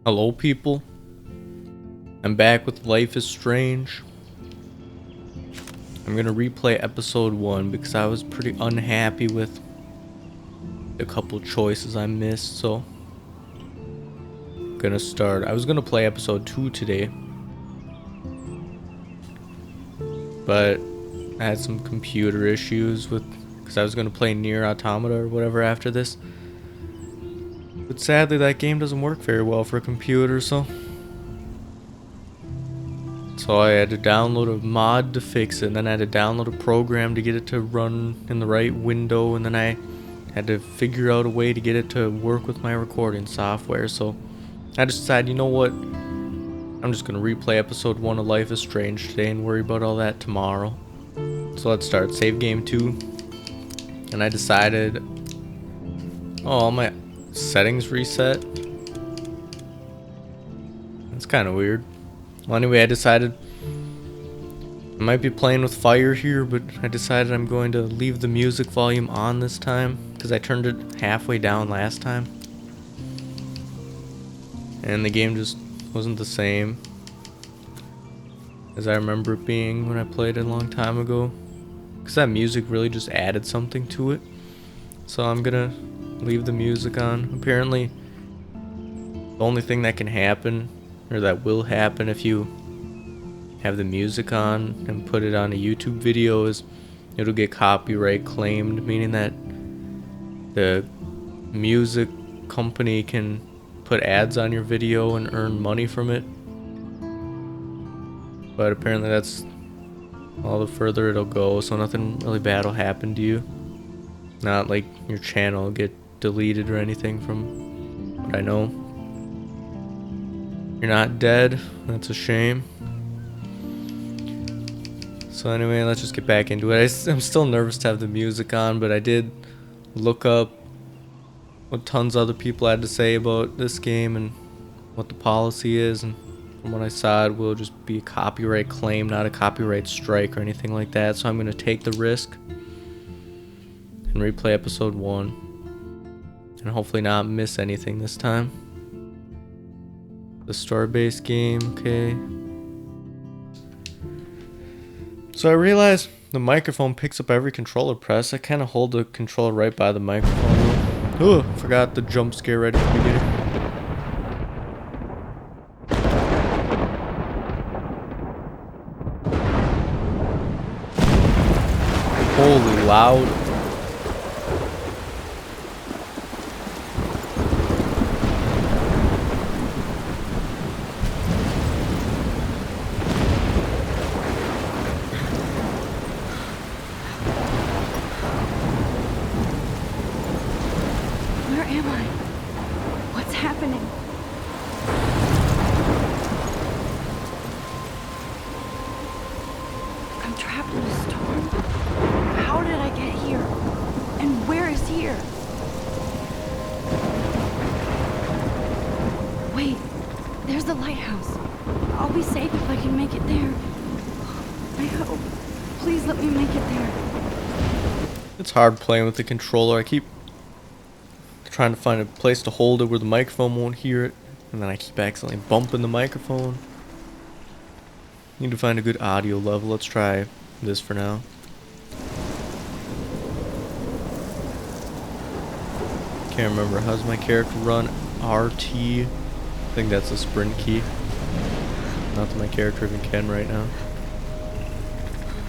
Hello, people. I'm back with Life is Strange. I'm gonna replay episode 1 because I was pretty unhappy with a couple choices I missed, so I'm gonna start. I was gonna play episode 2 today, but I had some computer issues because I was gonna play Nier Automata or whatever after this. But sadly, that game doesn't work very well for a computer, so I had to download a mod to fix it, and then I had to download a program to get it to run in the right window, and then I had to figure out a way to get it to work with my recording software. So I just decided, you know what? I'm just going to replay episode 1 of Life is Strange today and worry about all that tomorrow. So let's start. Save game 2. And I decided, all my settings reset. That's kind of weird. Well, anyway, I decided I might be playing with fire here, but I decided I'm going to leave the music volume on this time because I turned it halfway down last time. And the game just wasn't the same as I remember it being when I played it a long time ago. Because that music really just added something to it. So I'm gonna leave the music on. Apparently, the only thing that can happen, or that will happen if you have the music on and put it on a YouTube video, is it'll get copyright claimed, meaning that the music company can put ads on your video and earn money from it. But apparently that's all the further it'll go, so nothing really bad will happen to you. Not like your channel will get deleted or anything from what I know. You're not dead. That's a shame. So anyway, let's just get back into it. I'm still nervous to have the music on, but I did look up what tons of other people had to say about this game and what the policy is, and from what I saw, it will just be a copyright claim, not a copyright strike or anything like that. So I'm going to take the risk and replay episode 1 and hopefully not miss anything this time. The story-based game, okay. So I realized the microphone picks up every controller press. I kind of hold the controller right by the microphone. Oh, forgot the jump scare right at the beginning. Holy loud. Where am I? What's happening? I'm trapped in a storm. How did I get here? And where is here? Wait, there's the lighthouse. I'll be safe if I can make it there. I hope. Please let me make it there. It's hard playing with the controller. I keep trying to find a place to hold it where the microphone won't hear it, and then I keep accidentally bumping the microphone. Need to find a good audio level. Let's try this for now. Can't remember. How's my character run? RT. I think that's a sprint key. Not that my character even can right now.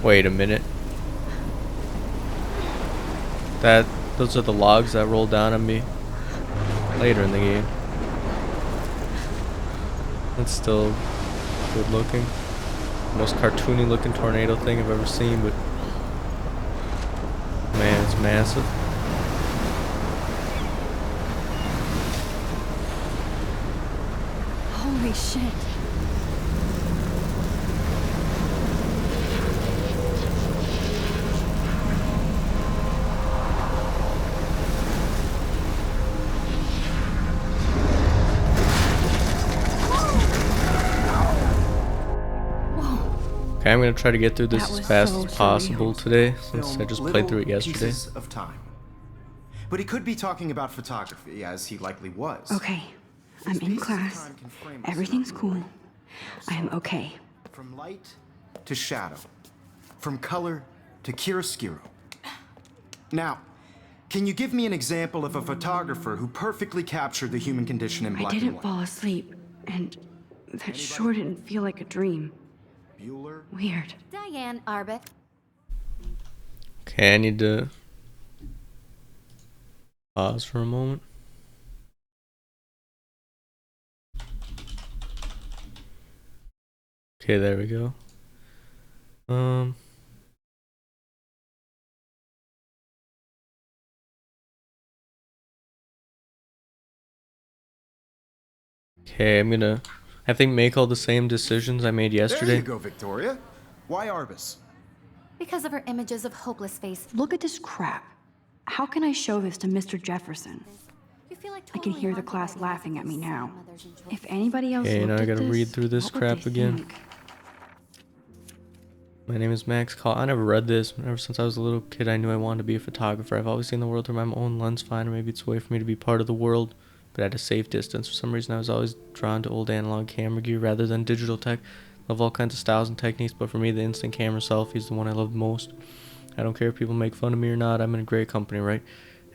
Wait a minute. Those are the logs that roll down on me later in the game. It's still good looking. Most cartoony looking tornado thing I've ever seen, but man, it's massive. Holy shit. Okay, I'm gonna try to get through this That as was fast so as possible today, since I Film just little played through it yesterday. pieces of time. But he could be talking about photography, as he likely was. Okay, I'm in class. Everything's cool. I am okay. From light to shadow, from color to chiaroscuro. Now, can you give me an example of a photographer who perfectly captured the human condition in I black and didn't white? fall asleep, and that sure didn't feel like a dream. Bueller? Weird. Diane Arbus. Okay, I need to pause for a moment. Okay, there we go. Okay, I think make all the same decisions I made There yesterday. you go, Victoria. Why Arbus? Because of her images of hopeless face. Look at this crap. How can I show this to Mr. Jefferson? You feel like I can totally hear the haunted class by the laughing at me images now. some mothers enjoy. If anybody else Okay, looked now I at gotta this, read through this what would crap they again. think? My name is Max Call. I never read this. Ever since I was a little kid, I knew I wanted to be a photographer. I've always seen the world through my own lens finder. Maybe it's a way for me to be part of the world, but at a safe distance. For some reason, I was always drawn to old analog camera gear rather than digital tech. Love all kinds of styles and techniques, but for me, the instant camera selfie is the one I love most. I don't care if people make fun of me or not. I'm in a great company, right?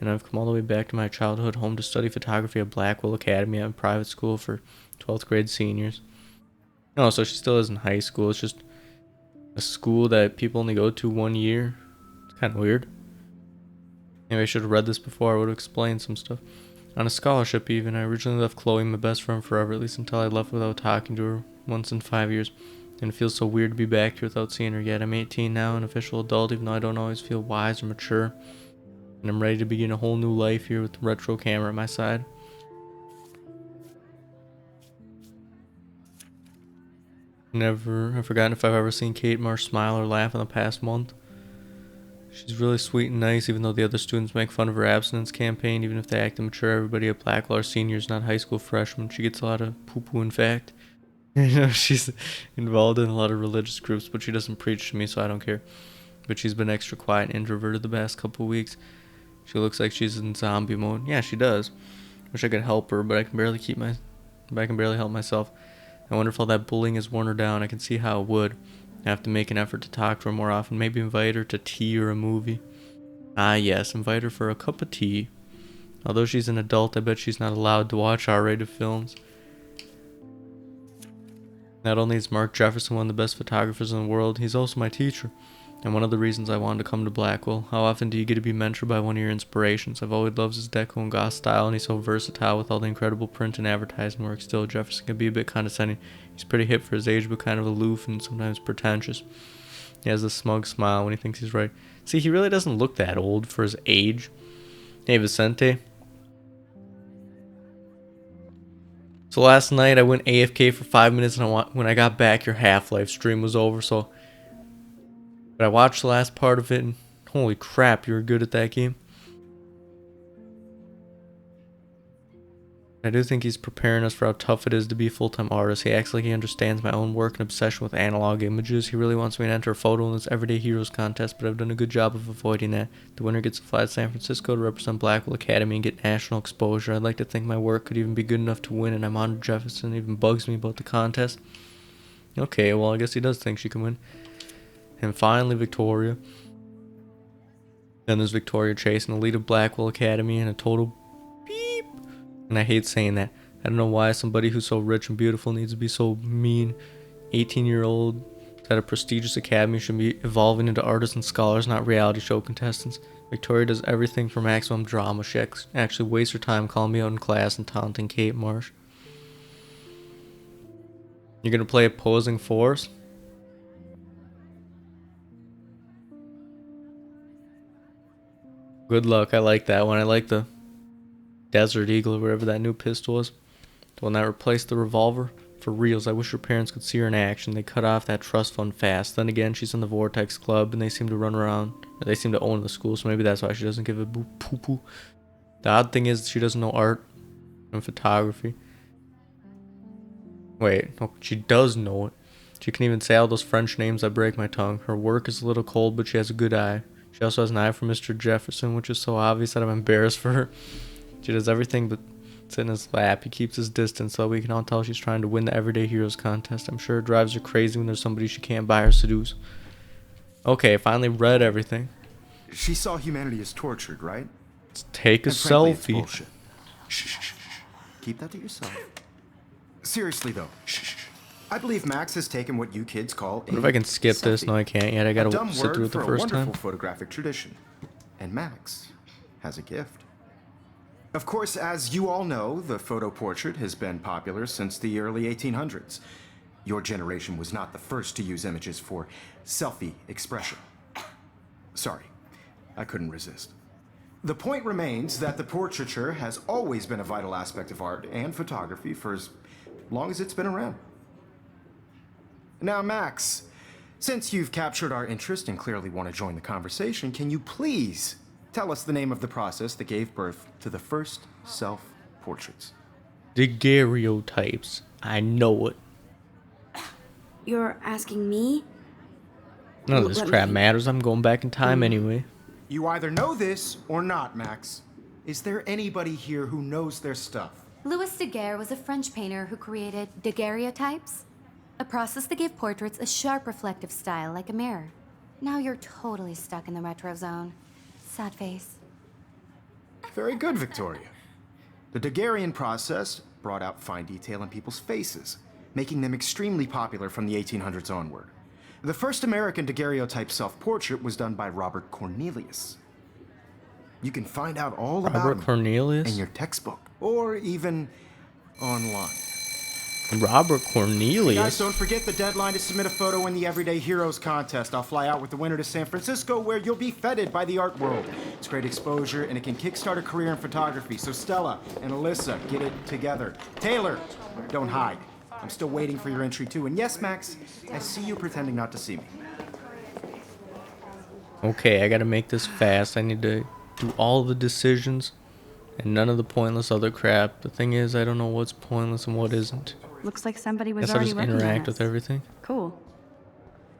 And I've come all the way back to my childhood home to study photography at Blackwell Academy at a private school for 12th grade seniors. No, so she still is in high school. It's just a school that people only go to 1 year. It's kind of weird. Maybe I should have read this before. I would have explained some stuff. On a scholarship even, I originally left Chloe, my best friend, forever, at least until I left without talking to her once in 5 years. And it feels so weird to be back here without seeing her yet. I'm 18 now, an official adult, even though I don't always feel wise or mature. And I'm ready to begin a whole new life here with the retro camera at my side. I've forgotten if I've ever seen Kate Marsh smile or laugh in the past month. She's really sweet and nice, even though the other students make fun of her abstinence campaign. Even if they act immature, everybody at Blackwell are seniors, not high school freshmen. She gets a lot of poo-poo, in fact. She's involved in a lot of religious groups, but she doesn't preach to me, so I don't care. But she's been extra quiet and introverted the past couple of weeks. She looks like she's in zombie mode. Yeah, she does. Wish I could help her, but I can barely help myself. I wonder if all that bullying has worn her down. I can see how it would. I have to make an effort to talk to her more often. Maybe invite her to tea or a movie. Ah, yes, invite her for a cup of tea. Although she's an adult, I bet she's not allowed to watch R-rated films. Not only is Mark Jefferson one of the best photographers in the world, he's also my teacher. And one of the reasons I wanted to come to Blackwell. How often do you get to be mentored by one of your inspirations? I've always loved his deco and goth style, and he's so versatile with all the incredible print and advertising work. Still, Jefferson can be a bit condescending. He's pretty hip for his age, but kind of aloof and sometimes pretentious. He has a smug smile when he thinks he's right. See, he really doesn't look that old for his age. Hey, Vicente. So last night I went AFK for 5 minutes, and when I got back, your Half-Life stream was over, so... But I watched the last part of it, and holy crap, you were good at that game. I do think he's preparing us for how tough it is to be a full-time artist. He acts like he understands my own work and obsession with analog images. He really wants me to enter a photo in this Everyday Heroes contest, but I've done a good job of avoiding that. The winner gets to fly to San Francisco to represent Blackwell Academy and get national exposure. I'd like to think my work could even be good enough to win, and I'm honored Jefferson even bugs me about the contest. Okay, well, I guess he does think she can win. And finally, Victoria. Then there's Victoria Chase, an elite of Blackwell Academy, and a total beep. And I hate saying that. I don't know why somebody who's so rich and beautiful needs to be so mean. 18-year-old at a prestigious academy should be evolving into artists and scholars, not reality show contestants. Victoria does everything for maximum drama. She actually wastes her time calling me out in class and taunting Kate Marsh. You're gonna play opposing force? Good luck. I like that one. I like the Desert Eagle or whatever that new pistol was. The one that replaced the revolver. For reals, I wish her parents could see her in action. They cut off that trust fund fast. Then again, she's in the Vortex Club, and they seem to run around. They seem to own the school, so maybe that's why she doesn't give a poo-poo. The odd thing is she doesn't know art and photography. Wait, no, she does know it. She can even say all those French names that break my tongue. Her work is a little cold, but she has a good eye. She also has an eye for Mr. Jefferson, which is so obvious that I'm embarrassed for her. She does everything but It's in his lap. He keeps his distance so we can all tell she's trying to win the Everyday Heroes contest. I'm sure it drives her crazy when there's somebody she can't buy or seduce. Okay, I finally read everything. She saw humanity as tortured, right? Let's take a And frankly, it's selfie. bullshit. Shh, shh, shh, shh. Keep that to yourself. Seriously, though, shh, shh, shh. I believe Max has taken what you kids call What if I can skip this? No, I can't yet. I a gotta dumb sit word through it the for a first wonderful time. photographic tradition. And Max has a gift. Of course, as you all know, the photo portrait has been popular since the early 1800s. Your generation was not the first to use images for selfie expression. Sorry, I couldn't resist. The point remains that the portraiture has always been a vital aspect of art and photography for as long as it's been around. Now, Max, since you've captured our interest and clearly want to join the conversation, can you please tell us the name of the process that gave birth to the first self-portraits? Daguerreotypes. I know it. You're asking me? None of this Let me crap think. matters. I'm going back in time anyway. You either know this or not, Max. Is there anybody here who knows their stuff? Louis Daguerre was a French painter who created daguerreotypes, a process that gave portraits a sharp reflective style like a mirror. Now you're totally stuck in the retro zone. Sad face. Very good, Victoria. The Daguerrean process brought out fine detail in people's faces, making them extremely popular from the 1800s onward. The first American daguerreotype self-portrait was done by Robert Cornelius. You can find out all about Robert him Cornelius? in your textbook, or even online. Robert Guys, Cornelius? don't forget the deadline to submit a photo in the Everyday Heroes contest. I'll fly out with the winner to San Francisco, where you'll be feted by the art world. It's great exposure, and it can kickstart a career in photography. So Stella and Alyssa, get it together. Taylor, don't hide. I'm still waiting for your entry, too. And yes, Max, I see you pretending not to see me. Okay, I gotta make this fast. I need to do all the decisions and none of the pointless other crap. The thing is, I don't know what's pointless and what isn't. Looks like somebody was Guess I'll already just working on interact this. with everything. Cool.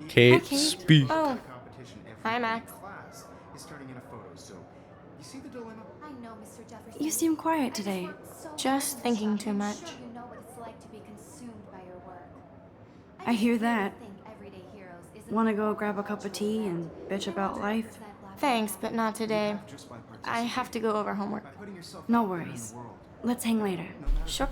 Kate, Kate. speak. Oh, Competition every Hi, Max. class is turning in a photo, so you see the dilemma? I know, Mr. Jefferson. You seem quiet today. Just thinking too much. I'm sure you know what it's like to be consumed by your work. I hear that. think Everyday Heroes isn't Want to go grab a cup of tea and bitch about life? Thanks, but not today. Just by I have to go over homework. putting yourself No out there in worries. the world. Let's hang later. Sure.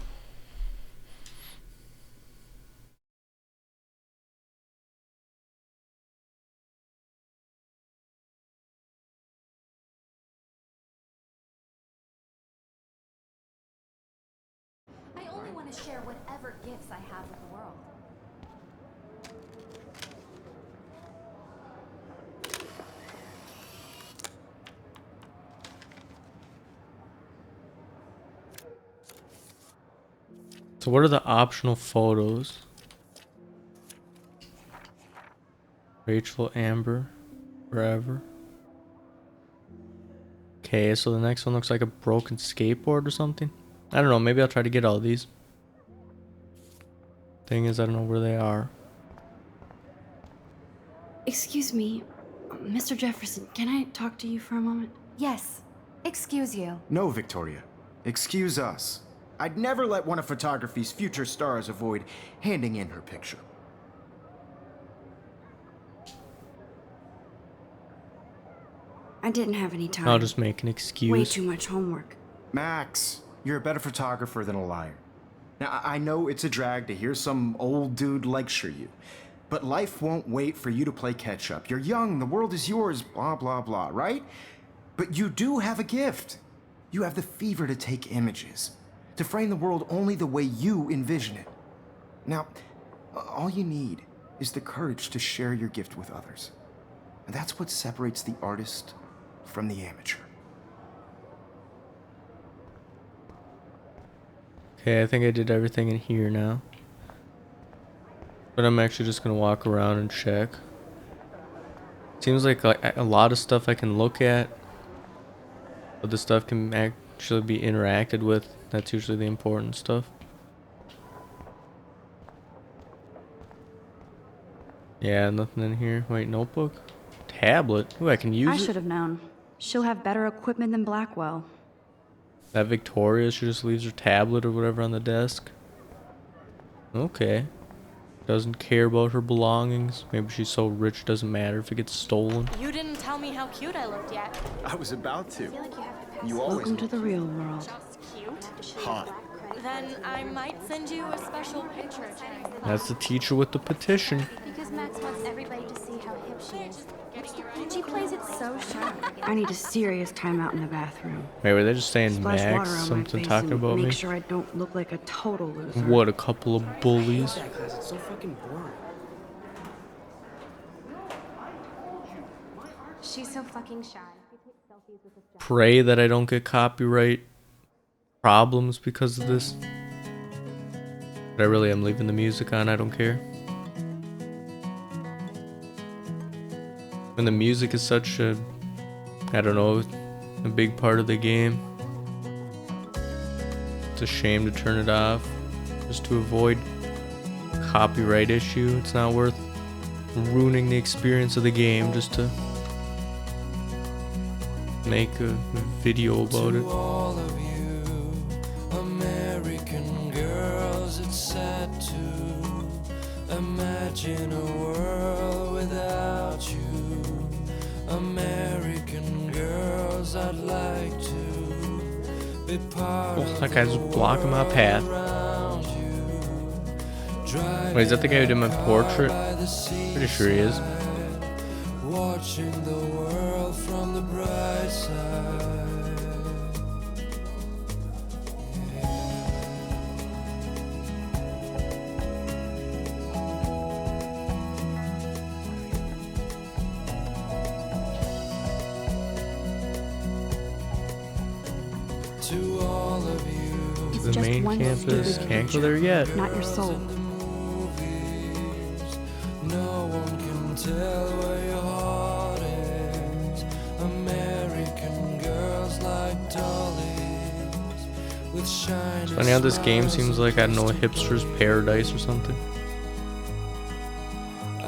I only want to share whatever gifts I have with the world. So what are the optional photos? Rachel, Amber, forever. Okay, so the next one looks like a broken skateboard or something. I don't know, maybe I'll try to get all these. Thing is, I don't know where they are. Excuse me, Mr. Jefferson, can I talk to you for a moment? Yes. Excuse you. No, Victoria. Excuse us. I'd never let one of photography's future stars avoid handing in her picture. I didn't have any time. I'll just make an excuse. Way too much homework. Max, you're a better photographer than a liar. Now, I know it's a drag to hear some old dude lecture you, but life won't wait for you to play catch up. You're young, the world is yours, blah, blah, blah, right? But you do have a gift. You have the fever to take images, to frame the world only the way you envision it. Now, all you need is the courage to share your gift with others. And that's what separates the artist from the amateur. Okay, I think I did everything in here now. But I'm actually just gonna walk around and check. Seems like a lot of stuff I can look at, but the stuff can actually be interacted with. That's usually the important stuff. Yeah, nothing in here. Wait, notebook? Tablet? Ooh, I can use I it? should have known. She'll have better equipment than Blackwell. That Victoria, she just leaves her tablet or whatever on the desk. Okay. Doesn't care about her belongings. Maybe she's so rich it doesn't matter if it gets stolen. You didn't tell me how cute I looked yet. I was about to. Like you have to pass You always Welcome to the real world. cute. hot. Then I might send you a special picture. That's the teacher with the petition. Because Max wants everybody to see how hip she is. She plays it so sharp. I need a serious timeout in the bathroom. Wait, were they just saying Splash Max? water on my Something face talking and about make me? sure I don't look like a total loser. What, a couple of bullies? That class, it's so fucking boring. She's so fucking shy. Pray that I don't get copyright problems because of this. But I really am leaving the music on, I don't care. When the music is such a, I don't know, a big part of the game, it's a shame to turn it off just to avoid copyright issue. It's not worth ruining the experience of the game just to make a video about it. All of you American girls, it's sad to imagine a world without you. American girls, I'd like to be part Oh, that guy's blocking my path. Wait, is that the guy who did my portrait? Pretty sure he is. watching the world from the bright side. To all of you, It's The just main one campus. stupid Can't go picture, there yet. not your soul. no one can tell where your heart is. American girls like dollies with shiny Funny how this game seems like, I don't know, a hipster's paradise or something.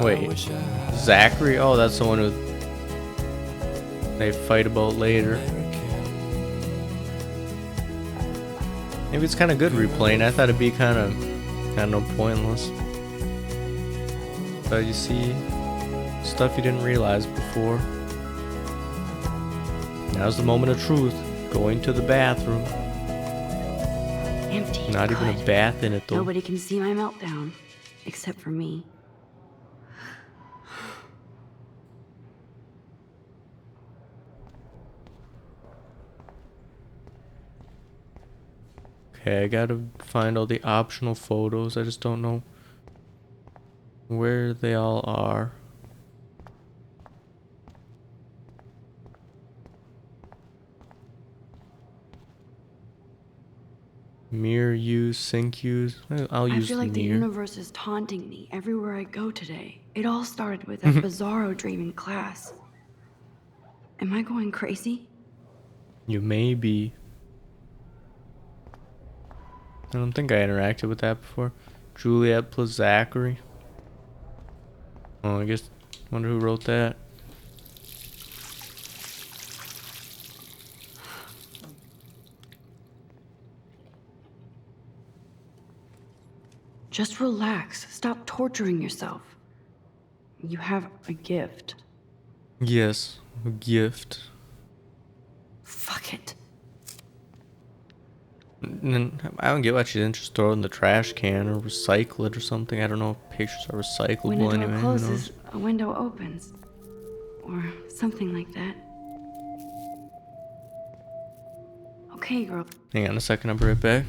Wait, Zachary? Oh, that's the one who they fight about later. Maybe it's kind of good replaying. I thought it'd be kind of, I don't know, pointless. But you see stuff you didn't realize before. Now's the moment of truth. Going to the bathroom. Empty. Not even a Good. bath in it though. Nobody can see my meltdown, except for me. Okay, I gotta find all the optional photos. I just don't know where they all are. Mirror use, sync use. I'll I use feel like the mirror. universe is taunting me everywhere I go today. It all started with that bizarro dream in class. Am I going crazy? You may be. I don't think I interacted with that before. Juliet plus Zachary. Oh, I guess. Wonder who wrote that. Just relax. Stop torturing yourself. You have a gift. Yes, a gift. Fuck it. And I don't get why she didn't just throw it in the trash can or recycle it or something. I don't know if pictures are When a recyclable door anyway. Who closes, knows? a window opens. Or something like that. Okay, girl. Hang on a second, I'll be right back.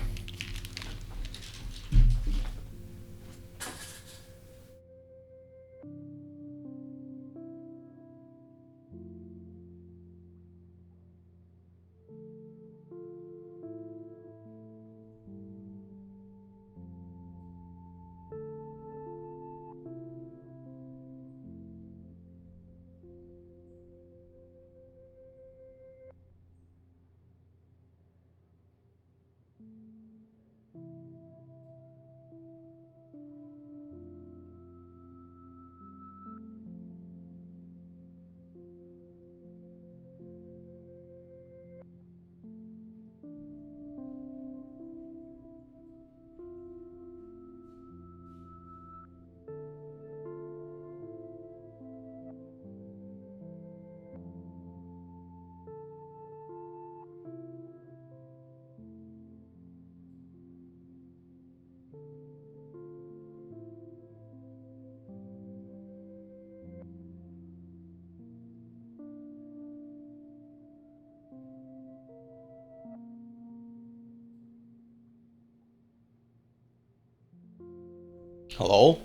Hello?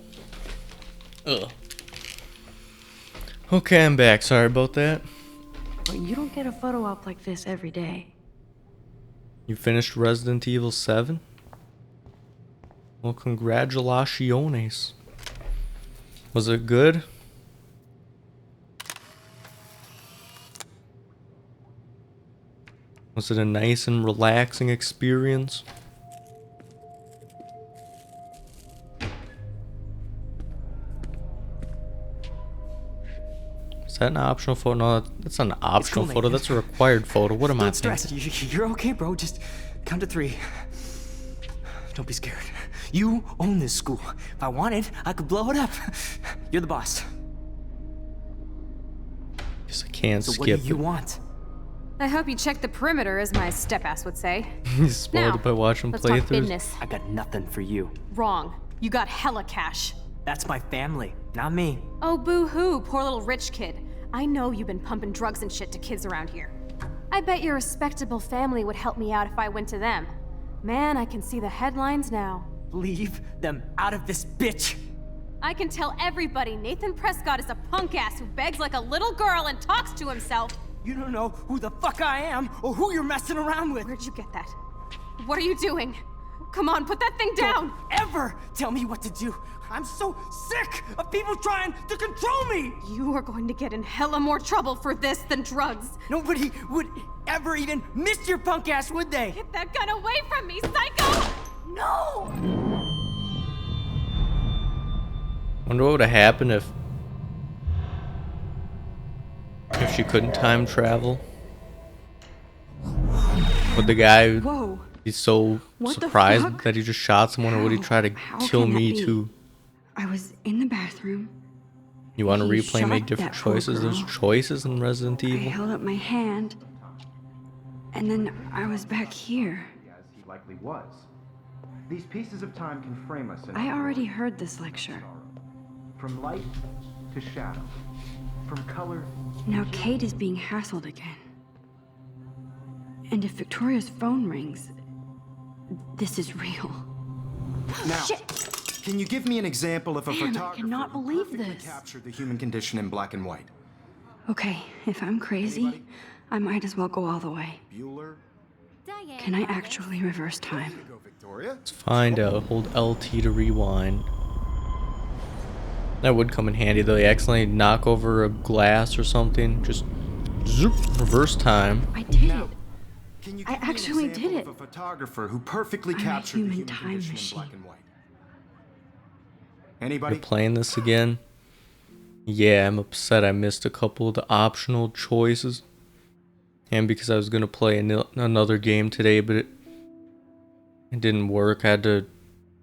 Ugh. Okay, I'm back. Sorry about that. But you don't get a photo op like this every day. You finished Resident Evil 7? Well, congratulations. Was it good? Was it a nice and relaxing experience? Is that an optional photo? No, that's not an optional cool, photo. Nathan. That's a required photo. What am I Don't stress. thinking? You're okay, bro. Just count to 3. Don't be scared. You own this school. If I wanted, I could blow it up. You're the boss. Guess I can't So what skip do you it. want? I hope you checked the perimeter, as my step-ass would say. You spoiled Now, it by watching let's talk playthroughs. business. I got nothing for you. Wrong. You got hella cash. That's my family, not me. Oh, boo-hoo, poor little rich kid. I know you've been pumping drugs and shit to kids around here. I bet your respectable family would help me out if I went to them. Man, I can see the headlines now. Leave them out of this bitch. I can tell everybody Nathan Prescott is a punk ass who begs like a little girl and talks to himself. You don't know who the fuck I am or who you're messing around with. Where'd you get that? What are you doing? Come on, put that thing down! Don't ever tell me what to do. I'm so sick of people trying to control me. You are going to get in hella more trouble for this than drugs. Nobody would ever even miss your punk ass, would they? Get that gun away from me, psycho! No! Wonder what would have happened if she couldn't time travel. Would the guy Whoa. be so What the surprised fuck? that he just shot someone, or would he try to How kill can that me be? too? I was in the bathroom. You want to He replay, make shot different that poor choices? There's girl. choices in Resident I Evil. held up my hand. And then I was back here. As he likely was. These pieces of time can frame us in I already heard this lecture. from light to shadow, from color. Now Kate is being hassled again. And if Victoria's phone rings, this is real. Now, can you give me an example of a Man, I photographer cannot who believe perfectly this. captured the human condition in black and white? Okay, if I'm crazy, I might as well go all the way. Bueller? Diane. Can I actually reverse time? Go, Victoria. Let's find out. Hold LT to rewind. That would come in handy though. You accidentally knock over a glass or something. Just zoop, reverse time. I did Now, it. can you I give me an actually example did it. of a photographer who perfectly I'm a captured the human human time condition machine. in black and white? You're Anybody? playing this again? Yeah, I'm upset I missed a couple of the optional choices. And because I was gonna play another game today, but it didn't work. I had to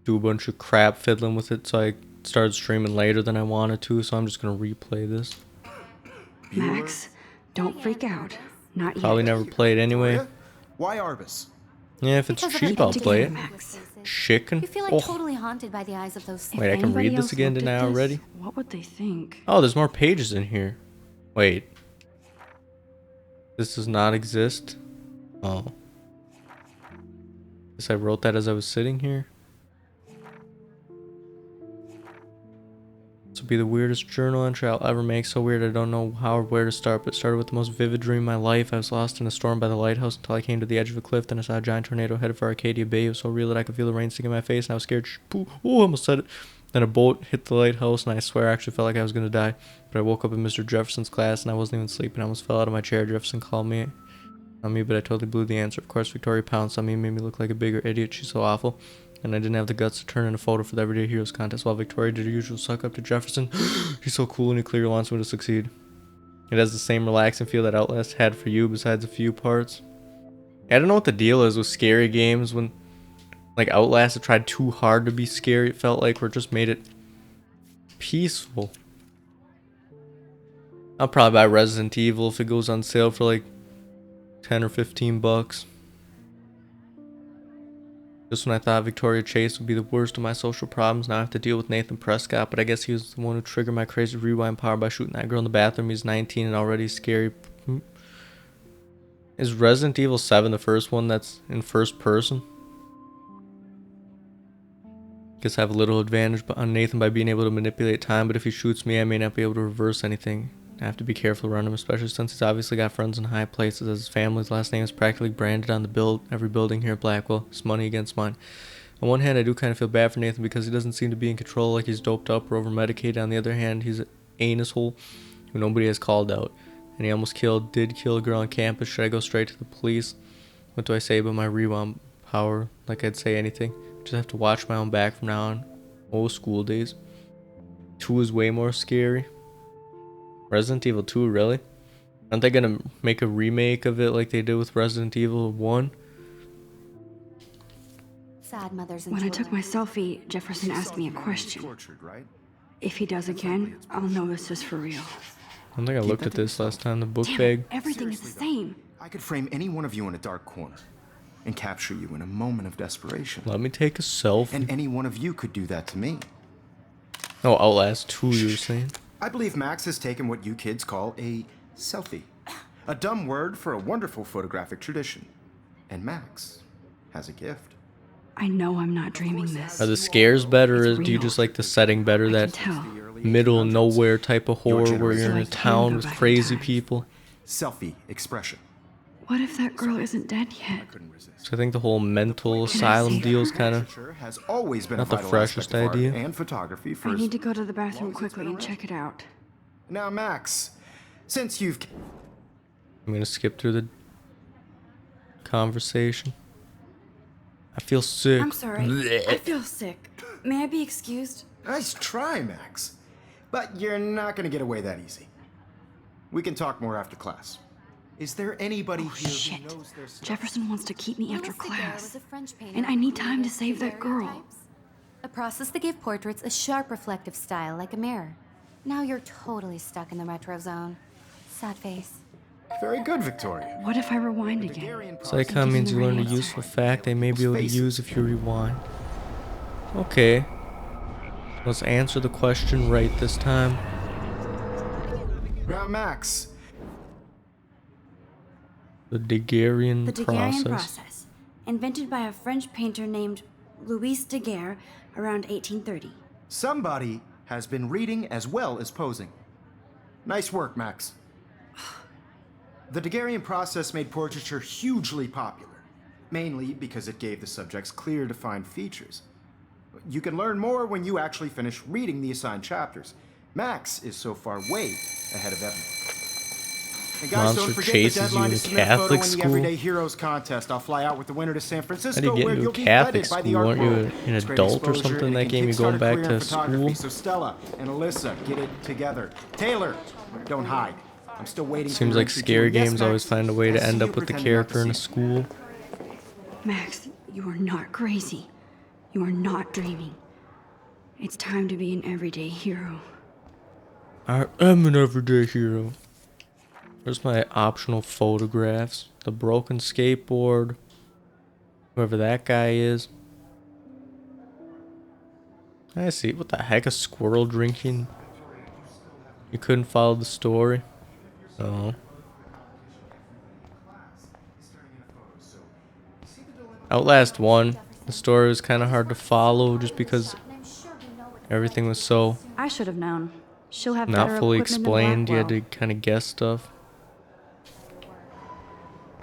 do a bunch of crap fiddling with it, so I started streaming later than I wanted to, so I'm just gonna replay this. Max, don't freak out. Not yet. Probably never played anyway. Victoria? Why Arbus? Yeah, if it's Because of cheap, the I'll play it. Max. Chicken? You feel like Oh. totally haunted by the eyes of those. If Wait, I can anybody read this else again, looked didn't at I this, already? What would they think? Oh, there's more pages in here. Wait. This does not exist? Oh. Guess I wrote that as I was sitting here. This will be the weirdest journal entry I'll ever make. So weird I don't know how or where to start, but it started with the most vivid dream of my life. I was lost in a storm by the lighthouse until I came to the edge of a cliff. Then I saw a giant tornado headed for Arcadia Bay. It was so real that I could feel the rain sticking in my face, and I was scared. Oh, I almost said it. Then a boat hit the lighthouse, and I swear I actually felt like I was going to die. But I woke up in Mr. Jefferson's class, and I wasn't even sleeping. I almost fell out of my chair. Jefferson called me on me, but I totally blew the answer. Of course, Victoria pounced on me and made me look like a bigger idiot. She's so awful. And I didn't have the guts to turn in a photo for the Everyday Heroes contest, while Victoria did her usual suck up to Jefferson. He's so cool and he clearly wants me to succeed. It has the same relaxing feel that Outlast had for you, besides a few parts. I don't know what the deal is with scary games when, like, Outlast had tried too hard to be scary, it felt like, or just made it peaceful. I'll probably buy Resident Evil if it goes on sale for like 10 or 15 bucks. Just when I thought Victoria Chase would be the worst of my social problems, now I have to deal with Nathan Prescott, but I guess he was the one who triggered my crazy rewind power by shooting that girl in the bathroom. He's 19 and already scary. Is Resident Evil 7 the first one that's in first person? Guess I have a little advantage on Nathan by being able to manipulate time, but if he shoots me, I may not be able to reverse anything. I have to be careful around him, especially since he's obviously got friends in high places, as his family's last name is practically branded on the every building here at Blackwell. It's money against mine. On one hand, I do kind of feel bad for Nathan because he doesn't seem to be in control, like he's doped up or over-medicated. On the other hand, he's an anus hole who nobody has called out. And he almost did kill a girl on campus. Should I go straight to the police? What do I say about my rewind power? Like I'd say anything. Just have to watch my own back from now on. Oh, school days. 2 is way more scary. Resident Evil 2, really? Aren't they gonna make a remake of it like they did with Resident Evil 1? Sad mothers and When I children. took my selfie, Jefferson asked me a question. Tortured, right? If he does again, I'll know this is for real. I don't think I looked at this last time. The book Damn bag. it, everything is the same. I could frame any one of you in a dark corner and capture you in a moment of desperation. Let me take a selfie. And any one of you could do that to me. Oh, Outlast 2, you were saying? I believe Max has taken what you kids call a selfie. A dumb word for a wonderful photographic tradition. And Max has a gift. I know I'm not dreaming this. Are the scares better, It's or do you real. just like the setting better? I That can tell. middle nowhere type of horror where you're in a So I can town go with back in crazy time. people? Selfie expression. What if that girl isn't dead yet? Couldn't resist. So I think the whole mental asylum see deal's her? kind of... Literature has always been Not a the vital freshest aspect of art idea. and photography for I as need to go to the bathroom long as it's quickly been and check it out. Now, Max, since you've I'm gonna skip through the conversation. I feel sick. I'm sorry. I feel sick. May I be excused? Nice try, Max. But you're not gonna get away that easy. We can talk more after class. Is there anybody here Shit. who knows their stuff? Jefferson wants to keep me after Louis Daguerre class. was a French painter And I who need time to created save that girl. daguerreotypes, a process that gave portraits a sharp reflective style like a mirror. Now you're totally stuck in the retro zone. Sad face. Very good, Victoria. What if I rewind again? Daguerrean Psychon means you learn a useful fact they may be able to use if you rewind. Okay. Let's answer the question right this time. Now, Max, The Daguerrean The Daguerrean process. process, invented by a French painter named Louis Daguerre around 1830. somebody has been reading as well as posing. Nice work, Max. The Daguerrean process made portraiture hugely popular, mainly because it gave the subjects clear, defined features. You can learn more when you actually finish reading the assigned chapters. Max is so far way ahead of everyone. And guys, Monster don't forget chases the you deadline in to a submit a photo Catholic in the school? Everyday Heroes contest. I'll fly out with the winner to San How Francisco, do you get where into you'll a be Catholic feted by the school? art Aren't you world. an It's great adult or exposure, something and that it can game? You going kickstart a back career to in photography. school? So Stella and Alyssa, get it together. Taylor, don't hide. I'm still waiting for Seems your like entry scary queue. Yes, games always Max, find a way to I see end you up with the pretending not to character in a see. school. Max, you are not crazy. You are not dreaming. It's time to be an everyday hero. I am an everyday hero. Where's my optional photographs? The broken skateboard. Whoever that guy is. I see. What the heck? A squirrel drinking? You couldn't follow the story? No. Outlast 1. The story was kind of hard to follow just because everything was so I should have known. She'll have better not fully equipment than explained. You had to Blackwell. kind of guess stuff.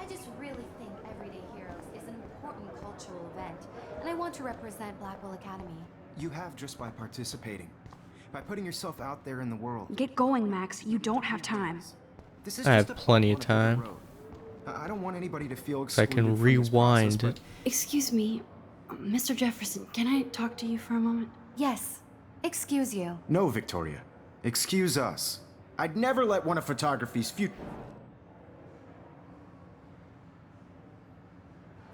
I just really think Everyday Heroes is an important cultural event, and I want to represent Blackwell Academy. You have just by participating. By putting yourself out there in the world. Get going, Max. You don't have time. This is I just have a plenty of bump on a time. road. I don't want anybody to feel So I excluded can from this rewind process, it. Excuse me, Mr. Jefferson, can I talk to you for a moment? Yes. Excuse you. but- No, Victoria. Excuse us. I'd never let one of photography's future.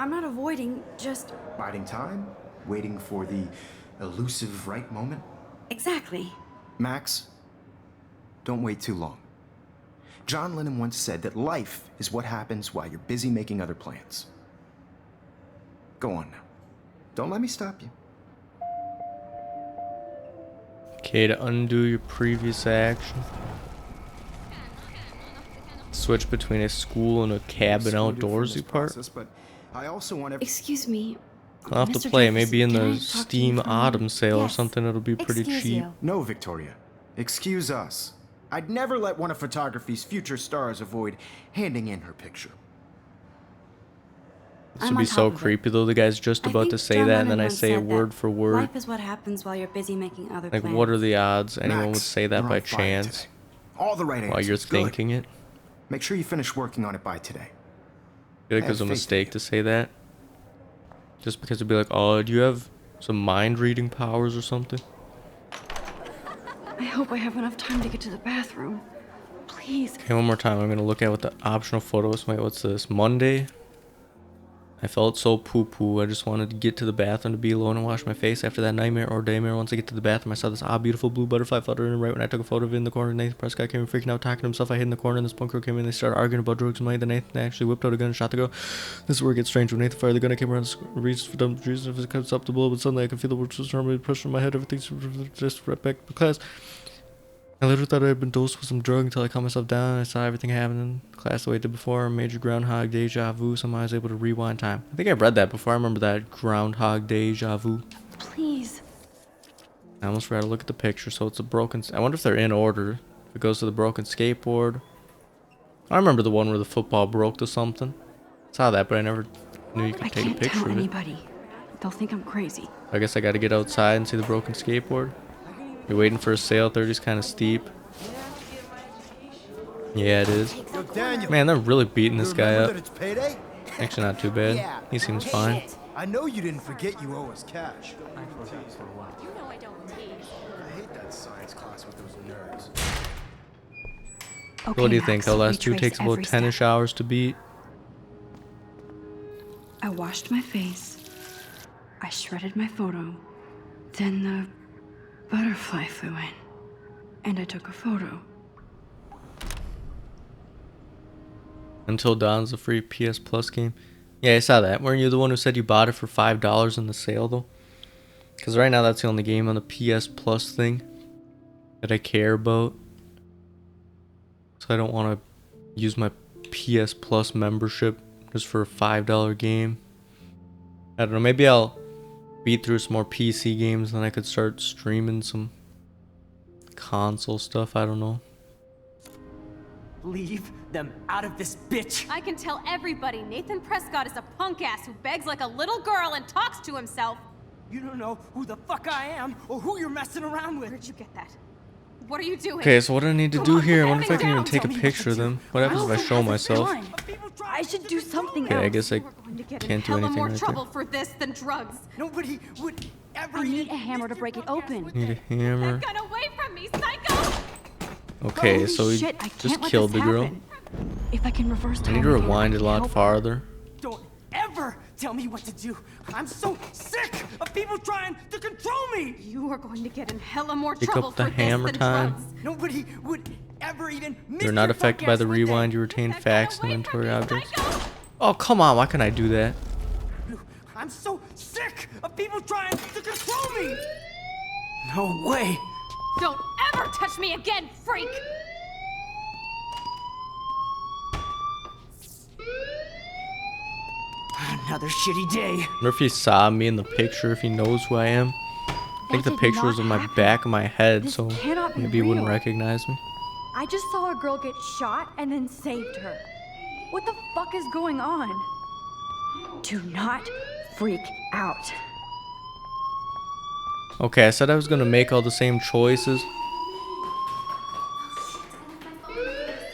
I'm not avoiding, just. Biding time, waiting for the elusive right moment. Exactly. Max, don't wait too long. John Lennon once said that life is what happens while you're busy making other plans. Go on now. Don't let me stop you. Okay, to undo your previous action. Switch between a school and a cabin outdoorsy part. But I also want Excuse me. I'll have to Mr. play. Jefferson, Maybe in can I the talk to you Steam for a moment? Autumn sale or Yes. something, it'll be pretty Excuse cheap. you. No, Victoria. Excuse us. I'd never let one of photography's future stars avoid handing in her picture. This I'm would be on so top of it. creepy though. The guy's just I about think to say John that, and then Lennon I once say it said word that for word. Life is what happens while you're busy making other Like, plans. what are the odds anyone would Max, say that you're by on fire chance today. All the right answers. while you're Good. thinking it? Make sure you finish working on it by today. I feel like I it was a have faith in mistake you. to say that. Just because it'd be like, oh, do you have some mind reading powers or something? I hope I have enough time to get to the bathroom. Please. Okay, one more time. I'm gonna look at what the optional photos. Wait, what's this? Monday. I felt so poo-poo. I just wanted to get to the bathroom to be alone and wash my face after that nightmare or daymare. Once I get to the bathroom, I saw this beautiful blue butterfly fluttering right when I took a photo of it in the corner. Nathan Prescott came in freaking out, talking to himself. I hid in the corner, and this punk girl came in. They started arguing about drugs and money. Then Nathan actually whipped out a gun and shot the girl. This is where it gets strange. When Nathan fired the gun, I came around and reached for dumb reason if it comes up the bullet, but suddenly I could feel the words just normally pushing my head. Everything's just right back to class. I literally thought I had been dosed with some drug until I calmed myself down and I saw everything happen in class the way it did before. Major groundhog deja vu. Somehow I was able to rewind time. I think I've read that before. I remember that groundhog deja vu. Please. I almost forgot to look at the picture. So it's a broken. I wonder if they're in order. If it goes to the broken skateboard. I remember the one where the football broke to something. Saw that, but I never knew you could I take a can't picture tell of it. anybody. They'll think I'm crazy. I guess I got to get outside and see the broken skateboard. You're waiting for a sale. 30's kind of steep. Yeah, it is. Man, they're really beating this guy up. It's payday? Actually, not too bad. He seems fine. I know you didn't forget you owe us cash. You know I don't tease. I hate that science class with those nerds. Okay, What do you Max, think? The last two retrace takes about every 10-ish step. hours to beat. I washed my face. I shredded my photo. Then the butterfly flew in. And I took a photo. Until Dawn's a free PS Plus game. Yeah, I saw that. Weren't you the one who said you bought it for $5 in the sale, though? Because right now that's the only game on the PS Plus thing that I care about. So I don't want to use my PS Plus membership just for a $5 game. I don't know. Maybe I'll beat through some more PC games, then I could start streaming some console stuff. I don't know. Leave them out of this bitch. I can tell everybody Nathan Prescott is a punk ass who begs like a little girl and talks to himself. You don't know who the fuck I am or who you're messing around with. Where'd you get that? What are you doing? Okay, so what do I need to do here? I wonder if I can even down. take a picture of them. What happens if I show myself? I should do something Okay, I else. guess I We're going to get in can't do hella anything more right trouble for this than drugs. Nobody would ever I need a hammer to break it open. there. Need a hammer. Get away from me, psycho! Okay, Holy so he shit, I just can't let killed the this girl. happen. If I can reverse I time need to again, rewind I it a can lot help her. farther. Don't ever tell me what to do. I'm so sick of people trying to control me. You are going to get in hella more Pick trouble up the for hammer this than time. drugs. Nobody would ever even miss You're not your affected by the podcast, would they? rewind. You retain Get facts and away from inventory me, objects. psycho! Oh, come on. Why can't I do that? I'm so sick of people trying to control me. No way. Don't ever touch me again, freak! Another shitty day. I wonder if he saw me in the picture, if he knows who I am. I think the did picture was not on my happen. back of my head, This so cannot be maybe he wouldn't real. recognize me. I just saw a girl get shot and then saved her. What the fuck is going on? Do not freak out. Okay, I said I was gonna make all the same choices.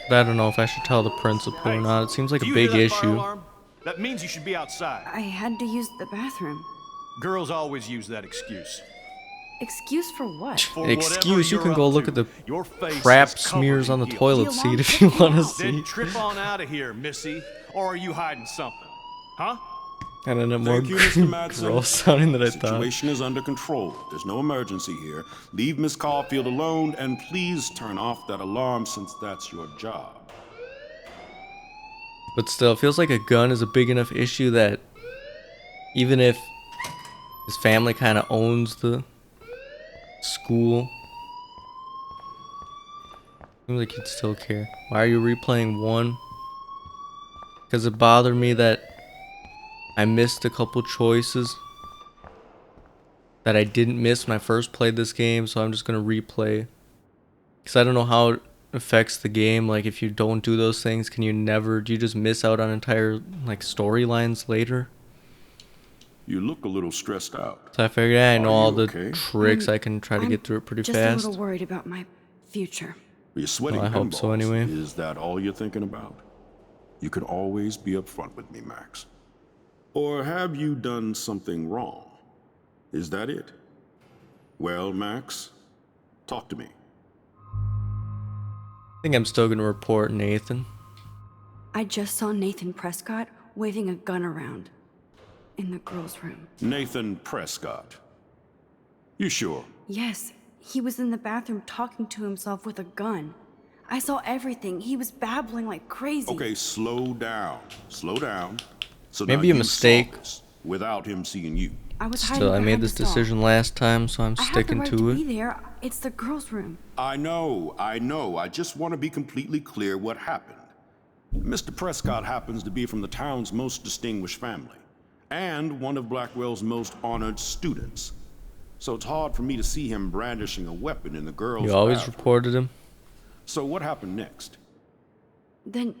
But I don't know if I should tell the principal or not. It seems like Do a you hear big that fire issue. alarm? That means you should be outside. I had to use the bathroom. Girls always use that excuse. Excuse for what? For Excuse, you whatever can go you're look up at the to, your face crap is covered smears on the in guilt. toilet seat if you want to see. Then trip on out of here, Missy. Or are you hiding something? Huh? And then it more Thank you, Mr. Madsen. gross sounding than I The thought. situation is under control. There's no emergency here. Leave Miss Caulfield alone, and please turn off that alarm since that's your job. But still, it feels like a gun is a big enough issue that even if His family kind of owns the school. Seems like he'd still care. Why are you replaying 1? Because it bothered me that I missed a couple choices that I didn't miss when I first played this game, so I'm just gonna replay. Because I don't know how it affects the game. Like, if you don't do those things, do you just miss out on entire, like, storylines later? You look a little stressed out. So I figured I know all you the okay? tricks. I can try to get through it pretty just fast. a little worried about my future. You're sweating Well, I hope so pinballs. anyway. Is that all you're thinking about? You can always be upfront with me, Max. Or have you done something wrong? Is that it? Well, Max, talk to me. I think I'm still gonna report Nathan. I just saw Nathan Prescott waving a gun around in the girls' room. Nathan Prescott. You sure? Yes, he was in the bathroom talking to himself with a gun. I saw everything. He was babbling like crazy. Okay, slow down. Slow down. So Maybe now a you mistake. saw this without him seeing you. I was hiding Still, I made behind this the stall. decision last time, so I'm I have sticking the right to to it. be there. It's the girls' room. I know. I just want to be completely clear what happened. Mr. Prescott happens to be from the town's most distinguished family, and one of Blackwell's most honored students. So it's hard for me to see him brandishing a weapon in the girls' You always bathroom. reported him. So what happened next? Then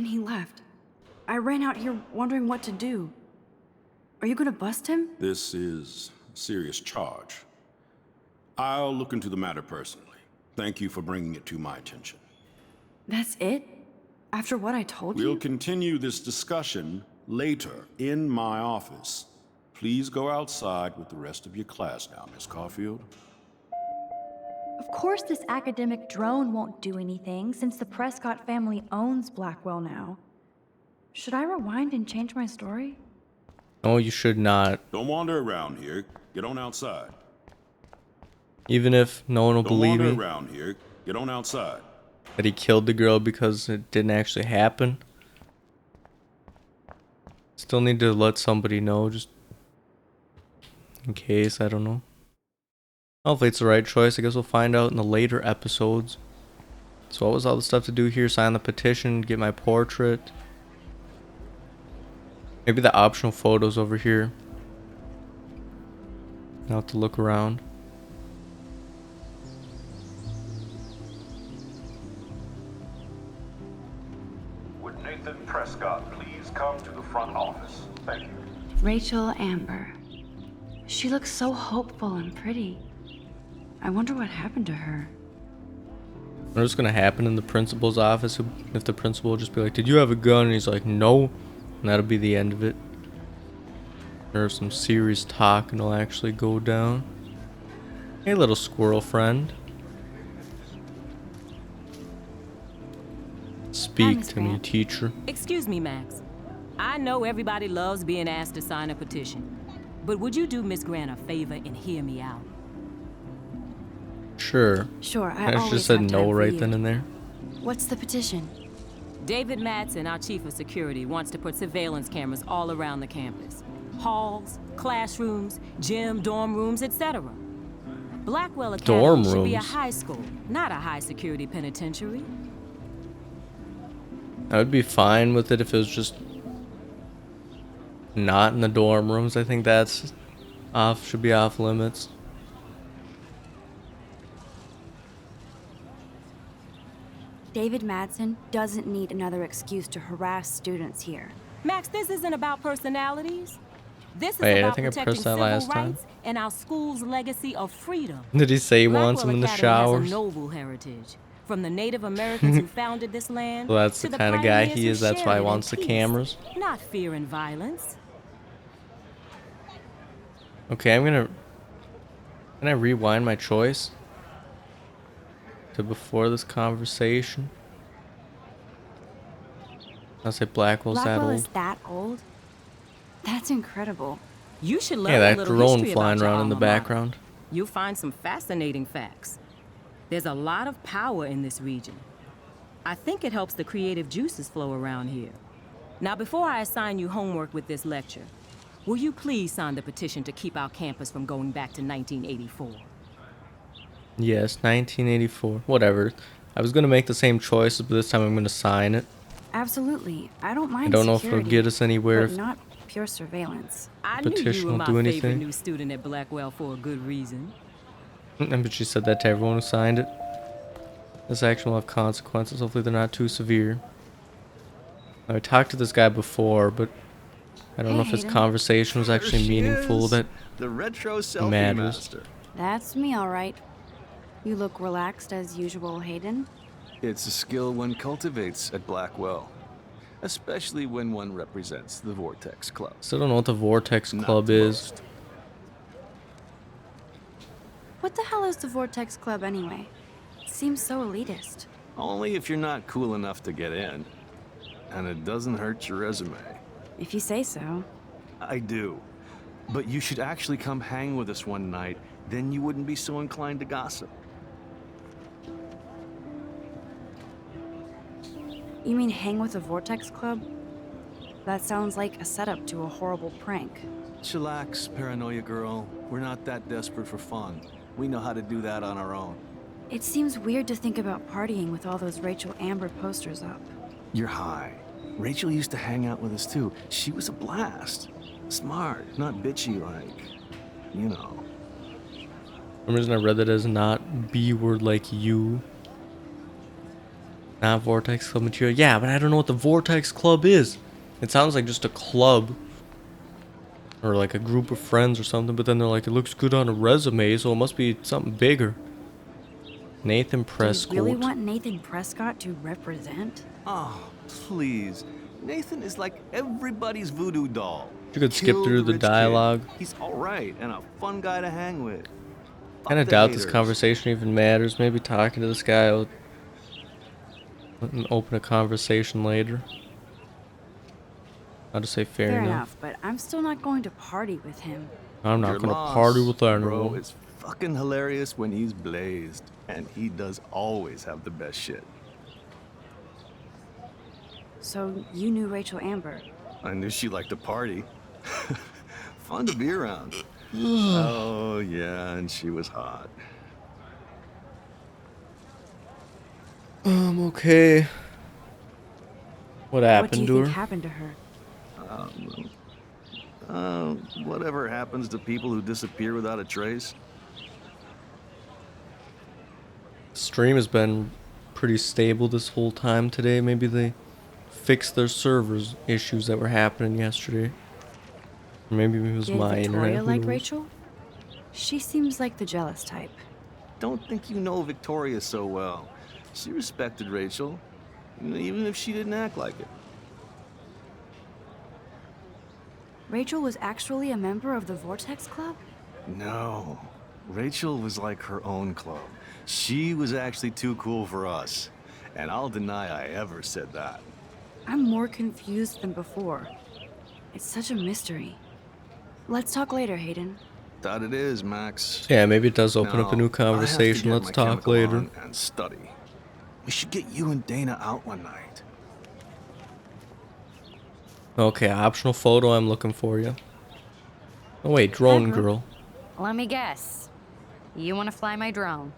he left. I ran out here wondering what to do. Are you gonna bust him? This is a serious charge. I'll look into the matter personally. Thank you for bringing it to my attention. That's it? After what I told We'll you? continue this discussion later in my office. Please go outside with the rest of your class now, Miss Caulfield. Of course this academic drone won't do anything since the Prescott family owns Blackwell now. Should I rewind and change my story? No, you should not. Don't wander around here. Get on outside. Even if no one will Don't believe wander me around here. Get on outside. that he killed the girl because it didn't actually happen. Still need to let somebody know, just in case, I don't know. Hopefully it's the right choice. I guess we'll find out in the later episodes. So what was all the stuff to do here? Sign the petition, get my portrait. Maybe the optional photos over here. I'll have to look around. Would Nathan Prescott please come to the front office? Thank you. Rachel Amber. She looks so hopeful and pretty. I wonder what happened to her. I wonder what's gonna happen in the principal's office if the principal will just be like, "Did you have a gun?" And he's like, "No," and that'll be the end of it. There's some serious talk and it'll actually go down. Hey, little squirrel friend. Speak to me, teacher. Excuse me, Max. I know everybody loves being asked to sign a petition, but would you do Miss Grant a favor and hear me out? Sure. Sure, I just always said have no time for right you. then and there. What's the petition? David Madsen, our chief of security, wants to put surveillance cameras all around the campus. Halls, classrooms, gym, dorm rooms, etc. Blackwell Academy Dorm should be a rooms? high school, not a high-security penitentiary. I would be fine with it if it was just not in the dorm rooms. I think that's should be off limits. David Madsen doesn't need another excuse to harass students here. Max, this isn't about personalities. This is Wait, I about think I protecting pressed that civil last time. rights and our school's legacy of freedom. Did he say he wants Blackwell him in the Academy has showers? a noble heritage, from the Native Americans who founded this land. Well, that's to the kind of guy pioneers he who is. That's shared why it he in wants the peace, cameras. Not fear and violence. Okay, can I rewind my choice to before this conversation? I'll say Blackwell's that Blackwell old. is that old? That's incredible. You should learn Yeah, a that little drone history flying about your around in the alma mater. background. You'll find some fascinating facts. There's a lot of power in this region. I think it helps the creative juices flow around here. Now, before I assign you homework with this lecture, will you please sign the petition to keep our campus from going back to 1984? Yes, 1984. Whatever. I was gonna make the same choice, but this time I'm gonna sign it. Absolutely. I don't mind I don't know if security, it'll get us anywhere. but If not pure surveillance. I knew petition you were will my do favorite anything. new student at Blackwell for a good reason. But she said that to everyone who signed it. This action will have consequences. Hopefully they're not too severe. I talked to this guy before, but I don't know if his Hayden. conversation was actually meaningful. That The retro selfie matters. master. That's me, all right. You look relaxed as usual, Hayden. It's a skill one cultivates at Blackwell, especially when one represents the Vortex Club. Still don't know what the Vortex Not Club the is. most. What the hell is the Vortex Club anyway? It seems so elitist. Only if you're not cool enough to get in. And it doesn't hurt your resume. If you say so. I do. But you should actually come hang with us one night, then you wouldn't be so inclined to gossip. You mean hang with the Vortex Club? That sounds like a setup to a horrible prank. Chillax, paranoia girl. We're not that desperate for fun. We know how to do that on our own. It seems weird to think about partying with all those Rachel Amber posters up. You're high. Rachel used to hang out with us too. She was a blast. Smart, not bitchy like, you know. For some reason I read that as not B word like you. Not Vortex Club material. Yeah, but I don't know what the Vortex Club is. It sounds like just a club. Or like a group of friends or something, but then they're like, it looks good on a resume, so it must be something bigger. Nathan Prescott. Do you really want Nathan Prescott to represent? Oh, please. Nathan is like everybody's voodoo doll. You could skip Killed through the rich kid. dialogue. He's alright and a fun guy to hang with. Kind of the doubt this haters. conversation even matters. Maybe talking to this guy will open a conversation later. I'll just say fair enough. but I'm still not going to party with him. I'm not Your gonna loss, party with Bro, anyone. it's fucking hilarious when he's blazed. And he does always have the best shit. So you knew Rachel Amber. I knew she liked to party. Fun to be around. Oh, yeah, and she was hot. Okay. What happened What do you to think her? happened to her? Whatever happens to people who disappear without a trace. Stream has been pretty stable this whole time today. Maybe they fixed their servers issues that were happening yesterday. Or maybe it was Did my internet. Victoria who like knows? Rachel? She seems like the jealous type. Don't think you know Victoria so well. She respected Rachel, even if she didn't act like it. Rachel was actually a member of the Vortex Club? No. Rachel was like her own club. She was actually too cool for us. And I'll deny I ever said that. I'm more confused than before. It's such a mystery. Let's talk later, Hayden. That it is, Max. Yeah, maybe it does open up a Now, new I have to conversation. get Let's my talk chemical later. on and study. We should get you and Dana out one night. Okay, optional photo. I'm looking for you. Oh wait, drone girl. Let me guess. You want to fly my drone?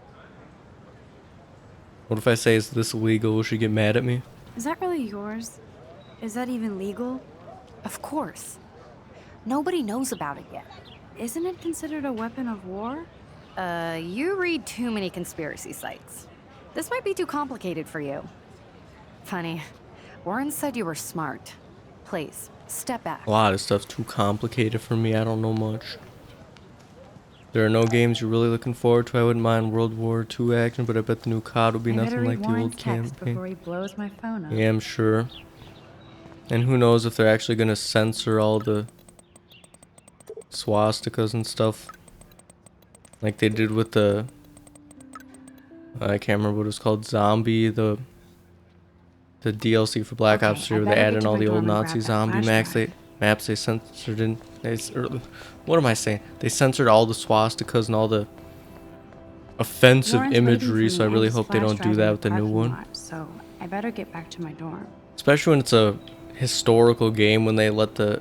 What if I say is this illegal? Will she get mad at me? Is that really yours? Is that even legal? Of course. Nobody knows about it yet. Isn't it considered a weapon of war? You read too many conspiracy sites. This might be too complicated for you. Funny. Warren said you were smart. Please, step back. A lot of stuff's too complicated for me. I don't know much. There are no games you're really looking forward to. I wouldn't mind World War II action, but I bet the new COD will be I better nothing read like the Warren's old text campaign. before he blows my phone up. Yeah, I'm sure. And who knows if they're actually gonna censor all the swastikas and stuff, like they did with the I can't remember what it was called, Zombie, the DLC for Black Okay, Ops 3, I where they better get added to all my the old dorm and Nazi grab that zombie flash maps they censored in. What am I saying? They censored all the swastikas and all the offensive Lauren's waiting imagery, for so I me really and his hope they flash don't do drive that in with the new parking one. lot, so I better get back to my dorm. Especially when it's a historical game, when they let the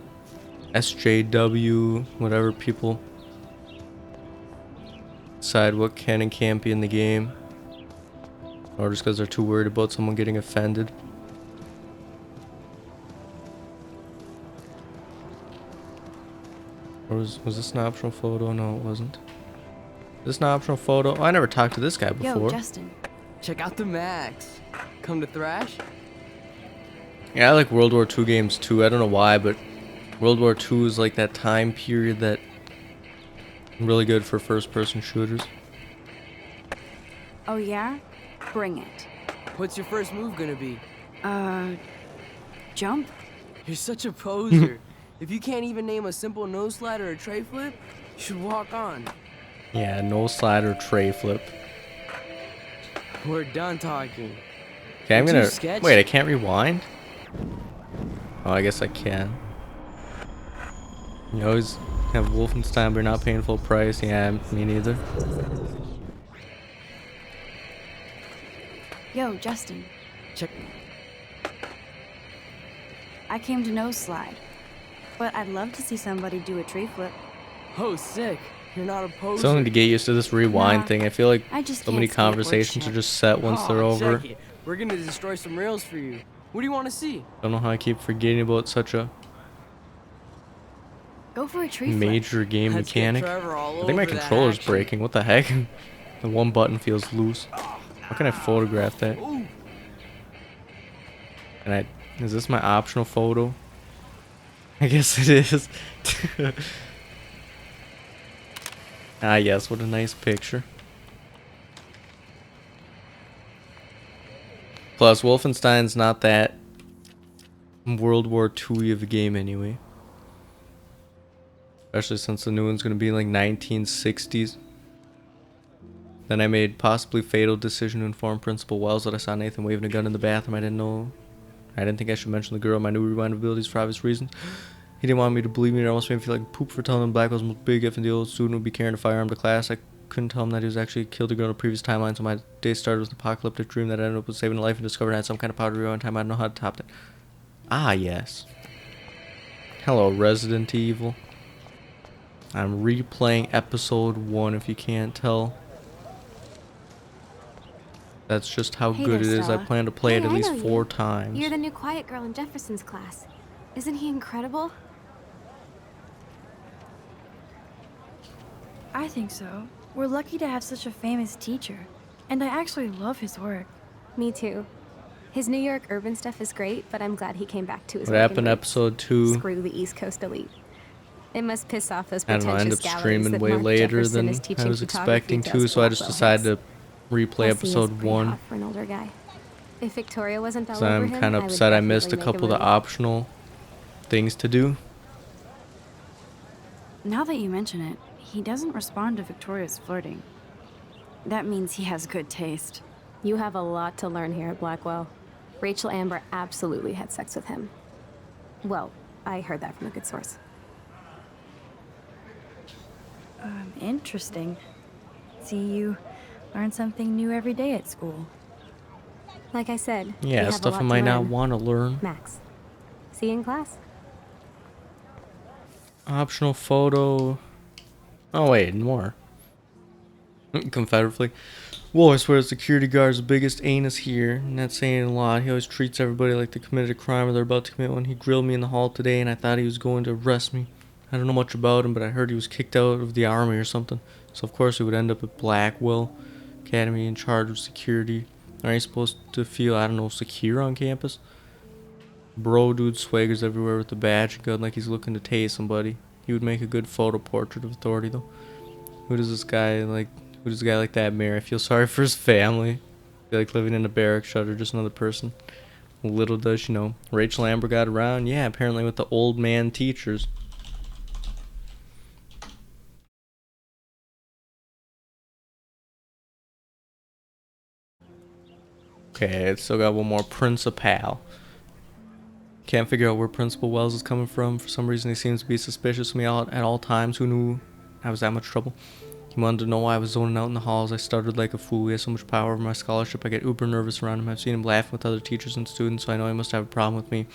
SJW, whatever people decide what can and can't be in the game. Or just because they're too worried about someone getting offended. Or was this an optional photo? No, it wasn't. Is this an optional photo? Oh, I never talked to this guy before. Yo, Justin. Check out the Max. Come to thrash? Yeah, I like World War II games too. I don't know why, but World War II is like that time period that really good for first-person shooters. Oh, yeah? Bring it. What's your first move gonna be? Jump? You're such a poser. If you can't even name a simple nose slide or a tray flip, you should walk on. Yeah, no slide or tray flip. We're done talking. Okay, I'm You're gonna... too sketchy. Wait, I can't rewind? Oh, I guess I can. You always have Wolfenstein, but not paying full price. Yeah, me neither. Yo, Justin. Check. I came to nose slide, but I'd love to see somebody do a tree flip. Oh, sick. You're not a poser. Something to get used to this rewind Nah, thing. I feel like I just so many can't skateboard conversations shit. are just set once they're over. Check it. We're gonna destroy some rails for you. What do you want to see? Don't know how I keep forgetting about such a Go for a tree flip. major game Let's get mechanic. Trevor all I think my over that controller's action. breaking. What the heck? The one button feels loose. How can I photograph that? And is this my optional photo? I guess it is. Ah, yes, what a nice picture. Plus, Wolfenstein's not that World War II of a game anyway. Especially since the new one's going to be like 1960s. Then I made possibly fatal decision to inform Principal Wells that I saw Nathan waving a gun in the bathroom. I didn't think I should mention the girl my new rewind abilities for obvious reasons. He didn't want me to believe me, and it almost made me feel like poop for telling him Blackwell's most big if and the old student would be carrying a firearm to class. I couldn't tell him that he was actually killed a girl in a previous timeline, so my day started with an apocalyptic dream that I ended up with saving a life and discovered I had some kind of power to rewind time. I don't know how to top that. Ah, yes. Hello, Resident Evil. I'm replaying episode 1 if you can't tell. That's just how Hey good there, it is. I Stella. plan to play it Hey, at I least know 4 you. times. You're the new quiet girl in Jefferson's class. Isn't he incredible? I think so. We're lucky to have such a famous teacher. And I actually love his work. Me too. His New York urban stuff is great, but I'm glad he came back to his What happened episode 2? Screw the East Coast elite. It must piss off those I don't know, I ended pretentious up galleries streaming that way Mark later Jefferson than is I teaching was photography expecting to to, us so I just Blackwell decided heads. to replay Plus, he is episode pretty 1. hot for an older guy. If Victoria wasn't all So over I'm him, kind of I would upset I missed a definitely make couple of the move. optional things to do. Now that you mention it, he doesn't respond to Victoria's flirting. That means he has good taste. You have a lot to learn here at Blackwell. Rachel Amber absolutely had sex with him. Well, I heard that from a good source. Interesting. See, you learn something new every day at school. Like I said, we Yeah, have a stuff lot I to might not learn. want to learn. Max, see you in class. Optional photo. Oh wait, more. Confederate flag. Whoa, I swear the security guard's the biggest anus here, and that's saying a lot. He always treats everybody like they committed a crime or they're about to commit one. He grilled me in the hall today and I thought he was going to arrest me. I don't know much about him, but I heard he was kicked out of the army or something. So of course he would end up at Blackwell Academy in charge of security. Are you supposed to feel, I don't know, secure on campus? Bro dude swaggers everywhere with the badge and gun like he's looking to tase somebody. He would make a good photo portrait of authority though. Who does this guy like that marry? I feel sorry for his family. I feel like living in a barrack shelter, just another person. Little does she know. Rachel Amber got around, yeah, apparently with the old man teachers. Okay, it's still got one more. Principal. Can't figure out where Principal Wells is coming from. For some reason, he seems to be suspicious of me at all times. Who knew I was that much trouble? He wanted to know why I was zoning out in the halls. I stuttered like a fool. He has so much power over my scholarship. I get uber nervous around him. I've seen him laughing with other teachers and students, so I know he must have a problem with me.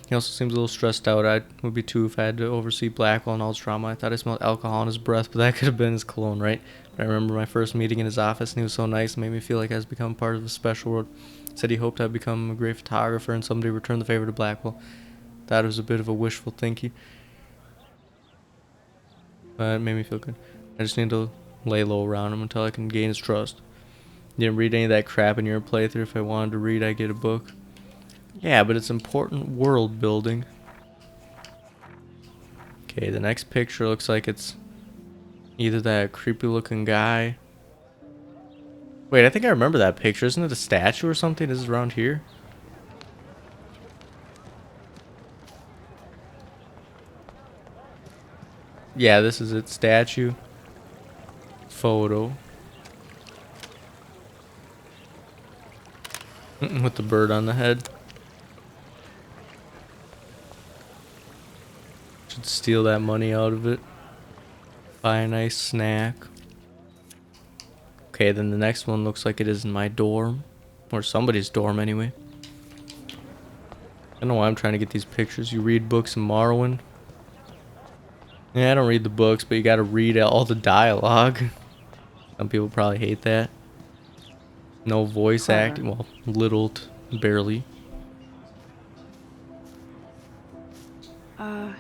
He also seems a little stressed out. I would be too if I had to oversee Blackwell and all his drama. I thought I smelled alcohol in his breath, but that could have been his cologne, right? But I remember my first meeting in his office, and he was so nice and made me feel like I was becoming part of a special world. He said he hoped I'd become a great photographer and someday return the favor to Blackwell. Thought it was a bit of a wishful thinking, but it made me feel good. I just need to lay low around him until I can gain his trust. You didn't read any of that crap in your playthrough. If I wanted to read, I'd get a book. Yeah, but it's important world building. Okay, the next picture looks like it's either that creepy looking guy. Wait, I think I remember that picture. Isn't it a statue or something? This is around here. Yeah, this is it. Statue. Photo. With the bird on the head. Should steal that money out of it. Buy a nice snack. Okay, then the next one looks like it is in my dorm. Or somebody's dorm anyway. I don't know why I'm trying to get these pictures. You read books in Morrowind? Yeah, I don't read the books, but you gotta read all the dialogue. Some people probably hate that. No voice acting. Well, little to barely.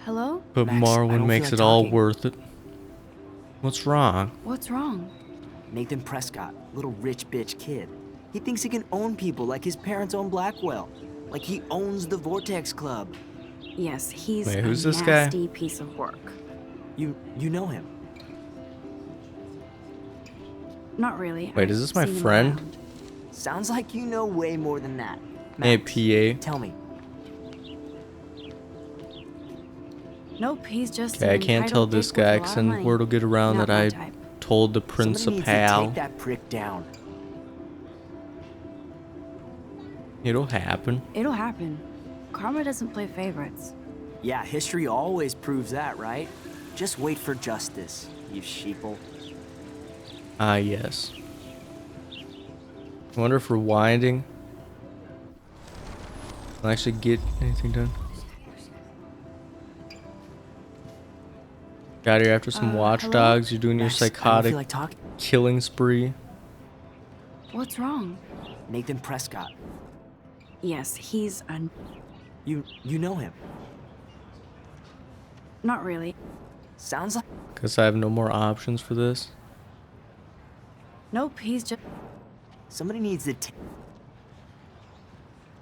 Hello? But Max, I Morrowind don't makes feel it like all talking. worth it. What's wrong? What's wrong? Nathan Prescott, little rich bitch kid. He thinks he can own people like his parents own Blackwell. Like he owns the Vortex Club. Yes, he's Wait, who's a this guy? nasty piece of work. You know him. Not really. Wait, I've is this my seen him friend? around. Sounds like you know way more than that. Hey, Max, PA. tell me. Nope, he's just. Okay, I an can't tell entitled this dick with a guy lot because of then money. word will get around Not that my I type. told the Somebody needs to principal. take that prick down. It'll happen. It'll happen. Karma doesn't play favorites. Yeah, history always proves that, right? Just wait for justice, you sheeple. Ah, yes. I wonder if rewinding will actually get anything done. Got here after some watchdogs. You're doing your Max, I don't psychotic feel like talking. killing spree. What's wrong? Nathan Prescott. Yes, he's a. You know him. Not really. Sounds like. Guess I have no more options for this. Nope, he's just. Somebody needs to.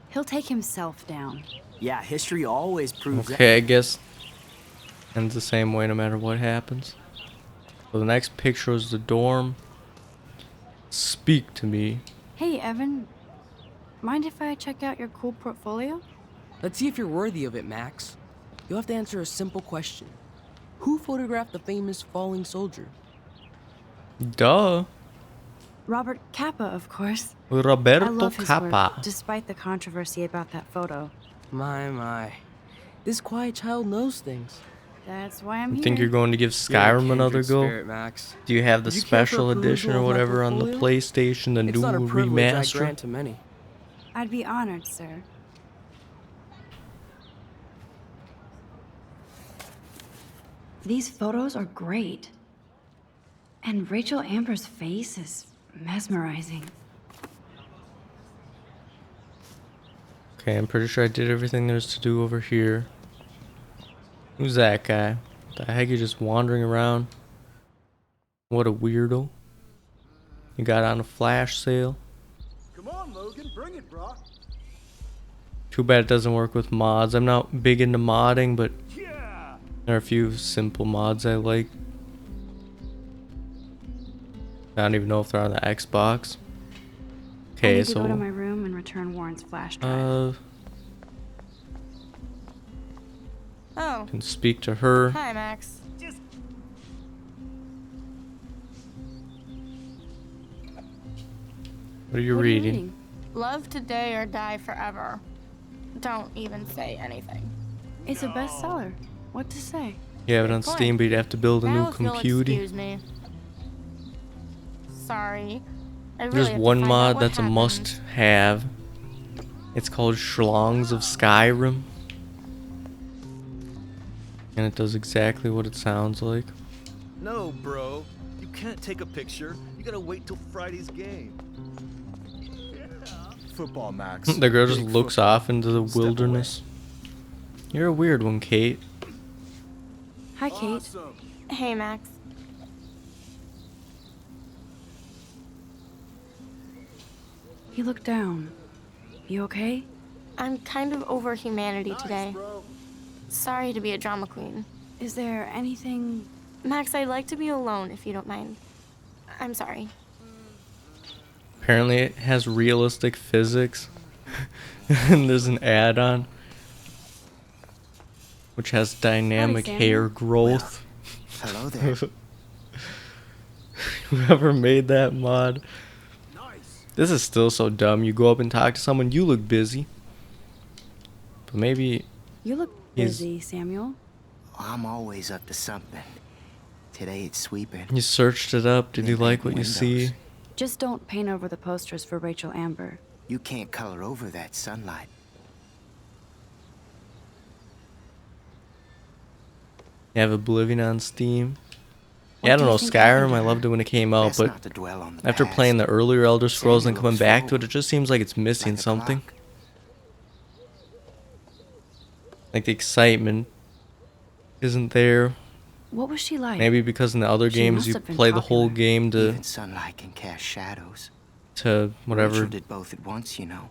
He'll take himself down. Yeah, history always proves that. Okay, I guess ends the same way no matter what happens. So the next picture is the dorm. Speak to me. Hey, Evan. Mind if I check out your cool portfolio? Let's see if you're worthy of it, Max. You'll have to answer a simple question. Who photographed the famous falling soldier? Duh. Robert Capa, of course. Roberto I love his Capa. work, despite the controversy about that photo. My. This quiet child knows things. That's why I'm You here. think you're going to give You're a Skyrim another kindred go? spirit, Max. Do you have the Would you care for special a perusal edition or of my whatever on the portfolio? PlayStation, the It's new not a privilege I grant remaster? to many. I'd be honored, sir. These photos are great. And Rachel Amber's face is mesmerizing. Okay, I'm pretty sure I did everything there's to do over here. Who's that guy? What the heck, you just wandering around? What a weirdo. You got on a flash sale. Come on, Logan, bring it, brah. Too bad it doesn't work with mods. I'm not big into modding, but there are a few simple mods I like. I don't even know if they're on the Xbox. I Okay, need to go to so my room and return Warren's flash drive. Oh. Can speak to her. Hi, Max. What are you reading? Love today or die forever. Don't even say anything. It's a bestseller. What to say? You have it on Good point. Steam, but you'd have to build a Now new if you'll computer. excuse me. sorry. I really There's have to one find out mod what that's a happened. must-have. It's called Schlongs of Skyrim. And it does exactly what it sounds like. No, bro. You can't take a picture. You gotta wait till Friday's game. Football, Max. The girl just Big looks football. off into the wilderness. You're a weird one, Kate. Hi, Kate. Hey, Max. You look down. You okay? I'm kind of over humanity today. Sorry to be a drama queen. Is there anything... Max, I'd like to be alone if you don't mind. I'm sorry. Apparently it has realistic physics. And there's an add-on which has dynamic Howdy, hair Samuel. growth. Hello there. Whoever made that mod. This is still so dumb. You go up and talk to someone, you look busy. But maybe You look He's- busy, Samuel. I'm always up to something. Today it's sweeping. you searched it up. Did you like what you see? Just don't paint over the posters for Rachel Amber. You can't color over that sunlight. You have Oblivion on Steam. What Yeah, I do don't you know, think Skyrim, happened I to loved it when it came out, Best but not to dwell on the after past. playing the earlier Elder Scrolls and Samuel coming back was to it, it just seems like it's missing like a something. clock. Like the excitement isn't there. What was she like? Maybe because in the other She games must you have been play the whole popular. game to Even sunlight can cast shadows. whatever. Rachel did both at once, you know.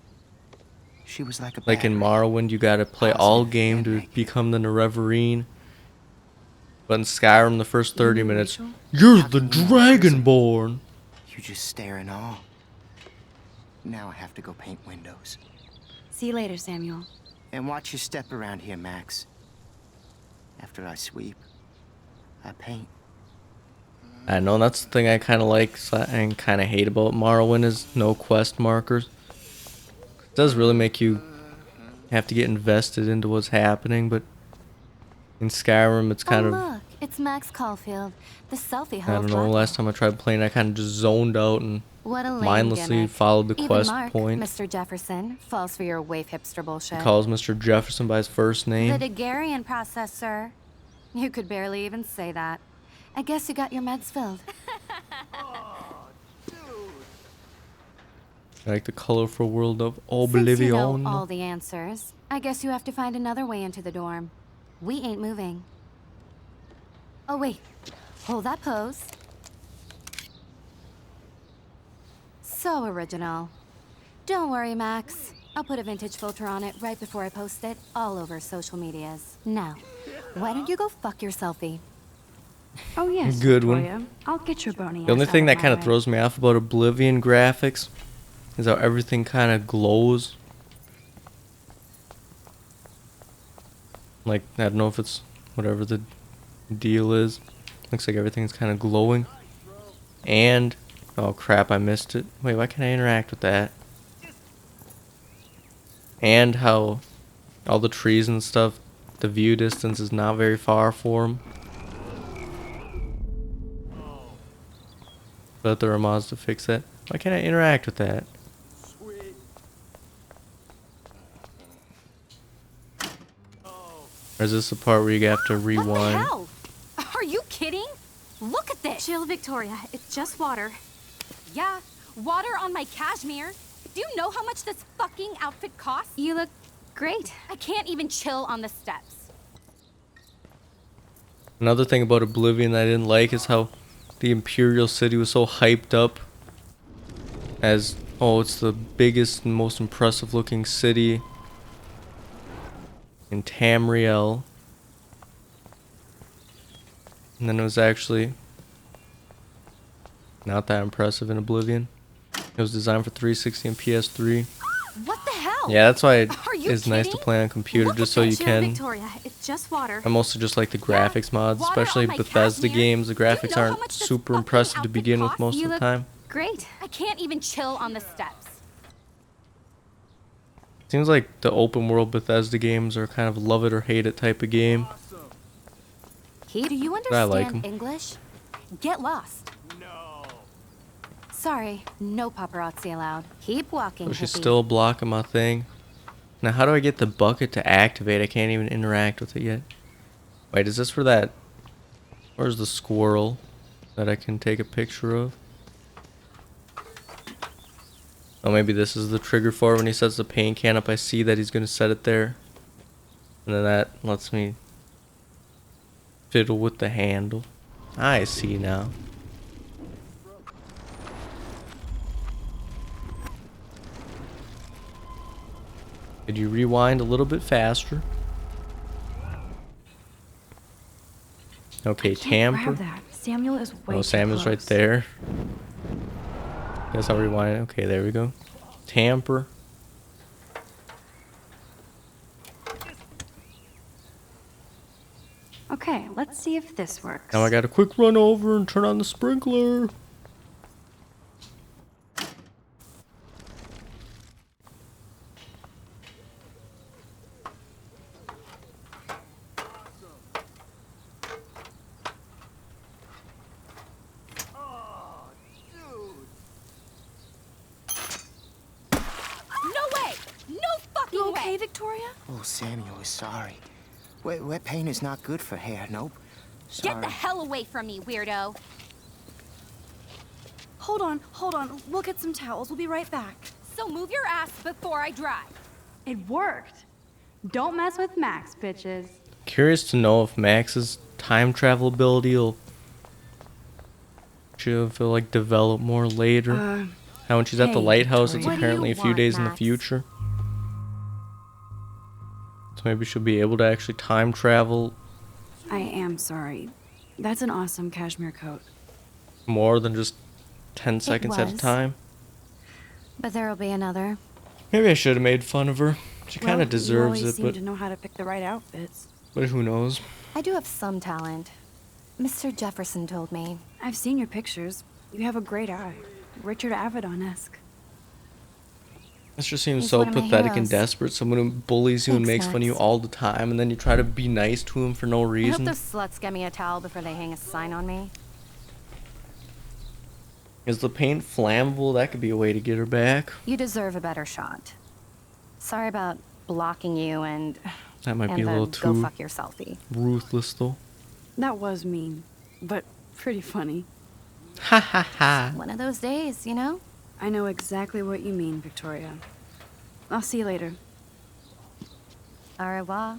She was like a Like in battery. Morrowind, you gotta play all game to become the Nerevarine. But in Skyrim, the first 30 minutes, you're the Dragonborn. You just stare in awe. Now I have to go paint windows. See you later, Samuel. And watch your step around here, Max. After I sweep, I paint. I know that's the thing I kind of like and kind of hate about Morrowind is no quest markers. It does really make you have to get invested into what's happening, but in Skyrim it's kind oh, of, look, it's Max Caulfield, the selfie I hoe. don't know, last time I tried playing I kind of just zoned out and What a lame mindlessly gimmick. followed the Even quest Mark, point. Mr. Jefferson, falls for your waif hipster bullshit. He calls Mr. Jefferson by his first name. The Daguerrean process, sir. You could barely even say that. I guess you got your meds filled. Like the colorful world of Since you Oblivion. know all the answers, I guess you have to find another way into the dorm. We ain't moving. Oh, wait. Hold that pose. So original. Don't worry, Max. I'll put a vintage filter on it right before I post it all over social medias. Now, why don't you go fuck your selfie? Oh, yes, Good one. Victoria. I'll get your bony The only ass thing out that kind of my way. throws me off about Oblivion graphics is how everything kind of glows. Like, I don't know if it's whatever the deal is. Looks like everything's kind of glowing. And, oh crap, I missed it. Wait, why can't I interact with that? And how all the trees and stuff, the view distance is not very far for them. But there are mods to fix that. Why can't I interact with that? Or is this the part where you have to rewind? What the hell? Are you kidding? Look at this. Chill, Victoria. It's just water. Yeah, water on my cashmere. Do you know how much this fucking outfit costs? You look great. I can't even chill on the steps. Another thing about Oblivion that I didn't like is how the Imperial City was so hyped up as, oh, it's the biggest and most impressive looking city in Tamriel. And then it was actually not that impressive in Oblivion. It was designed for 360 and PS3. What the hell? Yeah, that's why Are you it's nice to kidding? play on computer, Look just at so that. you Chill, can. Victoria. It's just water. I mostly just like the graphics mods, water especially on my Bethesda cashmere? games. The Do you graphics know how aren't much this super fucking impressive to outfit begin with costs? most You of the look time. Great. I can't even chill on the steps. Seems like the open world Bethesda games are kind of love it or hate it type of game. Do you I like understand 'em. English? Get lost. Sorry, no paparazzi allowed. Keep walking, So she's hippie. still blocking my thing. Now how do I get the bucket to activate? I can't even interact with it yet. Wait, is this for that? Where's the squirrel that I can take a picture of? Oh, maybe this is the trigger for it. When he sets the paint can up, I see that he's going to set it there. And then that lets me fiddle with the handle. I see now. Could you rewind a little bit faster? Okay, Can't tamper. grab that. Samuel is way Oh, too Samuel's right close. there. Guess I'll rewind it. Okay, there we go. Tamper. Okay, let's see if this works. Now I got a quick run over and turn on the sprinkler. No way! No fucking You okay, way! Victoria? Oh, Samuel is sorry. Wet paint is not good for hair, nope. Sorry. Get the hell away from me, weirdo! Hold on. We'll get some towels. We'll be right back. So move your ass before I drive. It worked. Don't mess with Max, bitches. Curious to know if Max's time travel ability will like develop more later. How when she's at the hey, lighthouse, Victoria. it's What do apparently you a few want, days in the Max? future. So maybe she'll be able to actually time travel I am sorry. That's an awesome cashmere coat. more than just 10 seconds at a was. time. But there'll be another. Maybe I should have made fun of her. She kind Well, of deserves you always it, seem but to know how to pick the right outfits. who knows? I do have some talent. Mr. Jefferson told me. I've seen your pictures. You have a great eye. Richard Avedon-esque. This just seems He's so one of my pathetic and heroes. desperate. Someone who bullies you and Thanks, makes fun of you Max. all the time, and then you try to be nice to him for no I hope reason. those sluts get me a towel before they hang a sign on me. Is the paint flammable? That could be a way to get her back. You deserve a better shot. Sorry about blocking you and... That might be and a little the go too fuck your selfie. ruthless, though. That was mean, but pretty funny. Ha ha ha. One of those days, you know? I know exactly what you mean, Victoria. I'll see you later. Au revoir.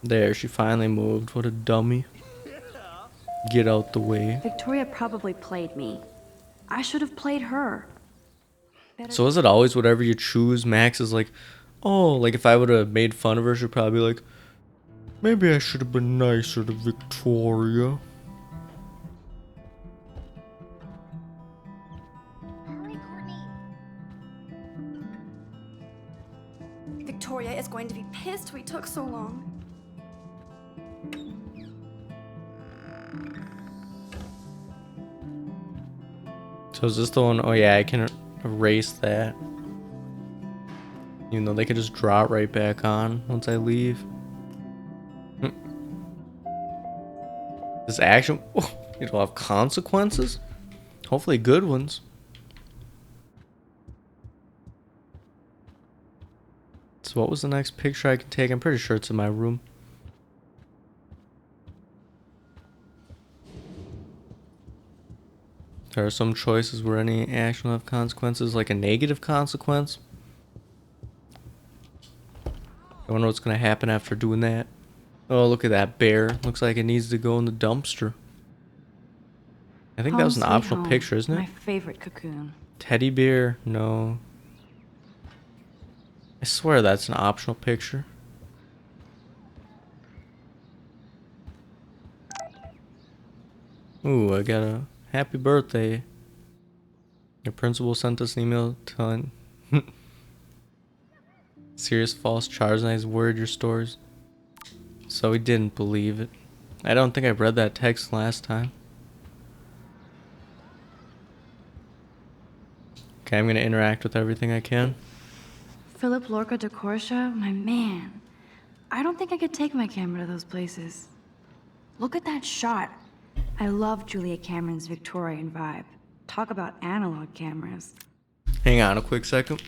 There, she finally moved. What a dummy. Get out the way. Victoria probably played me. I should have played her. So is it always whatever you choose? Max is like, oh, like if I would have made fun of her, she'd probably be like, maybe I should have been nicer to Victoria. Victoria is going to be pissed we took so long. So is this the one? Oh yeah, I can erase that. Even though they could just draw it right back on once I leave. This action, it will have consequences? Hopefully good ones. So what was the next picture I can take? I'm pretty sure it's in my room. There are some choices where any action will have consequences, like a negative consequence. I wonder what's going to happen after doing that. Oh, look at that bear. Looks like it needs to go in the dumpster. I think that was an Home sweet optional home. picture, isn't it? My favorite cocoon. Teddy bear? No. I swear that's an optional picture. Ooh, I got a happy birthday. Your principal sent us an email telling serious false charge and I worried your stories. So he didn't believe it. I don't think I read that text last time. Okay, I'm gonna interact with everything I can. Philip Lorca de Corsia, my man. I don't think I could take my camera to those places. Look at that shot. I love Julia Cameron's Victorian vibe. Talk about analog cameras. Hang on a quick second.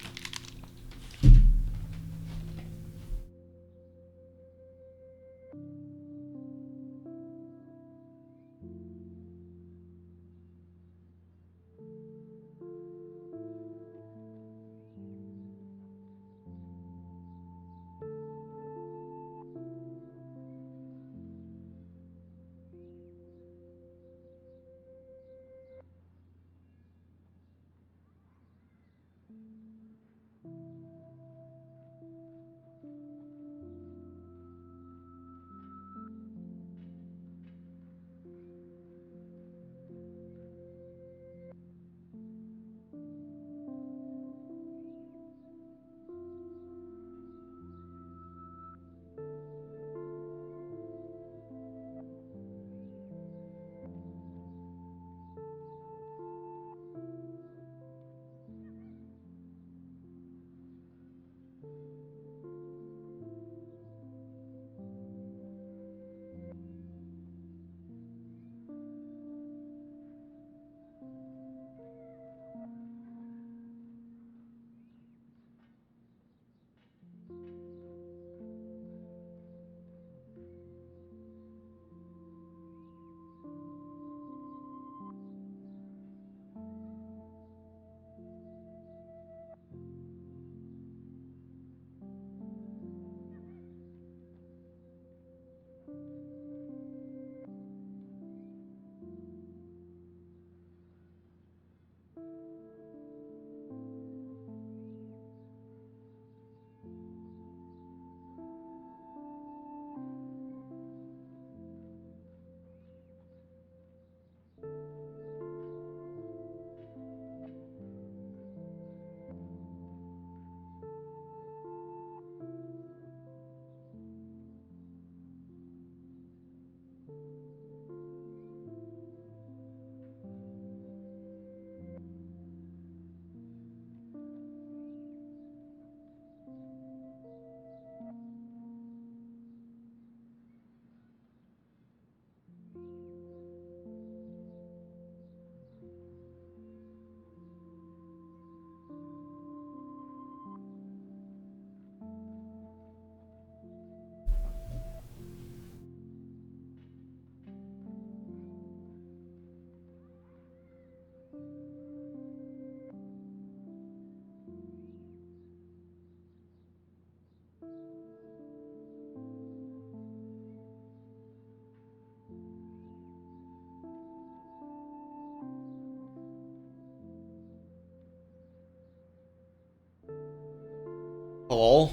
Hello?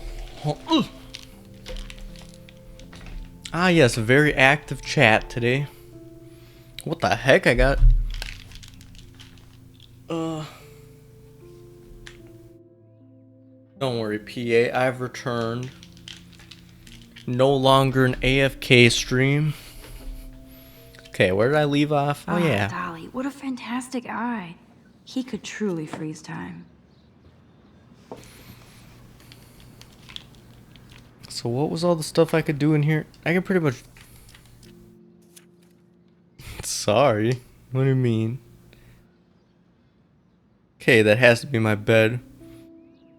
Ah, yes, a very active chat today. What the heck? I got. Don't worry, PA. I've returned. No longer an AFK stream. Okay, where did I leave off? Oh, yeah. Dolly, what a fantastic eye. He could truly freeze time. So what was all the stuff I could do in here? I could pretty much... Sorry. What do you mean? Okay, that has to be my bed.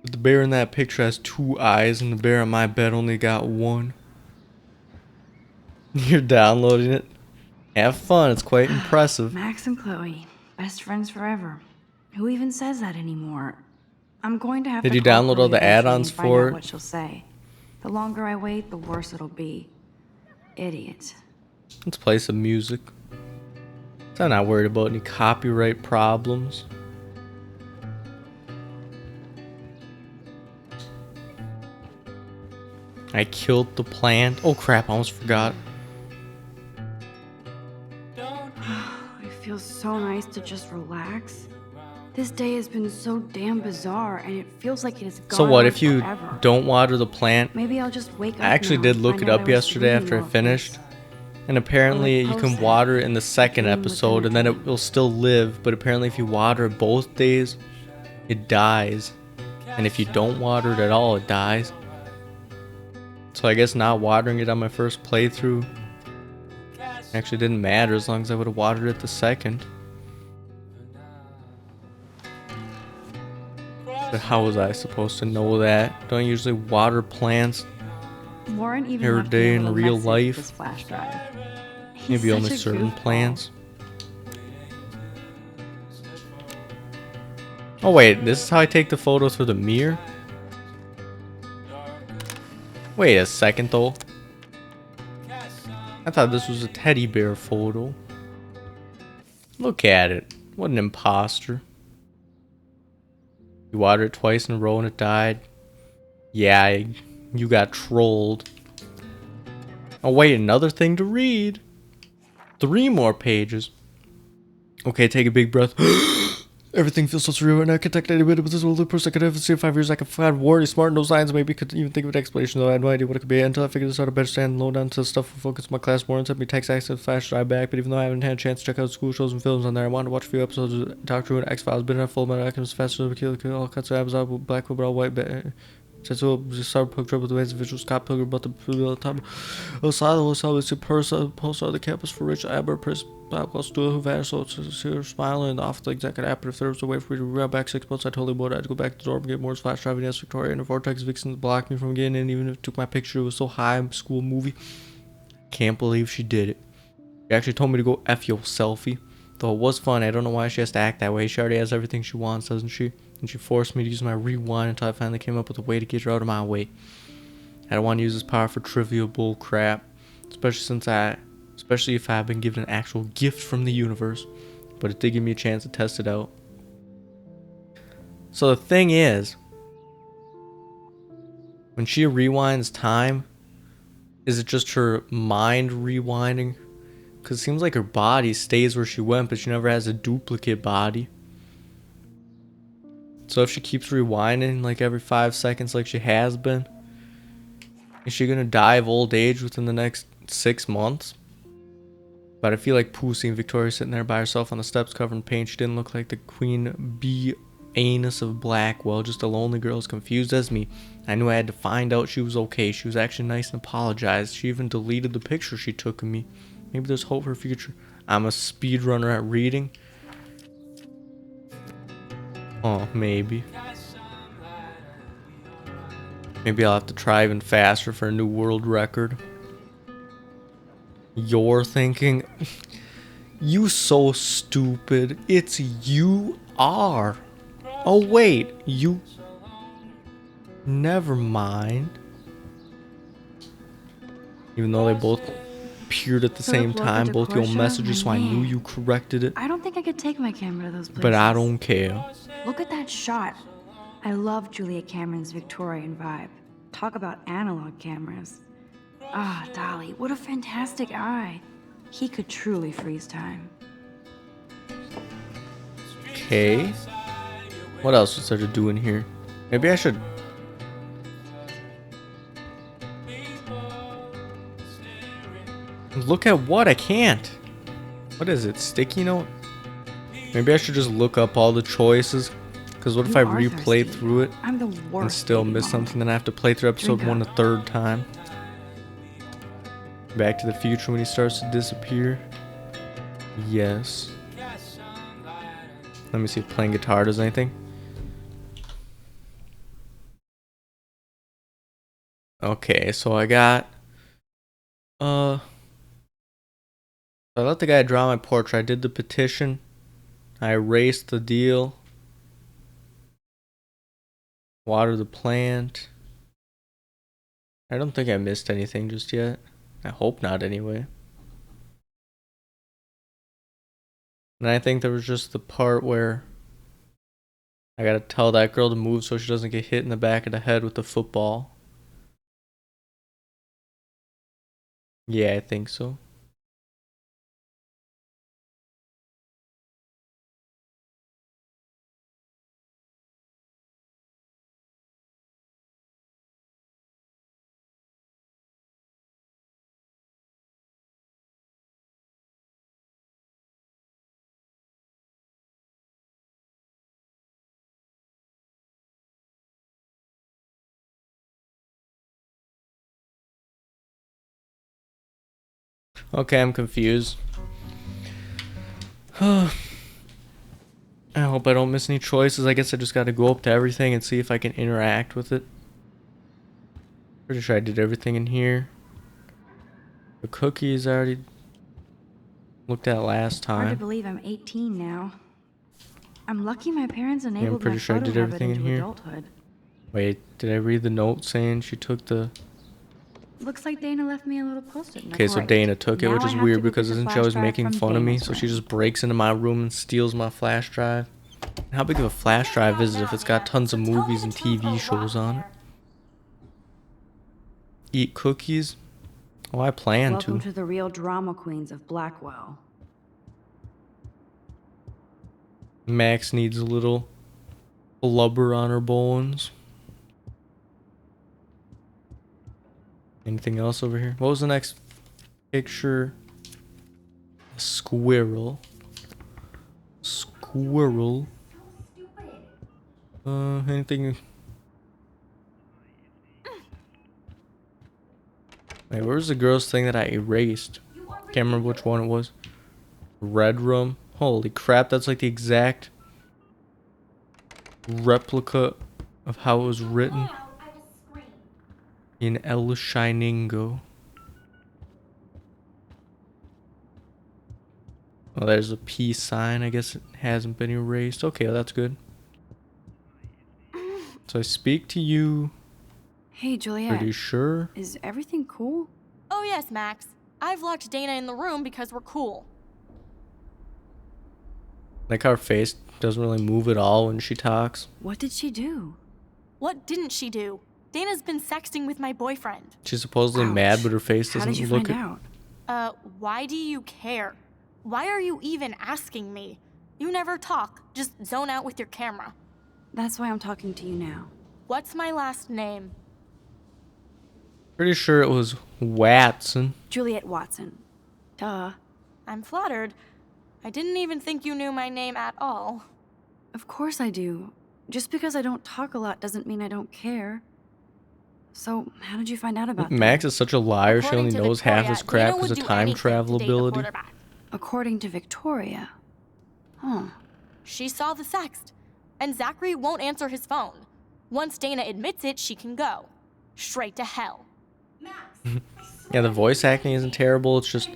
But the bear in that picture has 2 eyes, and the bear on my bed only got 1. You're downloading it? Have fun, it's quite impressive. Max and Chloe, best friends forever. Who even says that anymore? I'm going to have Did to you call download Chloe all the eventually add-ons and find for out it? what she'll say. The longer I wait, the worse it'll be. Idiot. Let's play some music. So I'm not worried about any copyright problems. I killed the plant. Oh crap, I almost forgot. It feels so nice to just relax. This day has been so damn bizarre, and it feels like it has gone So what on if you forever. don't water the plant? Maybe I'll just wake up I actually now did and look find it out up I was yesterday dreaming after I all of finished. this. And apparently Or like you can post water it in the second dream within episode a and then it dream. will still live, but apparently if you water it both days, it dies. And if you don't water it at all, it dies. So I guess not watering it on my first playthrough actually didn't matter as long as I would have watered it the second. But how was I supposed to know that? Don't I usually water plants Warren even every left me day a in little real message with life? his flash drive. He's Maybe only such a certain goofball. plants. Oh wait, this is how I take the photo through the mirror? Wait a second though. I thought this was a teddy bear photo. Look at it. What an imposter. You watered it twice in a row and it died. Yeah, you got trolled. Oh wait, another thing to read. 3 more pages. Okay, take a big breath. Everything feels so surreal right now. I can't take any bit of this little person I could have seen in 5 years. I could find Warren, he's smart in those lines. Maybe could even think of an explanation, though I had no idea what it could be until I figured this out. I better stand low down to the stuff for focus on my class. Warren sent me text access flash drive back, but even though I haven't had a chance to check out school shows and films on there, I wanted to watch a few episodes of Doctor Who and X-Files. Been in full metal alchemist, faster than kill all cuts of Amazon, Black Widow, White Sensible, just Cyberpunk trouble with the ways of visual Scott Pilgrim, but the top Osado, Osado, Persa, post on the campus for Rich Aber, Chris Blackwell, Stuart, who vanished, so it's here smiling, and off the executive app. But if there was a way for me to run back 6 months, I totally would. I'd go back to the dorm, get more flash driving, yes, Victoria, and the Vortex Vixen blocked me from getting in, even if it took my picture. It was so high, school movie. Can't believe she did it. She actually told me to go F your selfie. Though it was fun, I don't know why she has to act that way. She already has everything she wants, doesn't she? And she forced me to use my rewind until I finally came up with a way to get her out of my way. I don't want to use this power for trivial bull crap, especially if I've been given an actual gift from the universe. But it did give me a chance to test it out. So the thing is, when she rewinds time, is it just her mind rewinding? Because it seems like her body stays where she went, but she never has a duplicate body. So if she keeps rewinding like every 5 seconds like she has been, is she gonna die of old age within the next 6 months? But I feel like Pooh seeing Victoria sitting there by herself on the steps covered in paint. She didn't look like the Queen Bee Anus of Blackwell, just a lonely girl as confused as me. I knew I had to find out she was okay. She was actually nice and apologized. She even deleted the picture she took of me. Maybe there's hope for her future. I'm a speedrunner at reading. Oh, maybe. Maybe I'll have to try even faster for a new world record. You're thinking, you so stupid. It's you are. Oh wait, you. Never mind. Even though they both appeared at the same time, both your messages, so I knew you corrected it. I don't think I could take my camera to those places. But I don't care. Look at that shot. I love Julia Cameron's Victorian vibe. Talk about analog cameras. Ah, Dolly, what a fantastic eye. He could truly freeze time. Okay. What else was there to do in here? Maybe I should... Look at what? I can't. What is it? Sticky note? Maybe I should just look up all the choices. Because what if I replay through it I'm the worst and still miss something? Then I have to play through episode 1 a third time. Back to the Future when he starts to disappear. Yes. Let me see if playing guitar does anything. Okay, so I got... I let the guy draw my portrait. I did the petition. I erased the deal. Water the plant. I don't think I missed anything just yet. I hope not anyway. And I think there was just the part where I gotta tell that girl to move so she doesn't get hit in the back of the head with the football. Yeah, I think so. Okay, I'm confused. I hope I don't miss any choices. I guess I just gotta go up to everything and see if I can interact with it. Pretty sure I did everything in here. The cookies I already looked at last Hard to time. believe I'm 18 now. I'm lucky my parents Yeah, I'm enabled pretty my sure I photo did habit everything in into here. adulthood. Wait, did I read the note saying she took the... Looks like Dana left me a little post-it note. Okay, so Dana took it, Now which I is have to weird go get because the isn't she flash always drive making from fun of me? Dana's So she room. just breaks into my room and steals my flash drive. How big of a flash drive is it if it's got tons of movies and TV shows on it? Eat cookies? Oh, I plan Welcome to. to the real drama queens of Blackwell. Max needs a little blubber on her bones. Anything else over here? What was the next picture? A squirrel. Squirrel. Anything? Wait, where's the girl's thing that I erased? Can't remember which one it was. Red room. Holy crap, that's like the exact replica of how it was written in El Shiningo. Oh, there's a peace sign. I guess it hasn't been erased. Okay, well, that's good. So I speak to you. Hey, Juliet. Pretty sure. Is everything cool? Oh, yes, Max. I've locked Dana in the room because we're cool. Like how her face doesn't really move at all when she talks. What did she do? What didn't she do? Dana's been sexting with my boyfriend. She's supposedly Ouch. mad, but her face How doesn't did you look find it. out? Why do you care? Why are you even asking me? You never talk, just zone out with your camera. That's why I'm talking to you now. What's my last name? Pretty sure it was Watson. Juliet Watson. Duh. I'm flattered. I didn't even think you knew my name at all. Of course I do. Just because I don't talk a lot doesn't mean I don't care. So, how did you find out about Max that? is such a liar. She According only to knows half Victoria, his crap Dana because would of do time anything travel to date the ability. quarterback. According to Victoria. Huh. She saw the sext, and Zachary won't answer his phone. Once Dana admits it, she can go. Straight to hell. Yeah, the voice acting isn't terrible. It's just,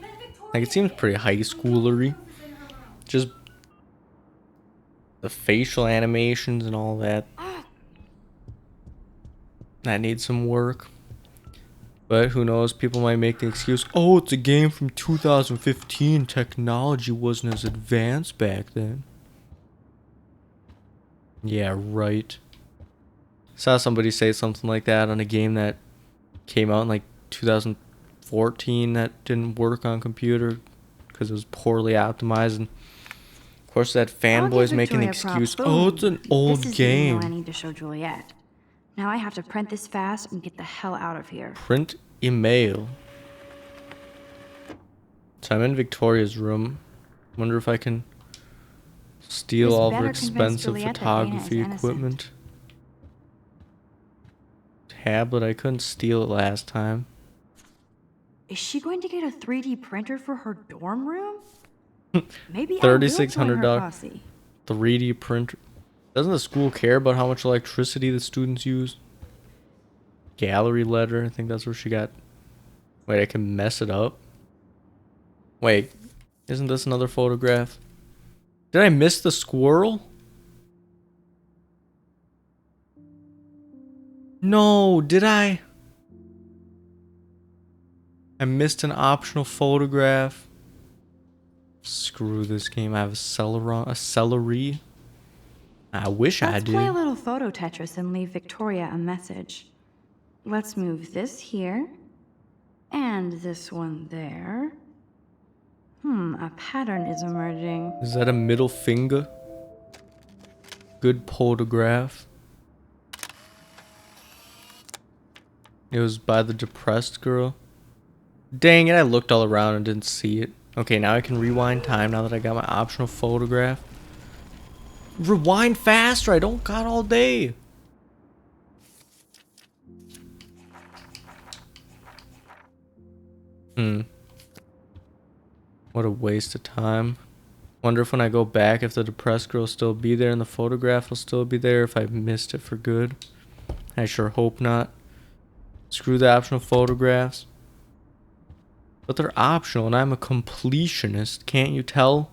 like, it seems pretty high schoolery. Just the facial animations and all that. That needs some work. But who knows, people might make the excuse, oh, it's a game from 2015. Technology wasn't as advanced back then. Yeah, right. Saw somebody say something like that on a game that came out in like 2014 that didn't work on computer because it was poorly optimized. And of course, that fanboy's making the excuse, oh, it's an old this is game. The email I need to show Juliet. Now I have to print this fast and get the hell out of here. Print email. So I'm in Victoria's room. Wonder if I can steal This all of her better convince expensive Juliet that Dana is photography innocent. equipment. Tablet, I couldn't steal it last time. Is she going to get a 3D printer for her dorm room? Maybe I will join her $3,600 posse. 3D printer. Doesn't the school care about how much electricity the students use? Gallery letter, I think that's where she got. Wait, I can mess it up. Wait, isn't this another photograph? Did I miss the squirrel? No, did I? I missed an optional photograph. Screw this game. I have a celery. I wish I Let's did. play a little photo Tetris and leave Victoria a message. Let's move this here. And this one there. A pattern is emerging. Is that a middle finger? Good photograph. It was by the depressed girl. Dang it, I looked all around and didn't see it. Okay, now I can rewind time now that I got my optional photograph. Rewind faster, I don't got all day. What a waste of time. Wonder if when I go back, if the depressed girl will still be there and the photograph will still be there, if I missed it for good. I sure hope not. Screw the optional photographs. But they're optional and I'm a completionist. Can't you tell?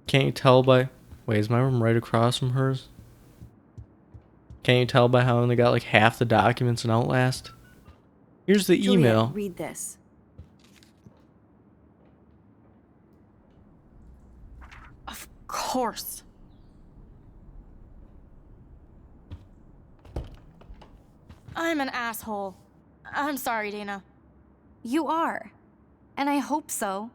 Can't you tell by... Wait, is my room right across from hers? Can't you tell by how I only got like half the documents in Outlast? Here's the Juliet, email. read this. Of course. I'm an asshole. I'm sorry, Dana. You are. And I hope so.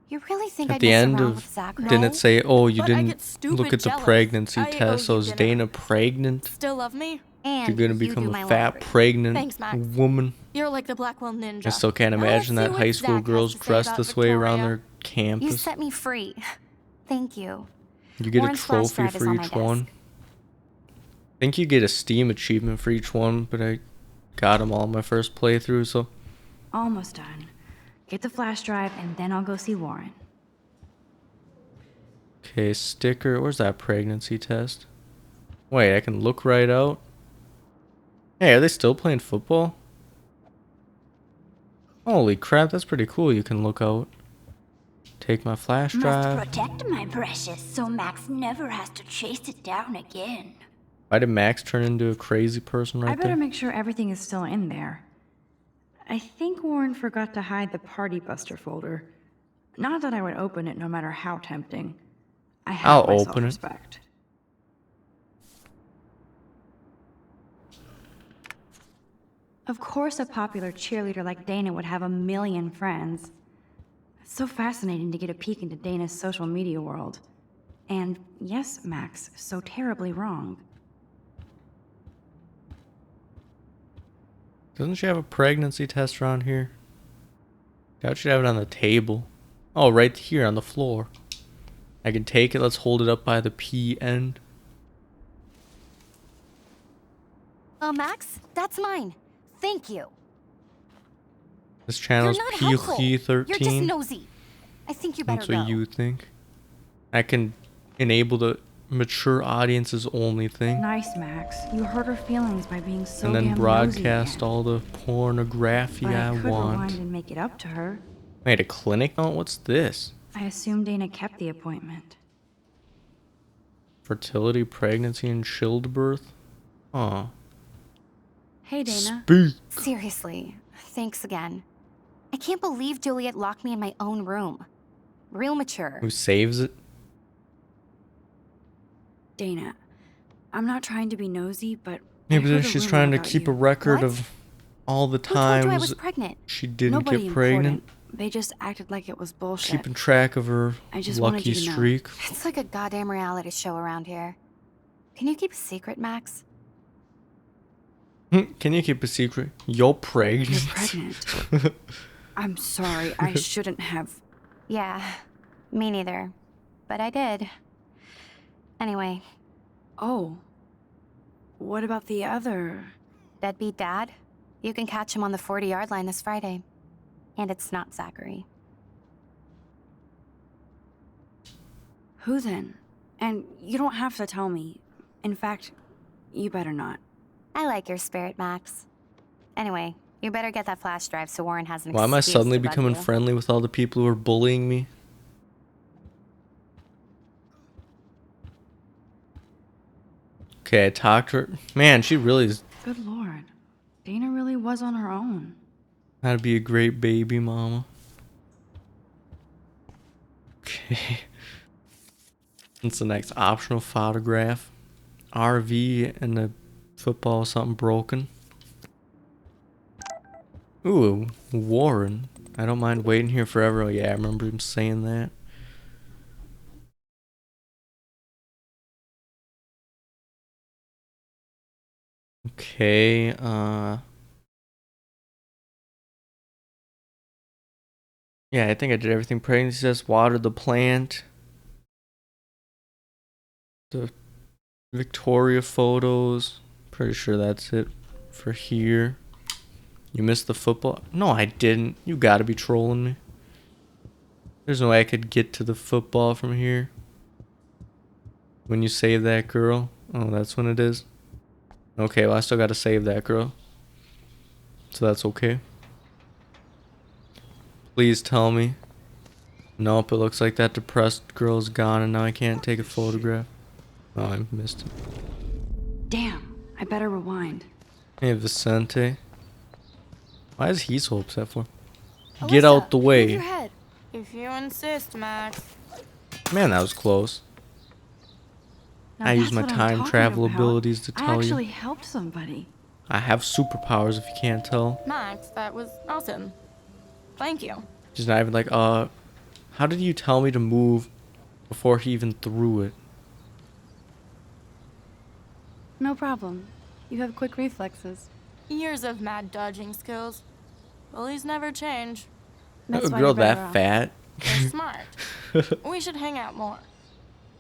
You really think At I'd the mess end around of, with Zachary? didn't it say, oh, you But I didn't get stupid look at the jealous. pregnancy I owe test, so you is dinner. Dana pregnant? Still love me? And You're gonna you become do a my fat, laundry. pregnant Thanks, Max. woman. You're like the Blackwell Ninja. I still can't Now imagine let's see that what high school Zach has girls to say dressed about this way around Victoria. their You campus. set me free. Thank you. You get Warren's a flash trophy drive is for on my each desk. one. I think you get a Steam achievement for each one, but I got them all in my first playthrough, so... Almost done. Get the flash drive and then I'll go see Warren. Okay, sticker. Where's that pregnancy test? Wait, I can look right out? Hey, are they still playing football? Holy crap, that's pretty cool. You can look out. Take my flash Must drive. protect my precious so Max never has to chase it down again. Why did Max turn into a crazy person I right better there? make sure everything is still in there. I think Warren forgot to hide the Party Buster folder. Not that I would open it no matter how tempting. I have I'll my open it. self-respect. Of course a popular cheerleader like Dana would have a million friends. It's so fascinating to get a peek into Dana's social media world. And yes, Max, so terribly wrong. Doesn't she have a pregnancy test around here? Doubt she'd have it on the table. Oh, right here on the floor. I can take it. Let's hold it up by the P end. Oh, Max, that's mine. Thank you. This channel's You're not helpful. PG-13. You're just nosy. I think you better That's go. what you think. I can enable the mature audiences only thing. Nice, Max. You hurt her feelings by being so And then damn nosy broadcast again. all the pornography But I I could want. rewind and make it up to her. Wait, a clinic note? What's this? I assume Dana kept the appointment. Fertility, pregnancy, and childbirth? Aw. Hey, Dana. Speak. Seriously, thanks again. I can't believe Juliet locked me in my own room. Real mature. Who saves it? Dana, I'm not trying to be nosy, but Maybe I heard a she's rumor trying to about keep a you. record What? of all the Who told you I times was pregnant? she didn't Nobody get pregnant. important. They just acted like it was bullshit. Keeping track of her I just wanted lucky you to know. streak. It's like a goddamn reality show around here. Can you keep a secret, Max? Can you keep a secret? You're pregnant. You're pregnant. I'm sorry, I shouldn't have. Yeah, me neither. But I did. Anyway. Oh. What about the other? Deadbeat dad? You can catch him on the 40-yard line this Friday. And it's not Zachary. Who then? And you don't have to tell me. In fact, you better not. I like your spirit, Max. Anyway, you better get that flash drive so Warren has an Why am I excuse suddenly to bug becoming you. friendly with all the people who are bullying me? Okay, I talked to her. Man, she really is Good lord. Dana really was on her own. how to be a great baby mama. Okay. What's the next optional photograph? RV and the football something broken. Ooh, Warren. I don't mind waiting here forever. Oh yeah, I remember him saying that. Okay, yeah, I think I did everything. Pregnancy test, watered the plant. The Victoria photos. Pretty sure that's it for here. You missed the football? No, I didn't. You gotta be trolling me. There's no way I could get to the football from here. When you save that girl. Oh, that's when it is. Okay, well I still gotta save that girl. So that's okay. Please tell me. Nope, it looks like that depressed girl's gone and now I can't take a photograph. Oh, I missed it. Damn, I better rewind. Hey, Vicente. Why is he so upset for? Get out the Move way. your head. If you insist, Max. Man, that was close. Now I use that's my what I'm time talking travel about. abilities to I tell actually you. helped somebody. I have superpowers if you can't tell. Max, that was awesome. Thank you. She's not even like, how did you tell me to move before he even threw it? No problem. You have quick reflexes. Years of mad dodging skills. Bullies never change. A girl that fat? They're smart. We should hang out more.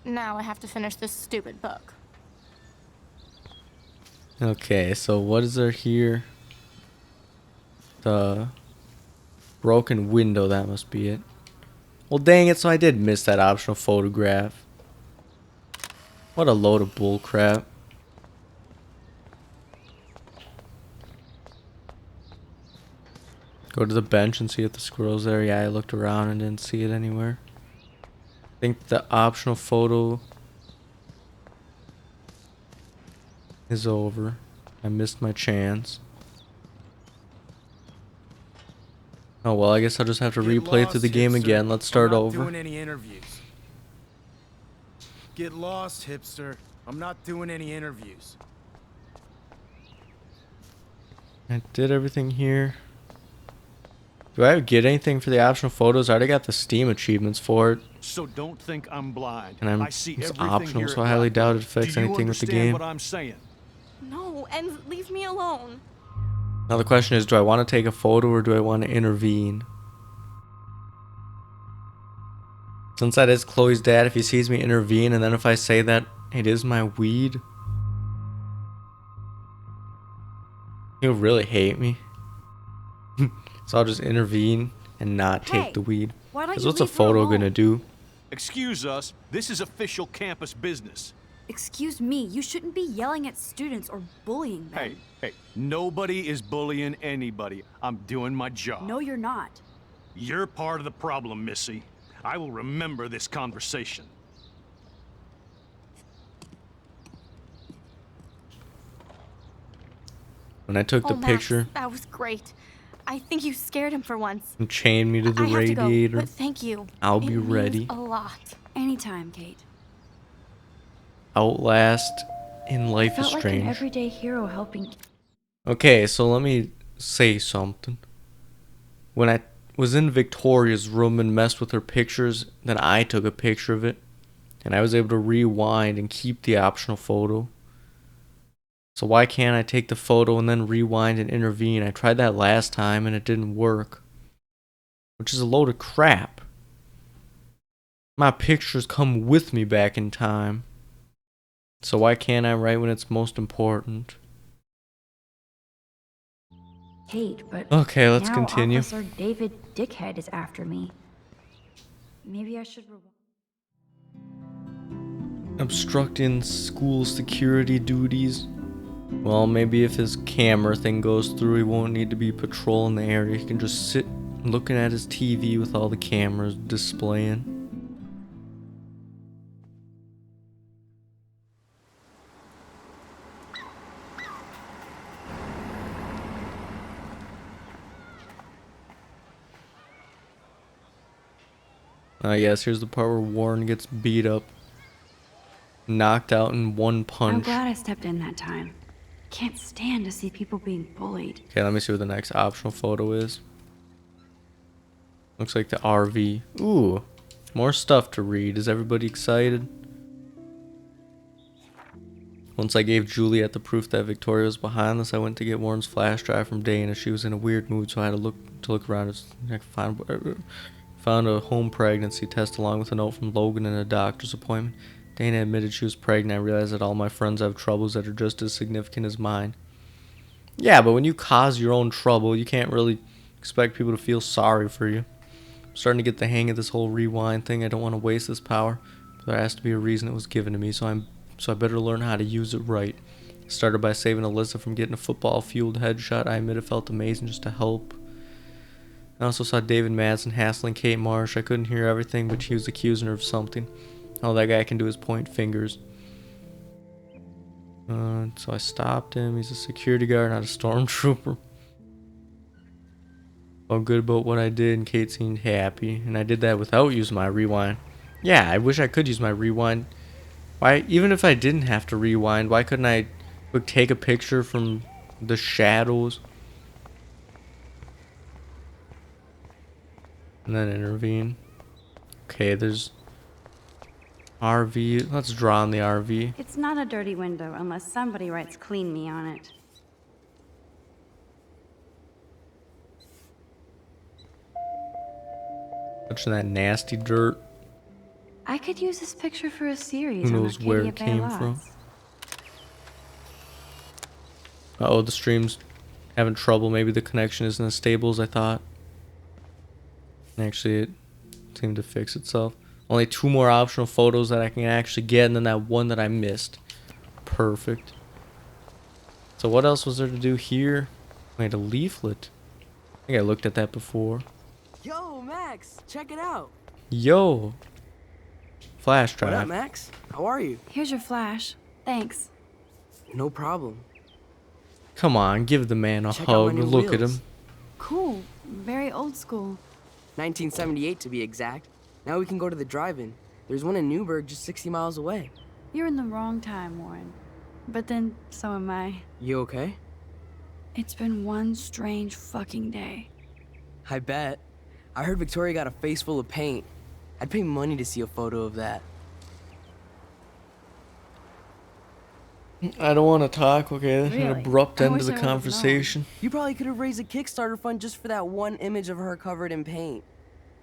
Now I have to finish this stupid book. Okay, so what is there here? The broken window, that must be it. Well, dang it, so I did miss that optional photograph. What a load of bull crap. Go to the bench and see if the squirrel's there. Yeah, I looked around and didn't see it anywhere. I think the optional photo is over. I missed my chance. Oh well, I guess I'll just have to replay through the game again. Let's start over. I'm not doing any interviews. Get lost, hipster. I'm not doing any interviews. I did everything here. Do I get anything for the optional photos? I already got the Steam achievements for it. So don't think I'm blind. And I see it's everything optional, here so at I highly doubt Blackwell. it affects Do you anything with the understand game. what I'm saying? No, and leave me alone. Now the question is, do I want to take a photo or do I want to intervene? Since that is Chloe's dad, if he sees me intervene, and then if I say that it is my weed, he'll really hate me. So I'll just intervene and not take the weed. why don't Because you what's a leave her photo alone? gonna do? Excuse us. This is official campus business. Excuse me, you shouldn't be yelling at students or bullying them. Hey, nobody is bullying anybody. I'm doing my job. No, you're not. You're part of the problem, Missy. I will remember this conversation. When I took the Max, picture that was great. I think you scared him for once. and chained me to the I have to go, radiator, but thank you. I'll It be means ready. A lot. Anytime, Kate. Outlast in Life is Felt like an Strange. everyday hero helping. Okay, so let me say something. When I was in Victoria's room and messed with her pictures, then I took a picture of it, and I was able to rewind and keep the optional photo. So why can't I take the photo and then rewind and intervene? I tried that last time and it didn't work. Which is a load of crap. My pictures come with me back in time. So why can't I write when it's most important? Kate, but Okay, let's now continue. Officer David Dickhead is after me. Maybe I should Obstructing school security duties. Well, maybe if his camera thing goes through, he won't need to be patrolling the area. He can just sit looking at his TV with all the cameras displaying. Yes, here's the part where Warren gets beat up. Knocked out in one I'm punch. glad I stepped in that time. Can't stand to see people being bullied. Okay, let me see what the next optional photo is. Looks like the RV. Ooh, more stuff to read. Is everybody excited? Once I gave Juliet the proof that Victoria was behind this, I went to get Warren's flash drive from Dana. She was in a weird mood, so I had to look around. I found a home pregnancy test along with a note from Logan and a doctor's appointment. Dana admitted she was pregnant. I realized that all my friends have troubles that are just as significant as mine. Yeah, but when you cause your own trouble, you can't really expect people to feel sorry for you. starting to get the hang of this whole rewind thing. I don't want to waste this power. But there has to be a reason it was given to me, so I better learn how to use it right. Started by saving Alyssa from getting a football-fueled headshot. I admit it felt amazing just to help. I also saw David Madsen hassling Kate Marsh. I couldn't hear everything, but he was accusing her of something. All that guy can do is point fingers. So I stopped him. He's a security guard, not a stormtrooper. Felt good about what I did, and Kate seemed happy. And I did that without using my rewind. Yeah, I wish I could use my rewind. Why, even if I didn't have to rewind, why couldn't I take a picture from the shadows and then intervene? Okay, there's RV. Let's draw on the RV. It's not a dirty window unless somebody writes "clean me" on it. Touching that nasty dirt. I could use this picture for a series. Who knows where it came from? Uh-oh, the stream's having trouble. Maybe the connection isn't as stable as I thought. Actually, it seemed to fix itself. Only 2 more optional photos that I can actually get, and then that one that I missed. Perfect. So what else was there to do here? Wait, a leaflet. I think I looked at that before. Yo, Max, check it out. Yo. Flash drive. What up, Max? How are you? Here's your flash. Thanks. No problem. Come on, give the man a Check out my hug. new Look at wheels. him. Cool. Very old school. 1978 to be exact. Now we can go to the drive-in. There's one in Newburgh just 60 miles away. You're in the wrong time, Warren. But then, so am I. You okay? It's been one strange fucking day. I bet. I heard Victoria got a face full of paint. I'd pay money to see a photo of that. I don't want to talk, okay? That's an Really? abrupt I end to wish the I would've known. conversation. You probably could have raised a Kickstarter fund just for that one image of her covered in paint.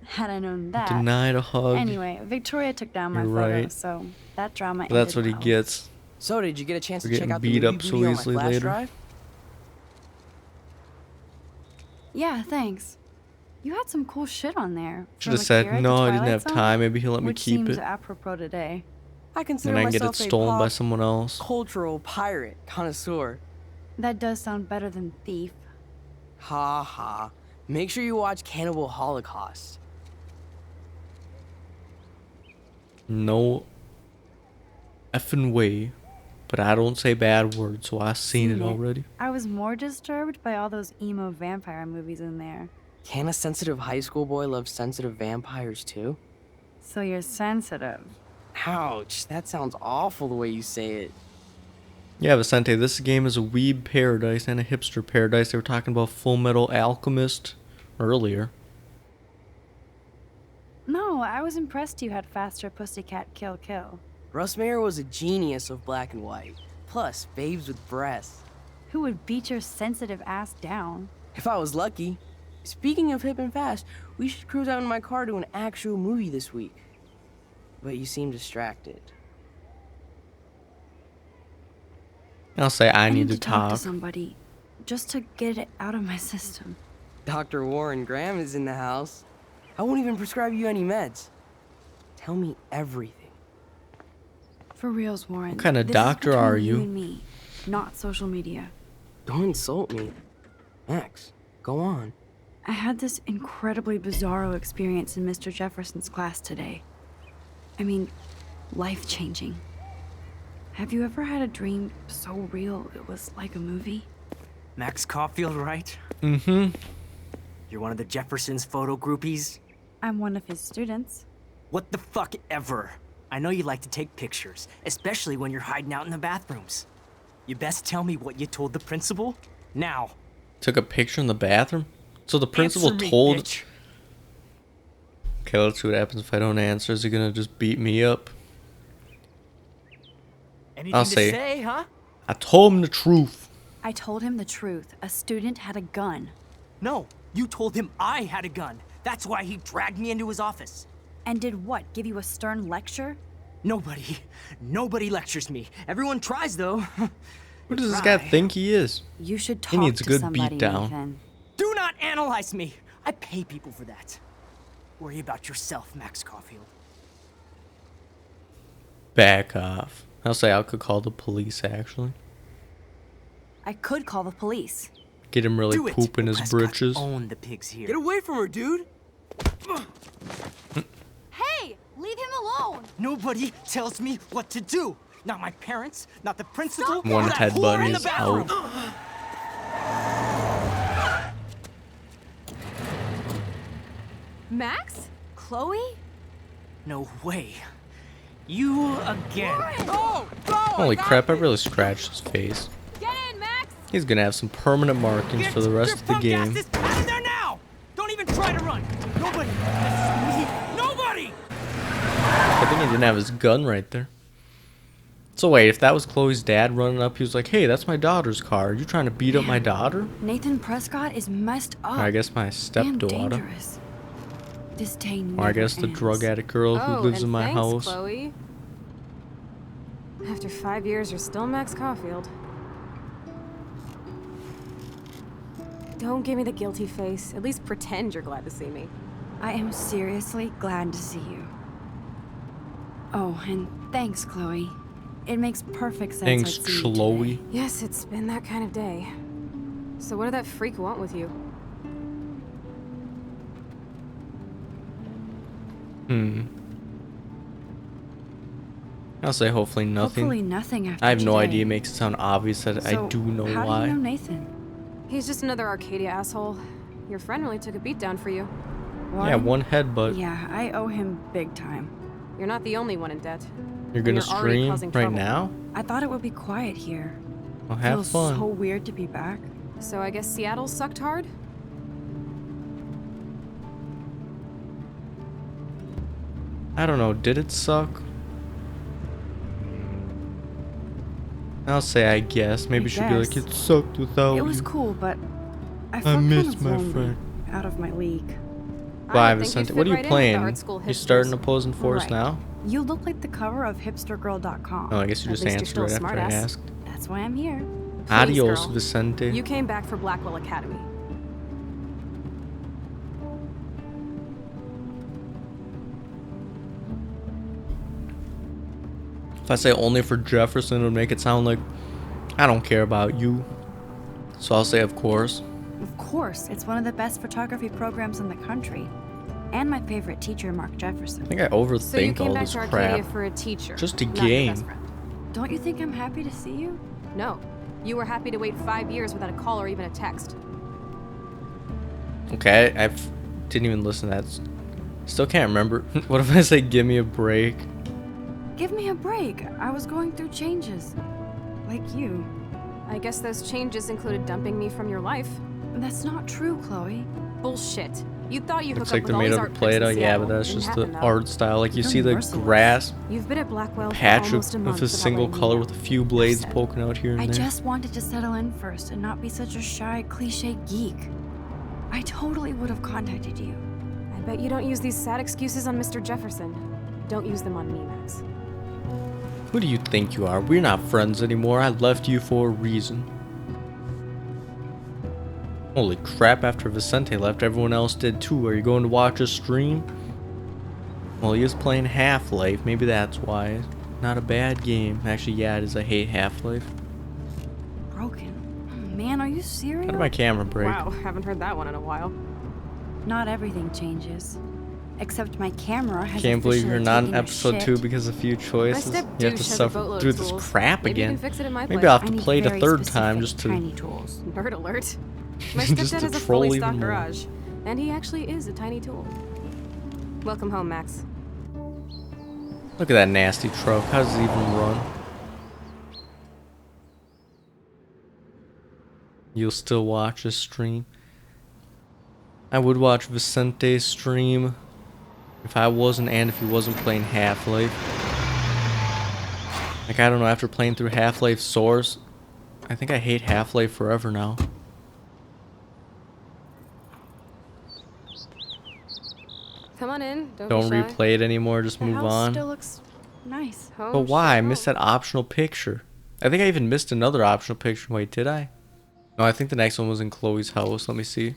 Had I known that. Denied a hug. Anyway, Victoria took down my You're photo, right. so that drama But that's what ended he well. gets. So, did you get a chance For to check getting out the beat movie up so Beauty on my easily flash later. drive? Yeah, thanks. You had some cool shit on there. Should From have said, Akira to no, I didn't Twilight have Zone, time. Maybe he'll let me which keep seems it. apropos today. I consider And I can get it myself a stolen by pop someone else. cultural pirate connoisseur. That does sound better than thief. Ha ha. Make sure you watch Cannibal Holocaust. No effing way. But I don't say bad words, so I've seen it already. I was more disturbed by all those emo vampire movies in there. Can a sensitive high school boy love sensitive vampires too? So you're sensitive. Ouch, that sounds awful the way you say it. Yeah, Vicente, this game is a weeb paradise and a hipster paradise. They were talking about Full Metal Alchemist earlier. No, I was impressed you had faster Pussycat Kill Kill. Russ Meyer was a genius of black and white. Plus, babes with breasts. Who would beat your sensitive ass down? If I was lucky. Speaking of hip and fast, we should cruise out in my car to an actual movie this week. But you seem distracted. I'll say I need to talk to talk. somebody, just to get it out of my system. Dr. Warren Graham is in the house. I won't even prescribe you any meds. Tell me everything. For reals, Warren. What kind of this is doctor between are you you? and me, not social media. Don't insult me. Max, go on. I had this incredibly bizarro experience in Mr. Jefferson's class today. I mean, life-changing. Have you ever had a dream so real it was like a movie? Max Caulfield, right? Mm-hmm. You're one of the Jefferson's photo groupies? I'm one of his students. What the fuck ever. I know you like to take pictures, especially when you're hiding out in the bathrooms. You best tell me what you told the principal now. Took a picture in the bathroom? So the principal Answer me, told... bitch. Okay, let's see what happens if I don't answer. Is he gonna just beat me up? Anything I'll to say, say, huh? I told him the truth. I told him the truth. A student had a gun. No, you told him I had a gun. That's why he dragged me into his office. And did what? Give you a stern lecture? Nobody lectures me. Everyone tries, though. What does this guy think he is? You should talk He needs a to good somebody, beatdown. Nathan. Do not analyze me. I pay people for that. Worry about yourself, Max Caulfield. Back off. I'll say I could call the police, actually. I could call the police. Get him really Do it. pooping his Prescott britches. owned the pigs here. Get away from her, dude! Hey, leave him alone. Nobody tells me what to do. Not my parents, not the principal. One or that headbutt whore and in the he's bathroom. out. Max? Chloe? No way. You again. Oh! Holy crap, I really scratched his face. Get in, Max! He's gonna have some permanent markings for the rest of the game. Get out of there now! Don't even try to run. Nobody. Nobody. I think he didn't have his gun right there. So wait, if that was Chloe's dad running up, he was like, "Hey, that's my daughter's car. Are you trying to beat up my daughter?" Nathan Prescott is messed up. Or I guess my and stepdaughter. dangerous. This day Or I guess the never drug ends. addict girl who lives in my house. Chloe. After 5 years, you're still Max Caulfield. Don't give me the guilty face. At least pretend you're glad to see me. I am seriously glad to see you. Oh, and thanks, Chloe. It makes perfect sense. Thanks, I'd see you Chloe. Yes, it's been that kind of day. So what did that freak want with you? I'll say hopefully nothing. Hopefully nothing after I have no today. idea. It makes it sound obvious that I So, do know how why. do you know Nathan? He's just another Arcadia asshole. Your friend really took a beat down for you. Yeah, one headbutt. Yeah, I owe him big time. You're not the only one in debt. You're And gonna already stream causing right trouble. now? I thought it would be quiet here. Well, have Feels fun. so weird to be back. So I guess Seattle sucked hard? I don't know. Did it suck? I'll say I guess. Maybe she'll be like, guess. it sucked without It was you. cool, but I felt miss kind of my lonely, friend. out of my league. Bye, think you Vicente. fit What are you right in with the playing? art school You starting hipsters. opposing force Right. now? You look like the cover of hipstergirl.com. Oh, I guess you At just least you're answered still right a after I smartass. asked. That's why I'm here. Adios, girl. Vicente. You came back for Blackwell Academy. If I say only for Jefferson, it would make it sound like I don't care about you. So I'll say, of course. Of course, it's one of the best photography programs in the country. And my favorite teacher, Mark Jefferson. I think I So you overthink came all back this to Arcadia crap. for a teacher. Just a not your game. best friend. Don't you think I'm happy to see you? No. You were happy to wait 5 years without a call or even a text. Okay, I didn't even listen to that. Still can't remember. What if I say, give me a break? Give me a break. I was going through changes. Like you. I guess those changes included dumping me from your life. That's not true, Chloe. Bullshit. You thought you Looks hooked like up they're with all made these of art prints in Play-Doh. Yeah, Seattle. but that's Didn't just happen, the though. art style. Like you You're see the merciless. grass You've been at Blackwell for patch almost a month of a without single letting me color know. with a few blades poking out here and I there. just wanted to settle in first and not be such a shy, cliche geek. I totally would have contacted you. I bet you don't use these sad excuses on Mr. Jefferson. Don't use them on me, Max. Who do you think you are? We're not friends anymore. I left you for a reason. Holy crap, after Vicente left, everyone else did too. Are you going to watch a stream? Well, he is playing Half-Life. Maybe that's why. Not a bad game. Actually, yeah, it is. I hate Half-Life. Broken. Man, are you serious? How did my camera break? Wow, haven't heard that one in a while. Not everything changes. Except my camera has Can't believe you're officially not in taken a episode shit. 2 because of a few choices. step You have douche to has a suffer boatload through of this tools. crap Maybe you again. can fix it in my Maybe place. I'll have I to need play it a very third time specific just to tiny tools. Nerd alert. My Just stepdad to has a troll fully even stocked more. garage. And he actually is a tiny tool. Welcome home, Max. Look at that nasty truck. How does it even run? You'll still watch this stream? I would watch Vicente's stream if I wasn't, and if he wasn't playing Half-Life. Like, I don't know, after playing through Half-Life Source, I think I hate Half-Life forever now. Come on in. Don't Don't be shy. replay it anymore, just The move house on. still looks nice. But why? I missed that optional picture. I think I even missed another optional picture. Wait, did I? No, I think the next one was in Chloe's house. Let me see.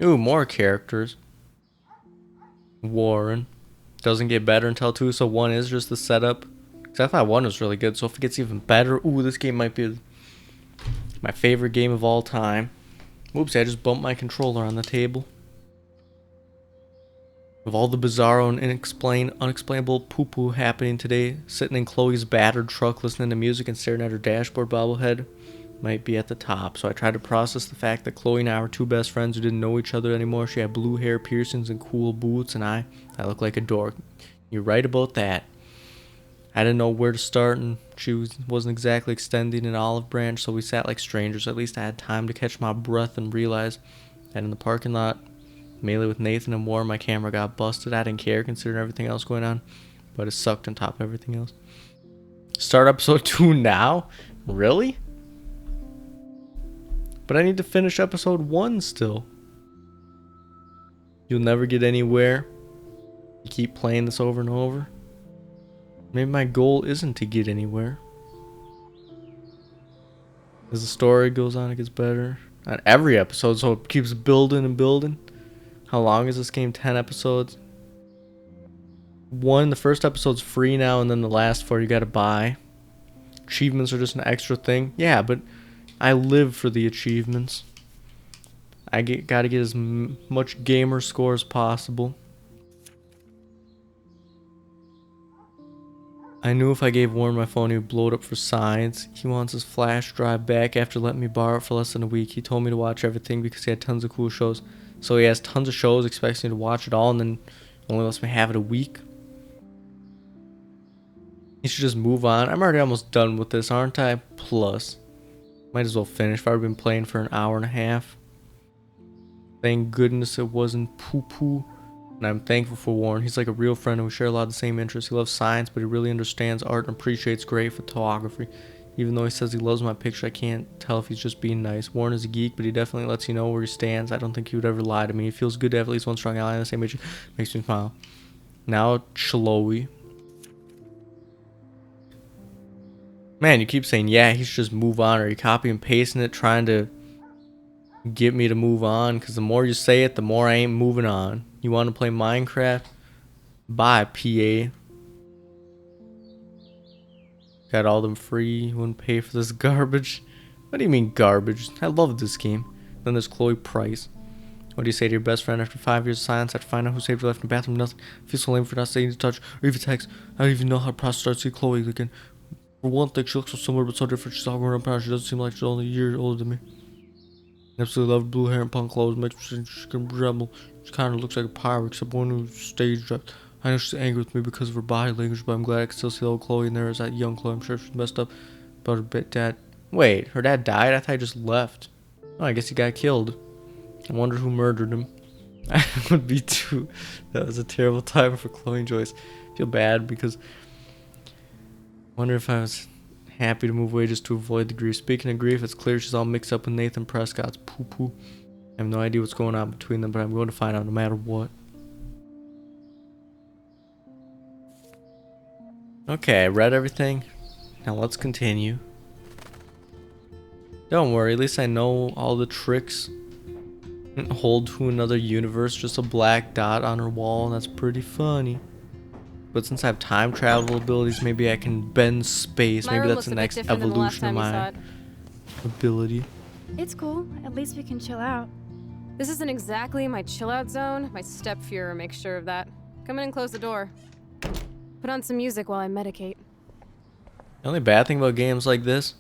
Ooh, more characters. Warren. Doesn't get better until 2, so 1 is just the setup. Because I thought 1 was really good, so if it gets even better, ooh, this game might be my favorite game of all time. Oops, I just bumped my controller on the table. Of all the bizarro and unexplainable poo-poo happening today, sitting in Chloe's battered truck listening to music and staring at her dashboard bobblehead might be at the top. So I tried to process the fact that Chloe and I were two best friends who didn't know each other anymore. She had blue hair, piercings, and cool boots, and I look like a dork. You're right about that. I didn't know where to start, and she wasn't exactly extending an olive branch, so we sat like strangers. At least I had time to catch my breath and realize that in the parking lot, melee with Nathan and Warren, my camera got busted. I didn't care considering everything else going on, but it sucked on top of everything else. Start episode 2 now? Really? But I need to finish episode 1 still. You'll never get anywhere. You keep playing this over and over. Maybe my goal isn't to get anywhere. As the story goes on, it gets better. On every episode, so it keeps building and building. How long is this game? 10 episodes? The first episode's free now, and then the last 4 you gotta buy. Achievements are just an extra thing. Yeah, but I live for the achievements. I gotta get as much gamer score as possible. I knew if I gave Warren my phone, he would blow it up for science. He wants his flash drive back after letting me borrow it for less than a week. He told me to watch everything because he had tons of cool shows. So he has tons of shows, expects me to watch it all, and then only lets me have it a week. He should just move on. I'm already almost done with this, aren't I? Plus, might as well finish. I've already been playing for an hour and a half. Thank goodness it wasn't poo-poo. And I'm thankful for Warren. He's like a real friend and we share a lot of the same interests. He loves science, but he really understands art and appreciates great photography. Even though he says he loves my picture, I can't tell if he's just being nice. Warren is a geek, but he definitely lets you know where he stands. I don't think he would ever lie to me. It feels good to have at least one strong ally on the same page. Makes me smile. Now, Chloe. Man, you keep saying, yeah, he should just move on. Or you copy and pasting it, trying to get me to move on. Because the more you say it, the more I ain't moving on. You want to play Minecraft? Bye, PA. Got all them free. You wouldn't pay for this garbage. What do you mean garbage? I love this game. Then there's Chloe Price. What do you say to your best friend after 5 years of silence? I had to find out who saved your life in the bathroom. Nothing. I feel so lame for not staying in touch or even text. I don't even know how to process start to see Chloe again. For one thing, she looks so similar but so different. She's all grown up now. She doesn't seem like she's only a year older than me. Absolutely love blue hair and punk clothes. Makes me think she can resemble. She kind of looks like a pirate, except one who's stage dressed. I know she's angry with me because of her body language, but I'm glad I can still see old Chloe in there as that young Chloe. I'm sure she's messed up about her dad. Wait, her dad died? I thought he just left. Oh, I guess he got killed. I wonder who murdered him. I would be too. That was a terrible time for Chloe and Joyce. I feel bad because I wonder if I was happy to move away just to avoid the grief. Speaking of grief, it's clear she's all mixed up with Nathan Prescott's poo-poo. I have no idea what's going on between them, but I'm going to find out no matter what. Okay, I read everything. Now let's continue. Don't worry, at least I know all the tricks. Hold to another universe, just a black dot on her wall, and that's pretty funny. But since I have time travel abilities, maybe I can bend space. Maybe that's the next evolution of my ability. It's cool. At least we can chill out. This isn't exactly my chill out zone. My stepfuhrer makes sure of that. Come in and close the door. Put on some music while I medicate. The only bad thing about games like this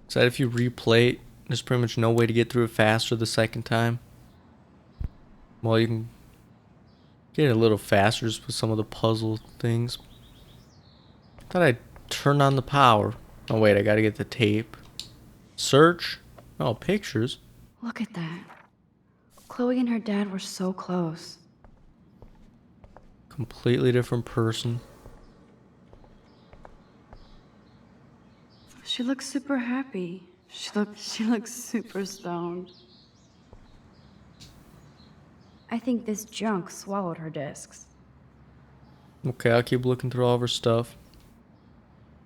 is that if you replay it, there's pretty much no way to get through it faster the second time. Well, you can get it a little faster just with some of the puzzle things. I thought I'd turn on the power. Oh wait, I gotta get the tape. Search? Oh, pictures. Look at that. Chloe and her dad were so close. Completely different person. She looks super happy. She looks super stoned. I think this junk swallowed her discs. Okay, I'll keep looking through all of her stuff.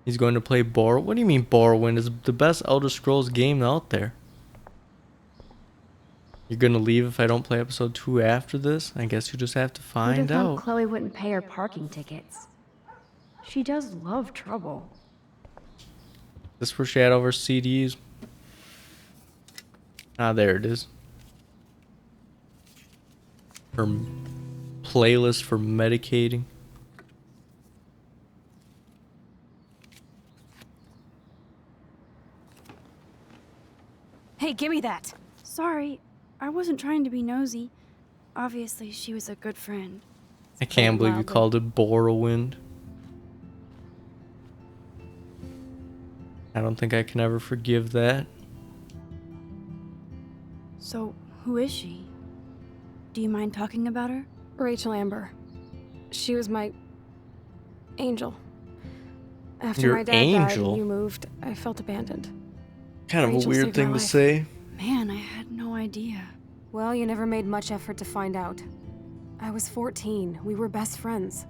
He's going to play Borrow. What do you mean Borrowing? It's the best Elder Scrolls game out there. You're gonna leave if I don't play episode 2 after this? I guess you just have to Who'd have find thought out. Chloe wouldn't pay her parking tickets? She does love trouble. This where she had over CDs. Ah, there it is. Her playlist for medicating. Hey, give me that. Sorry, I wasn't trying to be nosy. Obviously, she was a good friend. I can't believe you loudly. called it Borowind. I don't think I can ever forgive that. So, who is she? Do you mind talking about her? Rachel Amber. She was my angel. After Your my dad died angel? and you moved, I felt abandoned. Kind of Rachel a weird saved thing my to life. say. Man, I had no idea. Well, you never made much effort to find out. I was 14. We were best friends.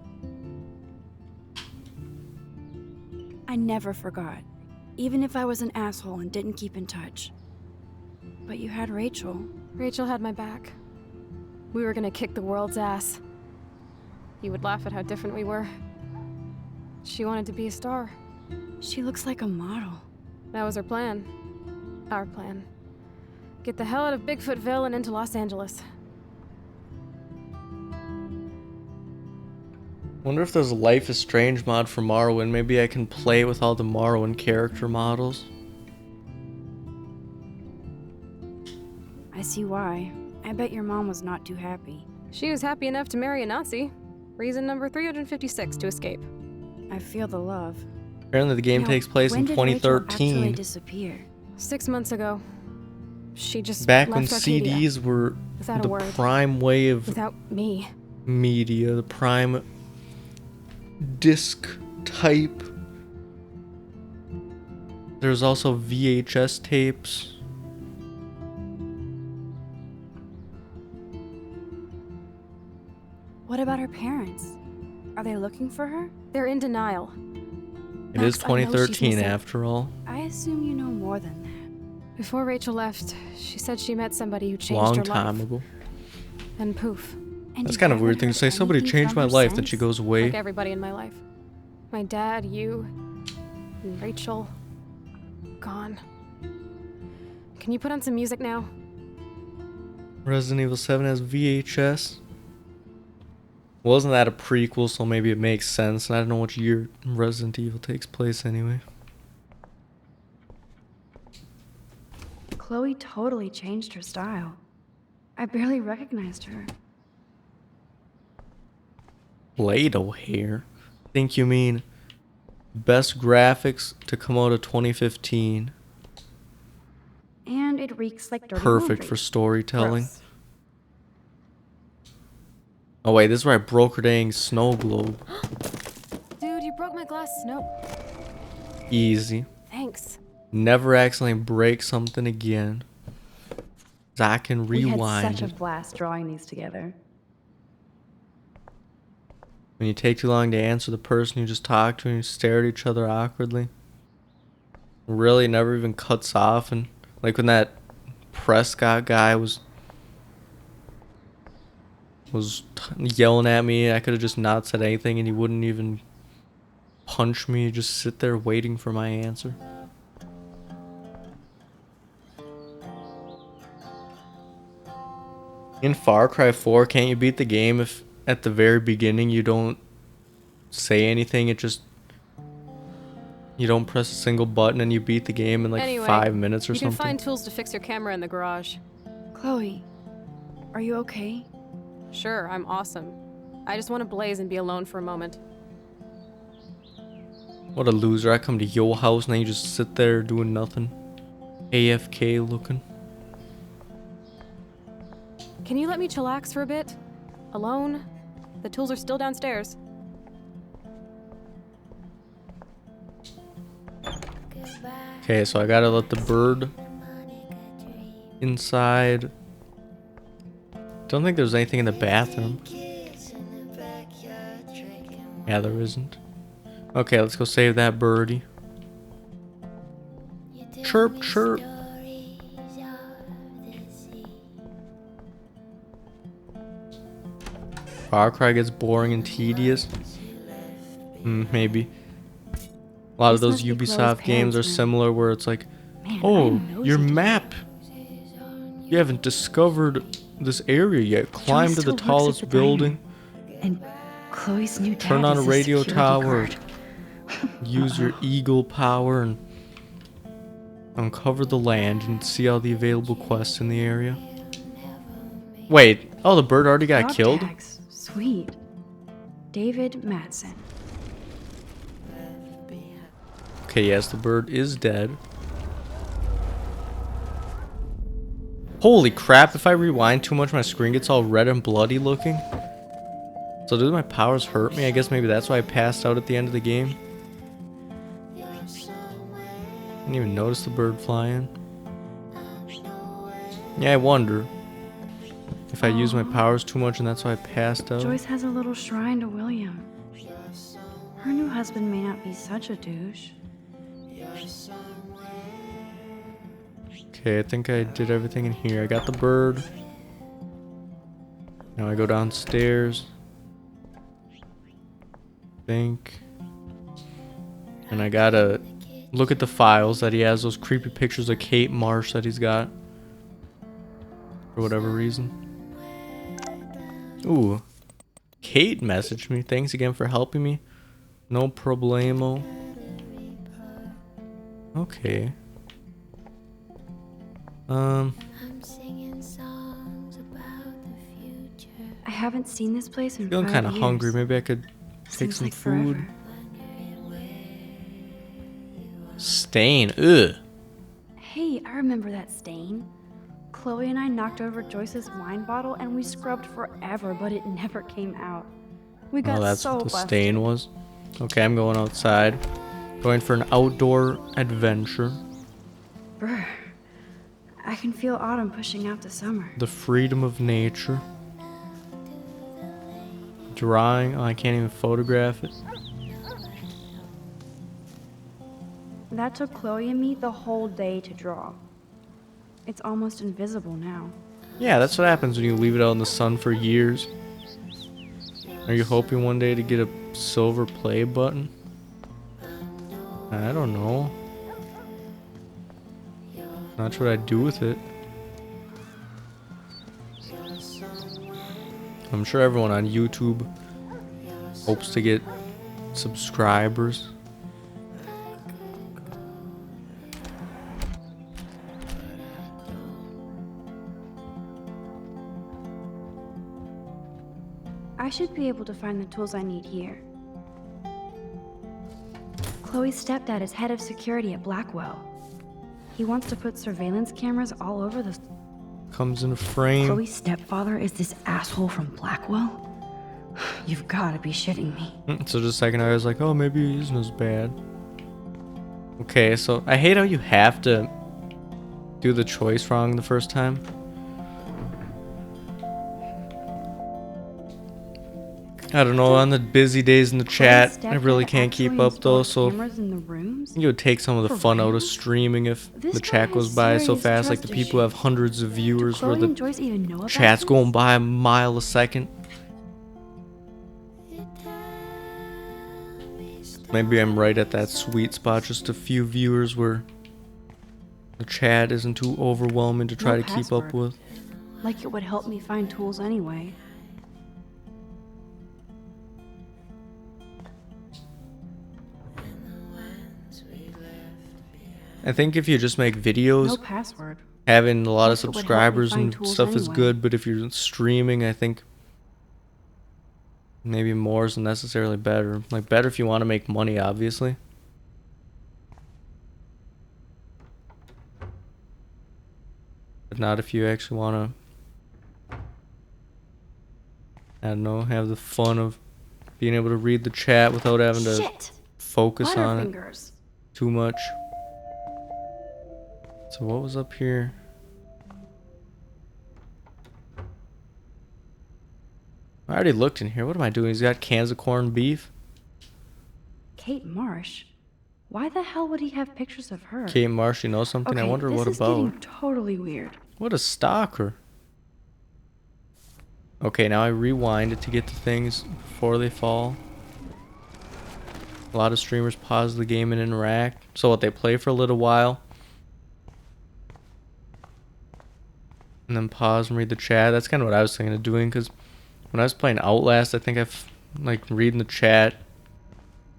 I never forgot. Even if I was an asshole and didn't keep in touch. But you had Rachel. Rachel had my back. We were gonna kick the world's ass. You would laugh at how different we were. She wanted to be a star. She looks like a model. That was her plan. Our plan. Get the hell out of Bigfootville and into Los Angeles. Wonder if there's a Life is Strange mod for Morrowind. Maybe I can play with all the Morrowind character models. I see why. I bet your mom was not too happy. She was happy enough to marry a Nazi. Reason number 356 to escape. I feel the love. Apparently the game Now, takes place in when did Rachel actually 2013. disappear? 6 months ago. She just Back left when Arcadia. CDs were Without a the word. prime way of Without me. media, the prime disc type. There's also VHS tapes. What about her parents? Are they looking for her? They're in denial. It is Max, I know she's 2013 missing. after all. I assume you know more than that. Before Rachel left, she said she met somebody who changed Long her time life. ago. And poof. And That's you kind of a haven't weird thing to heard say. Somebody anything changed from my her life, then since? she goes away. Like everybody in my life. My dad, you, and Rachel. Gone. Can you put on some music now? Resident Evil 7 has VHS. Wasn't that a prequel, so maybe it makes sense. And I don't know which year Resident Evil takes place anyway. Chloe totally changed her style. I barely recognized her. Play-Doh hair? Think you mean best graphics to come out of 2015. And it reeks like dirty Perfect laundry. for storytelling. Gross. Oh wait, this is where I broke her dang snow globe. Dude, you broke my glass snow. Easy. Thanks. Never accidentally break something again. 'Cause I can We had rewind such it. a blast drawing these together. When you take too long to answer the person you just talked to and you stare at each other awkwardly. Really never even cuts off. And like when that Prescott guy was yelling at me, I could have just not said anything and he wouldn't even punch me. He'd just sit there waiting for my answer. In Far Cry 4, can't you beat the game if at the very beginning you don't say anything? It just, you don't press a single button and you beat the game in like Anyway, 5 minutes or you something? can find tools to fix your camera in the garage. Chloe, are you okay? Sure, I'm awesome. I just want to blaze and be alone for a moment. What a loser. I come to your house and then you just sit there doing nothing. AFK looking. Can you let me chillax for a bit? Alone? The tools are still downstairs. Okay, so I gotta let the bird inside. Don't think there's anything in the bathroom. Yeah, there isn't. Okay, let's go save that birdie. Chirp, chirp. Far Cry gets boring and tedious. Maybe. A lot of those Ubisoft games are similar where it's like, oh, your map. You haven't discovered this area yet. Climb to the tallest building. And Chloe's new dad Turn on a is radio security tower. guard. Use your eagle power and uncover the land and see all the available quests in the area. Wait, oh, the bird already got Dog killed? tags. Sweet. David Madsen. Okay, yes, the bird is dead. Holy crap, if I rewind too much, my screen gets all red and bloody looking. So do my powers hurt me? I guess maybe that's why I passed out at the end of the game. Didn't even notice the bird flying. Yeah, I wonder if I use my powers too much and that's why I passed out. Joyce has a little shrine to William. Her new husband may not be such a douche. Okay, I think I did everything in here. I got the bird. Now I go downstairs. Think. And I gotta look at the files that he has, those creepy pictures of Kate Marsh that he's got. For whatever reason. Ooh. Kate messaged me. Thanks again for helping me. No problemo. Okay. I haven't seen this place in 5 Feeling years. kind of hungry. Maybe I could take Seems some like food. forever. Stain. Ugh. Hey, I remember that stain. Chloe and I knocked over Joyce's wine bottle and we scrubbed forever, but it never came out. We got Oh, that's so what the busted. stain was. Okay, I'm going outside. Going for an outdoor adventure. Brr. I can feel autumn pushing out the summer. The freedom of nature. Drawing. Oh, I can't even photograph it. That took Chloe and me the whole day to draw. It's almost invisible now. Yeah, that's what happens when you leave it out in the sun for years. Are you hoping one day to get a silver play button? I don't know. Not sure what I'd do with it. I'm sure everyone on YouTube hopes to get subscribers. I should be able to find the tools I need here. Chloe's stepdad is head of security at Blackwell. He wants to put surveillance cameras all over the... Comes in a frame. Chloe's stepfather is this asshole from Blackwell? You've got to be shitting me. So just a second I was like, oh, maybe he isn't as bad. Okay, so I hate how you have to do the choice wrong the first time. I don't know, on the busy days in the chat, I really can't keep up though, so Cameras in the rooms? I think it would take some of the For fun out of real? streaming if This the guy chat goes has by so serious fast, like the trust people who have hundreds of viewers where Chloe and the Joyce even know about chat's this? going by a mile a second. Maybe I'm right at that sweet spot, just a few viewers where the chat isn't too overwhelming to try No to keep up password. with. Like it would help me find tools anyway. I think if you just make videos, No password. having a lot of Like it would help me subscribers find and tools stuff is anyway. good, but if you're streaming, I think maybe more isn't necessarily better. Like, better if you want to make money, obviously. But not if you actually want to, I don't know, have the fun of being able to read the chat without having to Shit. focus on it Butterfingers. too much. So what was up here? I already looked in here. What am I doing? He's got cans of corned beef. Kate Marsh? Why the hell would he have pictures of her? Kate Marsh, you know something? I Okay, wonder this what is about. getting totally weird. What a stalker. Okay, now I rewind it to get to things before they fall. A lot of streamers pause the game and interact. So what, they play for a little while and then pause and read the chat. That's kind of what I was thinking of doing, because when I was playing Outlast, I think like reading the chat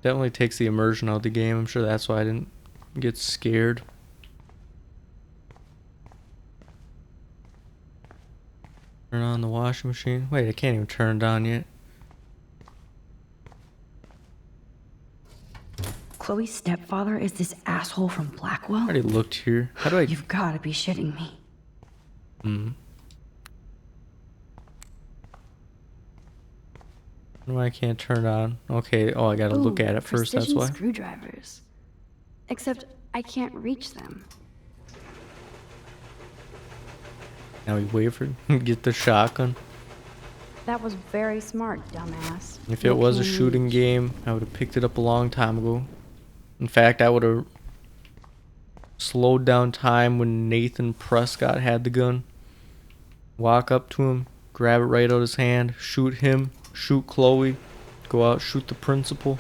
definitely takes the immersion out of the game. I'm sure that's why I didn't get scared. Turn on the washing machine. Wait, I can't even turn it on yet. Chloe's stepfather is this asshole from Blackwell? I already looked here. How do I... You've gotta be shitting me. Why I can't turn it on? Okay, oh, I gotta look at it first, that's precision why. Screwdrivers. Except I can't reach them. Now we wait for get the shotgun. That was very smart, dumbass. If it was a shooting game, I would have picked it up a long time ago. In fact, I would have slowed down time when Nathan Prescott had the gun. Walk up to him, grab it right out of his hand, shoot him, shoot Chloe, go out, shoot the principal.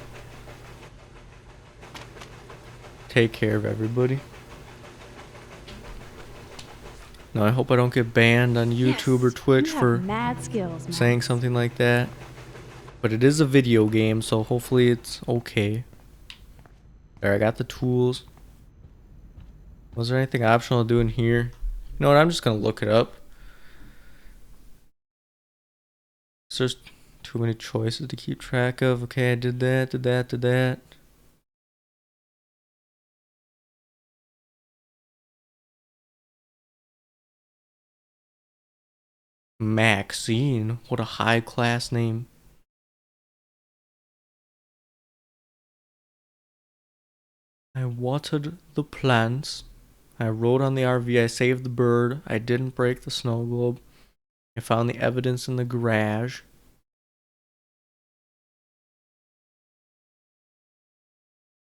Take care of everybody. Now I hope I don't get banned on YouTube or Twitch for mad skills, saying something like that. But it is a video game, so hopefully it's okay. There, I got the tools. Was there anything optional to do in here? You know what, I'm just gonna look it up. There's too many choices to keep track of. Okay, I did that, did that, did that. Maxine, what a high class name. I watered the plants. I rode on the RV. I saved the bird. I didn't break the snow globe. I found the evidence in the garage.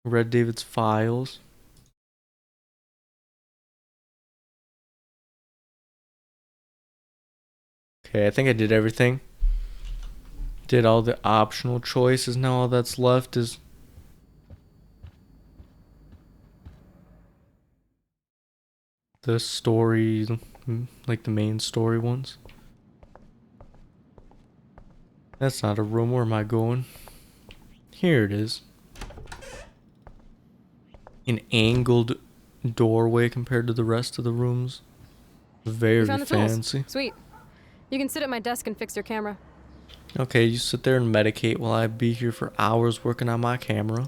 Read David's files. Okay, I think I did everything. Did all the optional choices. Now all that's left is the story, like the main story ones. That's not a room. Where am I going? Here it is. An angled doorway compared to the rest of the rooms. Very found the tools. fancy. Sweet. You can sit at my desk and fix your camera. Okay, you sit there and medicate while I be here for hours working on my camera.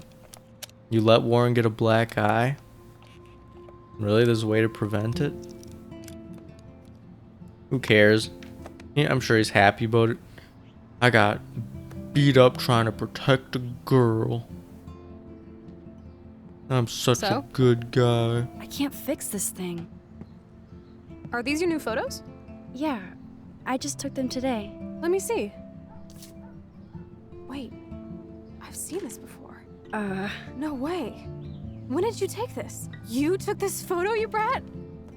You let Warren get a black eye. Really? There's a way to prevent it? Who cares? Yeah, I'm sure he's happy about it. I got beat up trying to protect a girl. I'm such a good guy. I can't fix this thing. Are these your new photos? Yeah, I just took them today. Let me see. Wait, I've seen this before. No way. When did you take this? You took this photo, you brat?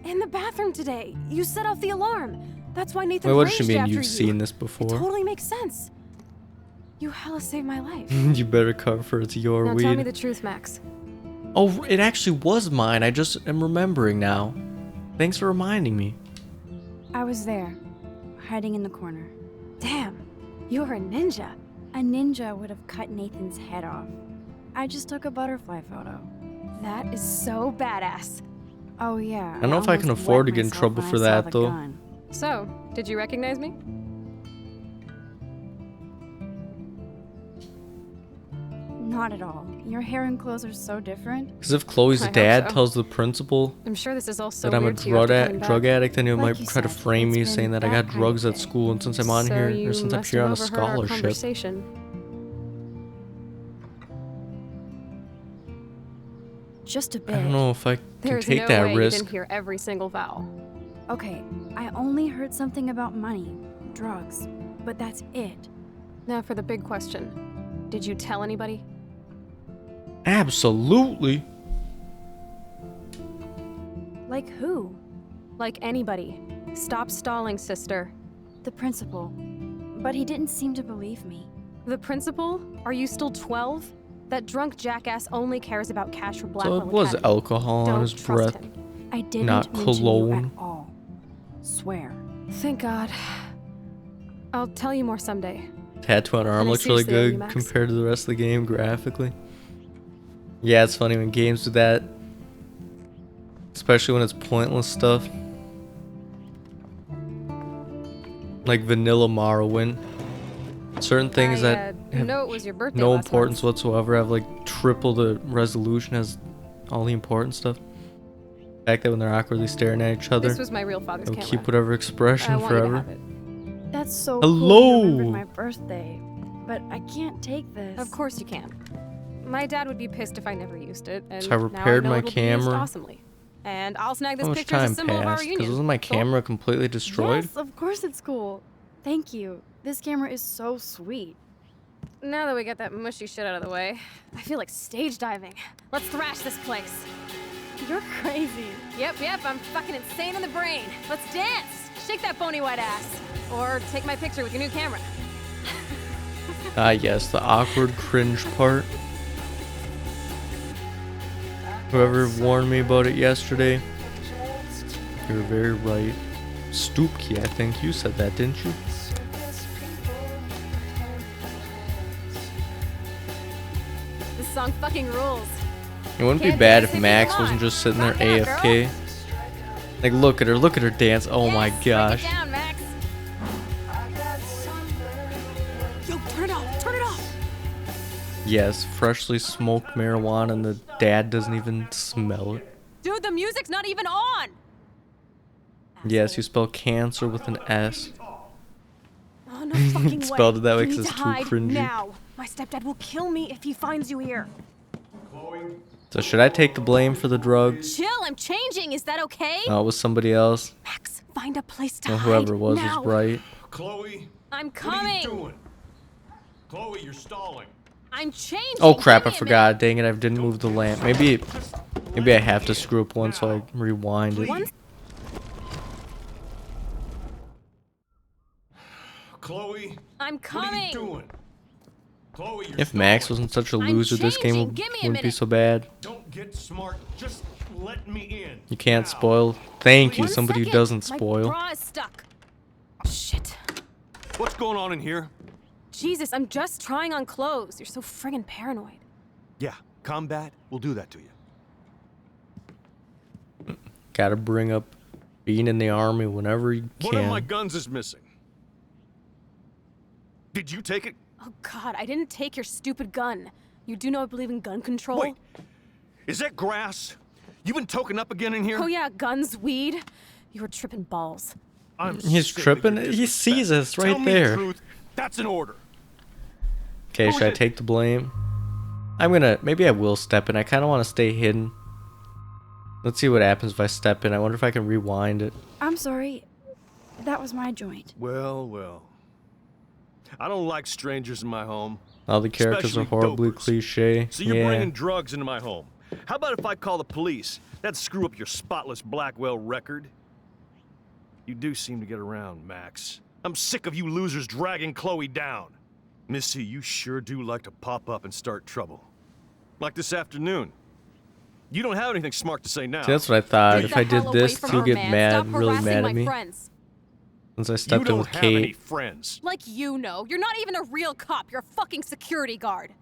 In the bathroom today. You set off the alarm. That's why Nathan Wait, what does raged she mean after you've seen this before? It totally makes sense. You hella saved my life. You better cover it's your Now weed. tell me the truth, Max. Oh, it actually was mine. I just am remembering now. Thanks for reminding me. I was there, hiding in the corner. Damn, you're a ninja. A ninja would have cut Nathan's head off. I just took a butterfly photo. That is so badass. Oh yeah. I don't know if I can afford to get in trouble for that though. So, did you recognize me? Not at all. Your hair and clothes are so different. Because if Chloe's I hope dad so. tells the principal I'm sure this is all so that I'm a weird to you after drug coming back. addict, then he Like might you try to said, frame me it's been saying that I that got kind drugs of at school, and since I'm on So here, you or since I'm must here have on a overheard our scholarship. conversation. Just a bit. I don't know if I can There's take no that way you risk. didn't hear every single vowel. Okay, I only heard something about money, drugs, but that's it. Now for the big question. Did you tell anybody? Absolutely. Like who? Like anybody. Stop stalling, sister. The principal. but he didn't seem to believe me. The principal? Are you still 12? That drunk jackass only cares about cash for So Blackwell it was Academy. alcohol on Don't his trust breath, him. I didn't not mention cologne. you at all. Swear. Thank God. I'll tell you more someday. Tattoo on arm And I looks really seriously owe you, good Max. compared to the rest of the game graphically. Yeah, it's funny when games do that, especially when it's pointless stuff. Like Vanilla Morrowind. Certain things that have know it was your birthday no last importance whatsoever have like triple the resolution as all the important stuff. The fact that when they're awkwardly staring at each other, This was my real father's they'll camera. keep whatever expression I want you to forever. have it. That's so Hello. cool you remembered my birthday. But I can't take this. Of course you can. My dad would be pissed if I never used it, and So I now repaired know my it'll be used camera. awesomely. And I'll snag this How much picture as a time symbol of our passed? Because reunion. wasn't my Cool? camera completely destroyed? Yes, of course it's cool. Thank you. This camera is so sweet. Now that we got that mushy shit out of the way, I feel like stage diving. Let's thrash this place. You're crazy. Yep, I'm fucking insane in the brain. Let's dance. Shake that bony white ass. Or take my picture with your new camera. Ah, yes, the awkward cringe part. Whoever warned me about it yesterday, you were very right. Stoopkey, I think you said that, didn't you? This song fucking rules. It wouldn't be Can't bad dance if if you Max want. wasn't just sitting there Rock out, AFK. Like, look at her dance. Oh my gosh. Down, Max. Yo, turn it off. Yes, freshly smoked marijuana and the dad doesn't even smell it. Dude, the music's not even on. Yes, you spell cancer with an S. Oh, no fucking way. Spelled it that way You 'cause need it's to too hide cringy. Now. My stepdad will kill me if he finds you here. So should I take the blame for the drug? Chill, I'm changing. Is that okay? No, it was somebody else. Find a place to Well, hide whoever it was now. right. Chloe, I'm what are you coming. doing? Chloe, you're stalling. I'm changing. Oh crap, I Give me a forgot. Dang it, I didn't move the lamp. Maybe I have to screw up one so I rewind it. Chloe, I'm what are coming. you doing? Chloe, you're If Max wasn't such a loser, this game changing. Give me a wouldn't be minute. so bad. Don't get smart. Just let me in. You can't spoil. Thank you, One somebody who second. doesn't My spoil. bra is stuck. Shit. What's going on in here? Jesus, I'm just trying on clothes. You're so friggin' paranoid. Yeah, combat will do that to you. Gotta bring up being in the army whenever you One of my can. guns is missing. Did you take it? Oh God, I didn't take your stupid gun. You do know I believe in gun control? Wait, is that grass? You been toking up again in here? Oh yeah, guns, weed. You were tripping balls. I'm He's sick of tripping. your He sees us Tell right me there. the truth. That's an order. Okay, should I take the blame? Maybe I will step in. I kind of want to stay hidden. Let's see what happens if I step in. I wonder if I can rewind it. I'm sorry. That was my joint. Well. I don't like strangers in my home. All the characters are Especially horribly dopers. cliche. So you're Yeah. bringing drugs into my home. How about if I call the police? That'd screw up your spotless Blackwell record. You do seem to get around, Max. I'm sick of you losers dragging Chloe down. Missy, you sure do like to pop up and start trouble. Like this afternoon. You don't have anything smart to say now. See, that's what I thought. Get If the I hell did away this, from he'll her, get man. mad, Stop really harassing mad at my me. friends. Since I You stepped in don't with have any Kate. friends. Like you know. You're not even a real cop. You're a fucking security guard.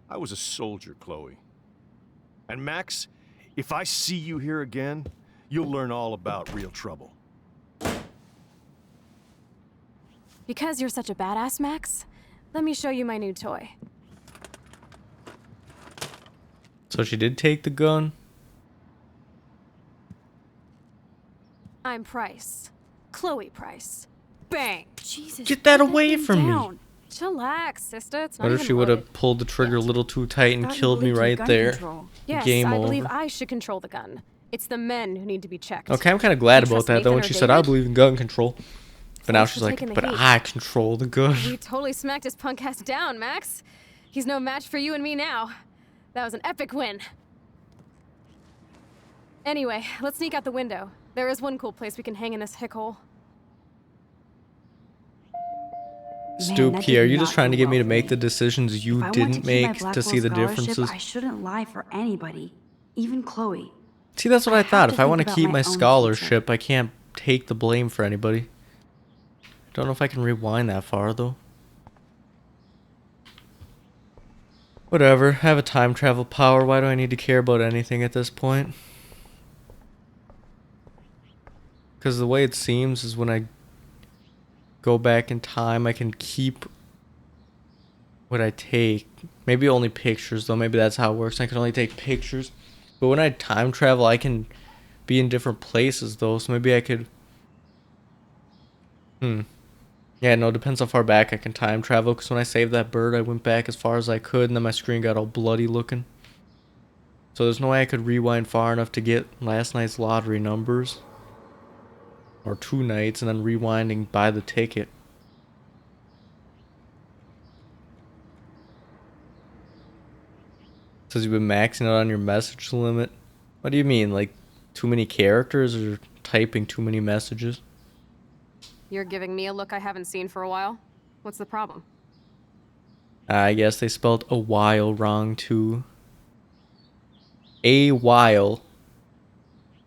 I was a soldier, Chloe. And Max, if I see you here again, you'll learn all about real trouble. Because you're such a badass, Max, let me show you my new toy. So she did take the gun. I'm Price. Chloe Price. Bang! Jesus. Get that away from me. down. Chillax, sister. It's not What if even she would loaded. have pulled the trigger a little too tight and Thought you killed me believed in right gun there? control. Yes, Game I over. believe I should control the gun. It's the men who need to be checked. Okay, I'm kind of glad You about trust that though when Nathan she or said I David? believe in gun control. But now Thanks she's for like, taking the but heat. I control the gun. We totally smacked his punk ass down, Max. He's no match for you and me now. That was an epic win. Anyway, let's sneak out the window. There is one cool place we can hang in this hick hole. Stoop that Key, are did you just not trying to go get me well to for make me. the decisions If you I want to didn't keep my make to Blackwell see the scholarship, differences? I shouldn't lie for anybody, even Chloe. See, that's what I have thought. to If I think want to about keep my my own future. scholarship, I can't take the blame for anybody. Don't know if I can rewind that far, though. Whatever. I have a time travel power. Why do I need to care about anything at this point? Because the way it seems is when I go back in time, I can keep what I take. Maybe only pictures, though. Maybe that's how it works. I can only take pictures. But when I time travel, I can be in different places, though. So maybe I could... Yeah, no, it depends how far back I can time travel. Because when I saved that bird, I went back as far as I could. And then my screen got all bloody looking. So there's no way I could rewind far enough to get last night's lottery numbers. Or 2 nights, and then rewinding by the ticket. Says you've been maxing out on your message limit. What do you mean? Like, too many characters or typing too many messages? You're giving me a look I haven't seen for a while? What's the problem? I guess they spelled a while wrong too. A while.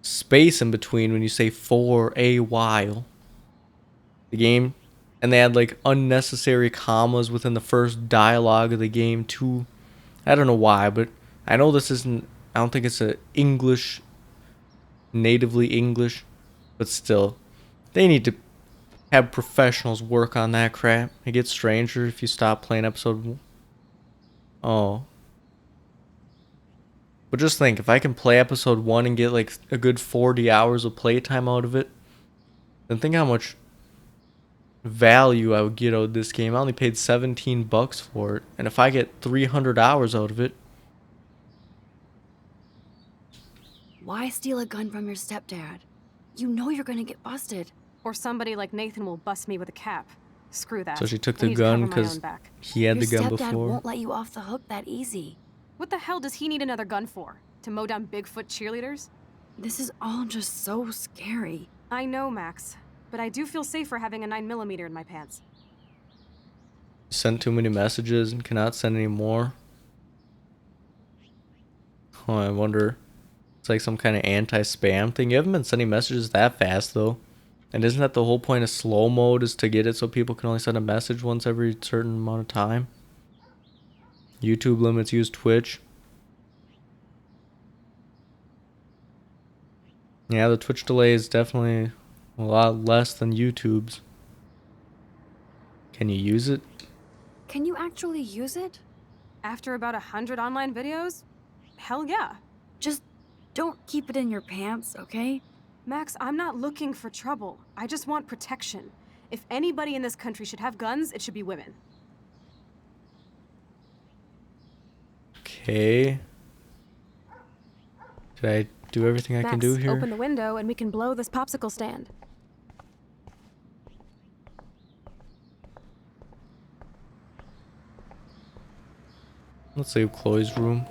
Space in between when you say for a while. The game. And they had like unnecessary commas within the first dialogue of the game too. I don't know why, but I know this isn't... I don't think it's a English... natively English. But still. They need to have professionals work on that crap. It gets stranger if you stop playing episode... Oh. But just think, if I can play episode 1 and get like a good 40 hours of playtime out of it, then think how much value I would get out of this game. I only paid $17 for it, and if I get 300 hours out of it... Why steal a gun from your stepdad? You know you're gonna get busted. Or somebody like Nathan will bust me with a cap. Screw that. So she took I the need to cover gun my because own back. he had the gun Your stepdad before. won't let you off the hook that easy. What the hell does he need another gun for? To mow down Bigfoot cheerleaders? This is all just so scary. I know, Max. But I do feel safer having a 9mm in my pants. Sent too many messages and cannot send any more. Oh, I wonder. It's like some kind of anti-spam thing. You haven't been sending messages that fast though. And isn't that the whole point of slow mode, is to get it so people can only send a message once every certain amount of time? YouTube limits use Twitch. Yeah, the Twitch delay is definitely a lot less than YouTube's. Can you use it? Can you actually use it? After about 100 online videos? Hell yeah. Just don't keep it in your pants, okay? Max, I'm not looking for trouble. I just want protection. If anybody in this country should have guns, it should be women. Okay. Did I do everything I can do here? Open the window and we can blow this popsicle stand. Let's save Chloe's room.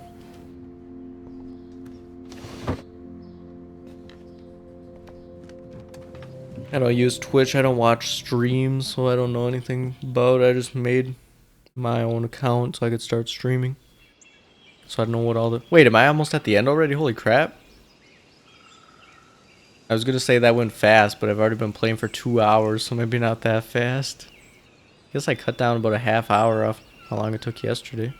I don't use Twitch. I don't watch streams, so I don't know anything about it. I just made my own account so I could start streaming. So I don't know what all the... Wait, am I almost at the end already? Holy crap. I was gonna say that went fast, but I've already been playing for 2 hours, so maybe not that fast. I guess I cut down about a half hour off how long it took yesterday.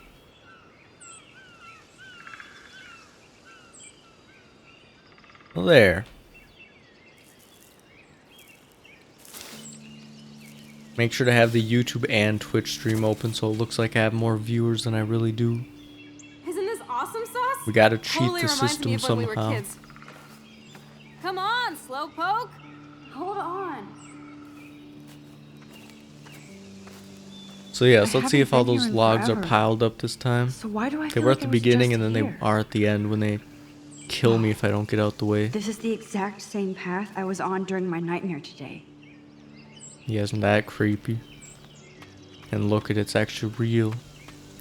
Well, there. Make sure to have the YouTube and Twitch stream open so it looks like I have more viewers than I really do. Isn't this awesome sauce? We gotta cheat Totally the reminds me system of when we were somehow. kids. Come on, Slowpoke. Hold on. So yes, I let's see if all haven't been those here in logs are forever. piled up this time. So why do I They feel were like at the I was beginning just and then they here? are at the end when they kill me if I don't get out the way. This is the exact same path I was on during my nightmare today. Yeah, isn't that creepy? And look, it's actually real.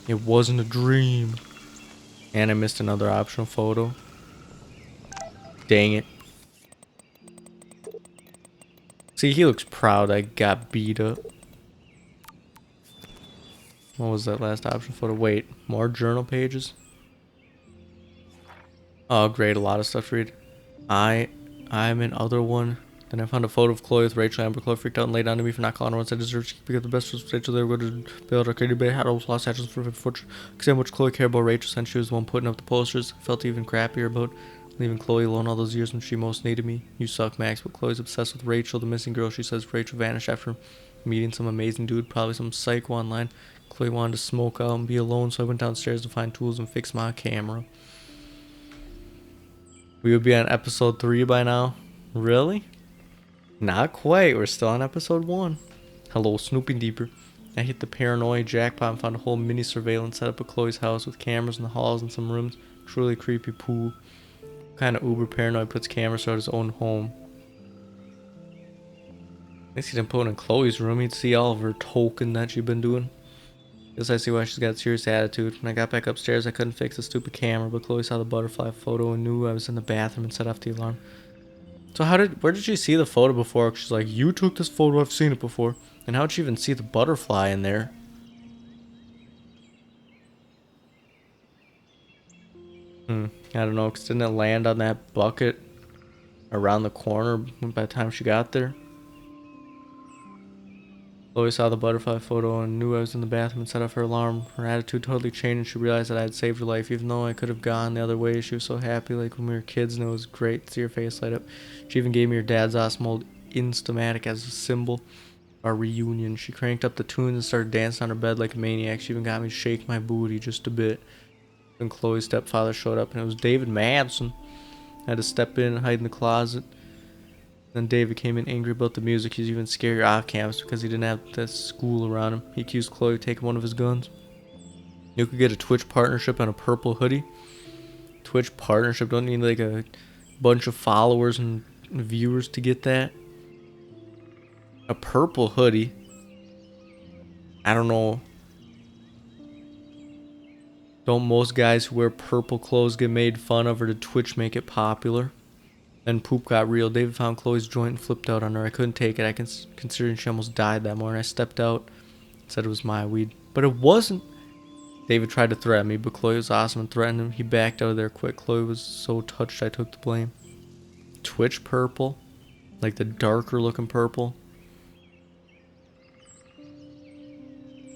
It wasn't a dream. And I missed another optional photo. Dang it. See, he looks proud I got beat up. What was that last option photo? Wait, more journal pages? Oh, great, a lot of stuff to read. I'm in other one. Then I found a photo of Chloe with Rachel. Amber Chloe freaked out and laid down to me for not calling her once I deserved to pick up the best was Rachel. They were going to build a creative bit. Had all Los Angeles for example, which Chloe cared about Rachel since she was the one putting up the posters. I felt even crappier about leaving Chloe alone all those years when she most needed me. You suck, Max, but Chloe's obsessed with Rachel, the missing girl. She says Rachel vanished after meeting some amazing dude, probably some psycho online. Chloe wanted to smoke out and be alone, so I went downstairs to find tools and fix my camera. We would be on episode 3 by now. Really? Not quite. We're still on episode 1. Hello, snooping deeper. I hit the paranoia jackpot and found a whole mini surveillance setup at Chloe's house with cameras in the halls and some rooms. Truly creepy pool. What kind of uber paranoid puts cameras throughout his own home? At least he didn't put it in Chloe's room. He'd see all of her token that she'd been doing. Guess I see why she's got a serious attitude. When I got back upstairs, I couldn't fix the stupid camera, but Chloe saw the butterfly photo and knew I was in the bathroom and set off the alarm. So where did she see the photo before? She's like, you took this photo, I've seen it before. And how'd she even see the butterfly in there? I don't know, because didn't it land on that bucket around the corner by the time she got there? Chloe saw the butterfly photo and knew I was in the bathroom and set off her alarm. Her attitude totally changed and she realized that I had saved her life. Even though I could have gone the other way, she was so happy, like when we were kids, and it was great to see her face light up. She even gave me her dad's awesome old Instamatic as a symbol of our reunion. She cranked up the tunes and started dancing on her bed like a maniac. She even got me to shake my booty just a bit. Then Chloe's stepfather showed up and it was David Madsen. I had to step in and hide in the closet. Then David came in angry about the music. He's even scarier off campus because he didn't have the school around him. He accused Chloe of taking one of his guns. You could get a Twitch partnership on a purple hoodie. Twitch partnership, don't need like a bunch of followers and viewers to get that. A purple hoodie. I don't know. Don't most guys who wear purple clothes get made fun of, or did Twitch make it popular? Then poop got real. David found Chloe's joint and flipped out on her. I couldn't take it. Considering she almost died that morning. I stepped out, said it was my weed, but it wasn't. David tried to threaten me, but Chloe was awesome and threatened him. He backed out of there quick. Chloe was so touched I took the blame. Twitch purple, like the darker looking purple.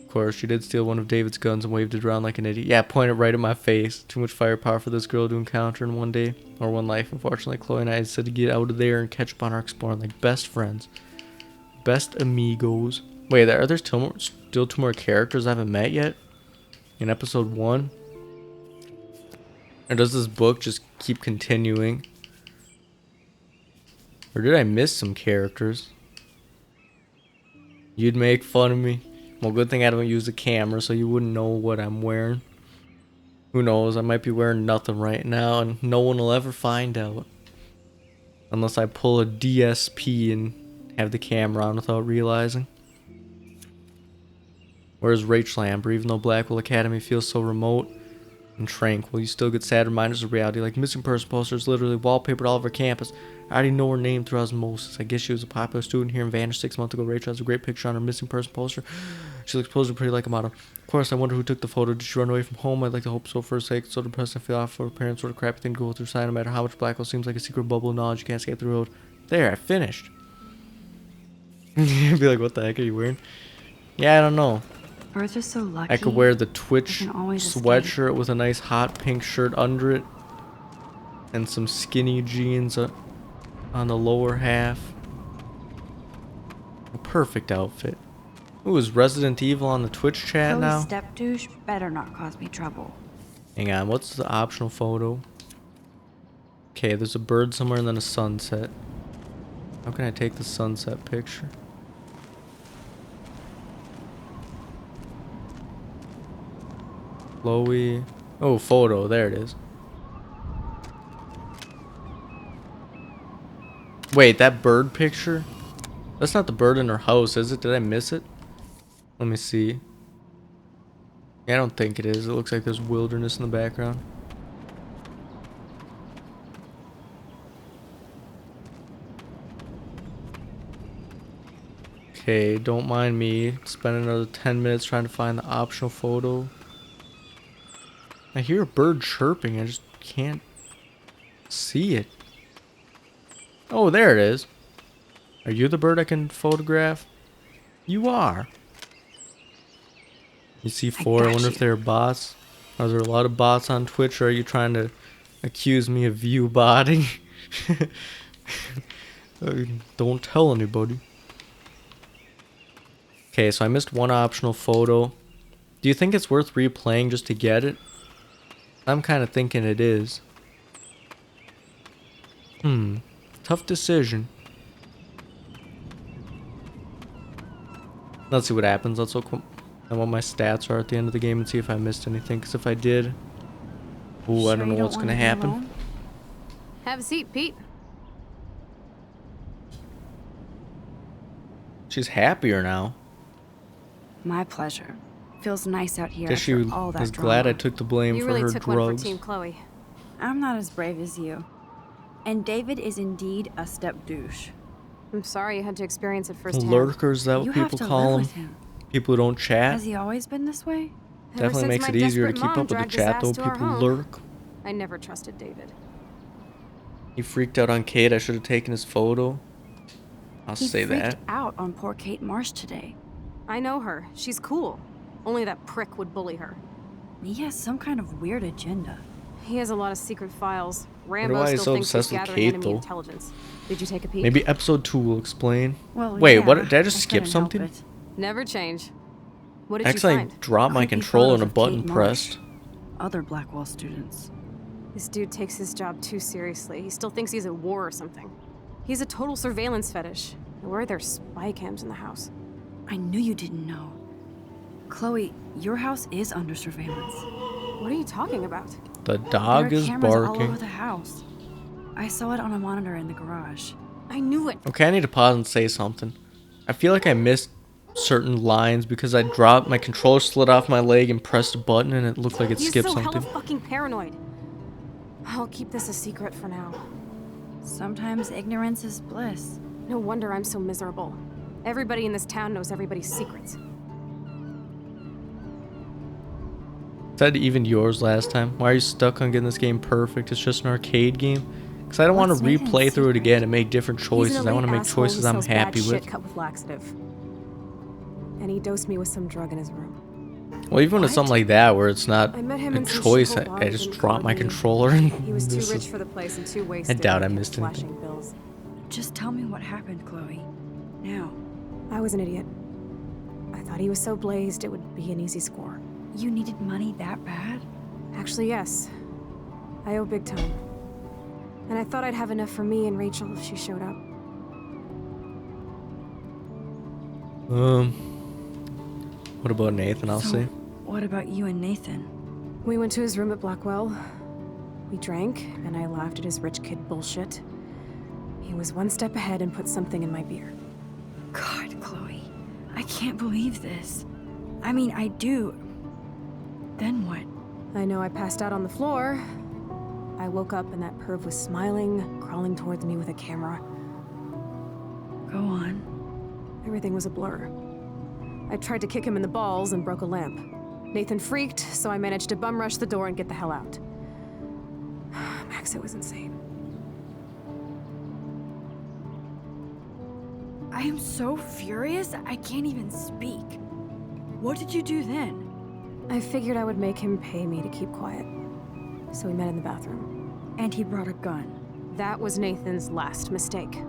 Of course, she did steal one of David's guns and waved it around like an idiot. Yeah, pointed right at my face. Too much firepower for this girl to encounter in one day or one life. Unfortunately, Chloe and I decided to get out of there and catch up on our exploring like best friends. Best amigos. Wait, are there still 2 more characters I haven't met yet? In episode 1? Or does this book just keep continuing? Or did I miss some characters? You'd make fun of me. Well, good thing I don't use a camera, so you wouldn't know what I'm wearing. Who knows, I might be wearing nothing right now, and no one will ever find out. Unless I pull a DSP and have the camera on without realizing. Where's Rachel Amber? Even though Blackwell Academy feels so remote and tranquil, you still get sad reminders of reality, like missing person posters literally wallpapered all over campus. I already know her name through osmosis. I guess she was a popular student here and vanished 6 months ago. Rachel has a great picture on her missing person poster. She looks posed pretty like a model. Of course, I wonder who took the photo. Did she run away from home? I'd like to hope so for her sake. So depressed I feel off for her parents. Sort of crappy thing to go through side, no matter how much Blackwell seems like a secret bubble of knowledge you can't escape the road. There, I finished. You'd be like, what the heck are you wearing? Yeah, I don't know. Birds are so lucky. I could wear the Twitch They can always sweatshirt escape. with a nice hot pink shirt under it. And some skinny jeans on the lower half. A perfect outfit. Ooh, is Resident Evil on the Twitch chat Chloe's now? step douche better not cause me trouble. Hang on, what's the optional photo? Okay, there's a bird somewhere and then a sunset. How can I take the sunset picture? Chloe. Oh, photo. There it is. Wait, that bird picture? That's not the bird in her house, is it? Did I miss it? Let me see. Yeah, I don't think it is. It looks like there's wilderness in the background. Okay, don't mind me. Spend another 10 minutes trying to find the optional photo. I hear a bird chirping. I just can't see it. Oh, there it is. Are you the bird I can photograph? You are. You see four. I wonder if they're bots. Are there a lot of bots on Twitch, or are you trying to accuse me of view botting? Don't tell anybody. Okay, so I missed one optional photo. Do you think it's worth replaying just to get it? I'm kind of thinking it is. Tough decision. Let's see what happens. Let's look at what my stats are at the end of the game and see if I missed anything. Because if I did... Ooh, I don't know what's going to happen. Have a seat, Pete. She's happier now. My pleasure. Feels nice out here Guess she after all that was drama. glad I took the blame You for really her took one for drugs. Team Chloe. I'm not as brave as you. And David is indeed a step douche. I'm sorry you had to experience it firsthand. Lurkers, is that what You have people to call live them? with him. People who don't chat. Has he always been this way? Definitely makes it easier to keep up with the chat though. People lurk. I never trusted David. He freaked out on Kate. I should have taken his photo. I'll He say freaked that. out on poor Kate Marsh today. I know her. She's cool. Only that prick would bully her. He has some kind of weird agenda. He has a lot of secret files. why Rambo he's still so thinks he's obsessed with gathering Kate, enemy though. intelligence. Did you take a peek? Maybe episode 2 will explain. Well, Wait, yeah, what? Did I just I skip couldn't help something? it. Never change. What did Actually, you I find? dropped my Creepy controller photos and a of button Kate Marsh. pressed. Other Blackwell students. This dude takes his job too seriously. He still thinks he's at war or something. He's a total surveillance fetish. Where are there spy cams in the house? I knew you didn't know. Chloe, your house is under surveillance. What are you talking about? The dog There are is cameras all over barking. the house. I saw it on a monitor in the garage. I knew it. Okay, I need to pause and say something. I feel like I missed certain lines because I dropped my controller, slid off my leg, and pressed a button, and it looked like it He's skipped so something. hella fucking paranoid. I'll keep this a secret for now. Sometimes ignorance is bliss. No wonder I'm so miserable. Everybody in this town knows everybody's secrets. Said even yours last time. Why are you stuck on getting this game perfect? It's just an arcade game. Because I don't want to replay through it again and make different choices. I want to make choices I'm happy with. Shit cut with laxative. And he dosed me with some drug in his room. Well, even when it's something like that where it's not I met him a in some choice, shithole I bars just in drop my Cologne. controller and He was too this rich is- for the place and too wasted. doubt I and kept missed anything. flashing bills. Just tell me what happened, Chloe. Now. I was an idiot. I thought he was so blazed it would be an easy score. You needed money that bad? Actually, yes. I owe big time. And I thought I'd have enough for me and Rachel if she showed up. What about Nathan, I'll So, say? What about you and Nathan? We went to his room at Blackwell. We drank, and I laughed at his rich kid bullshit. He was one step ahead and put something in my beer. God, Chloe. I can't believe this. I mean, I do. Then what? I know I passed out on the floor. I woke up and that perv was smiling, crawling towards me with a camera. Go on. Everything was a blur. I tried to kick him in the balls and broke a lamp. Nathan freaked, so I managed to bum rush the door and get the hell out. Max, it was insane. I am so furious, I can't even speak. What did you do then? I figured I would make him pay me to keep quiet. So we met in the bathroom. And he brought a gun. That was Nathan's last mistake.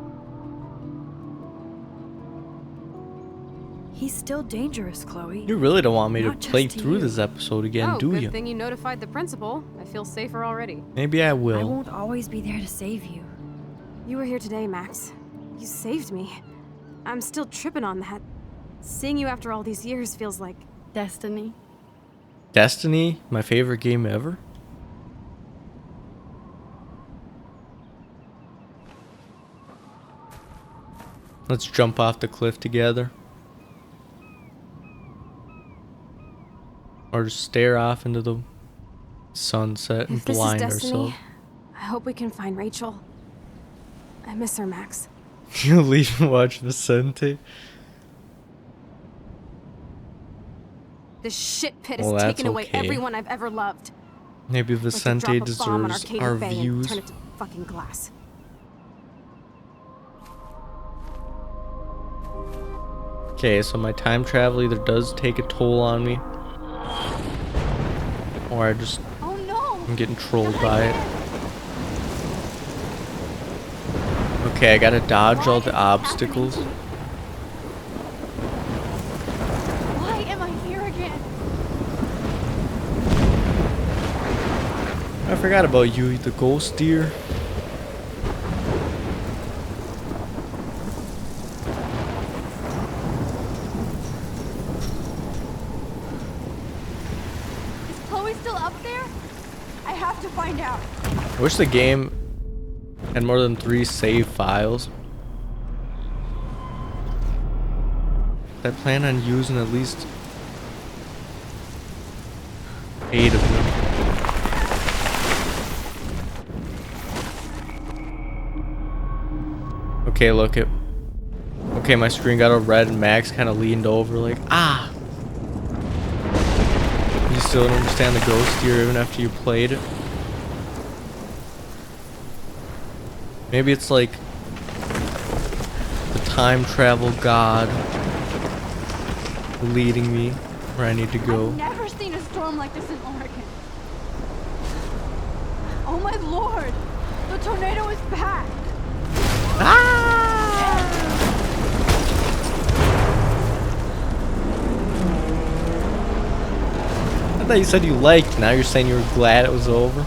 He's still dangerous, Chloe. You really don't want me to Not just play to through you. this episode again, Oh, do good you? thing you notified the principal. I feel safer already. Maybe I I will. won't always be there to save you. You were here today, Max. You saved me. I'm still tripping on that. Seeing you after all these years feels like... Destiny? Destiny, my favorite game ever? Let's jump off the cliff together. Or just stare off into the sunset and If this is blind destiny, ourselves. I hope we can find Rachel. I miss her, Max. You leave and watch Vicente. This shit pit Well, has that's taken away okay. everyone I've ever loved. Maybe Like to Vicente drop a bomb on deserves Arcadia our Bay and views. turn it to fucking glass. Okay, so my time travel either does take a toll on me, or I just I'm getting trolled by it. Okay, I gotta dodge all the obstacles. Why am I here again? I forgot about you, the ghost deer. Is Chloe still up there? I have to find out. I wish the game had more than 3 save files. I plan on using at least 8 of them. Okay, look it. Okay, my screen got all red and Max kind of leaned over like, ah! You still don't understand the ghost deer even after you played it? Maybe it's like the time travel god leading me where I need to go. I've never seen a storm like this in Oregon. Oh my lord! The tornado is back! I thought you said you liked, now you're saying you were glad it was over?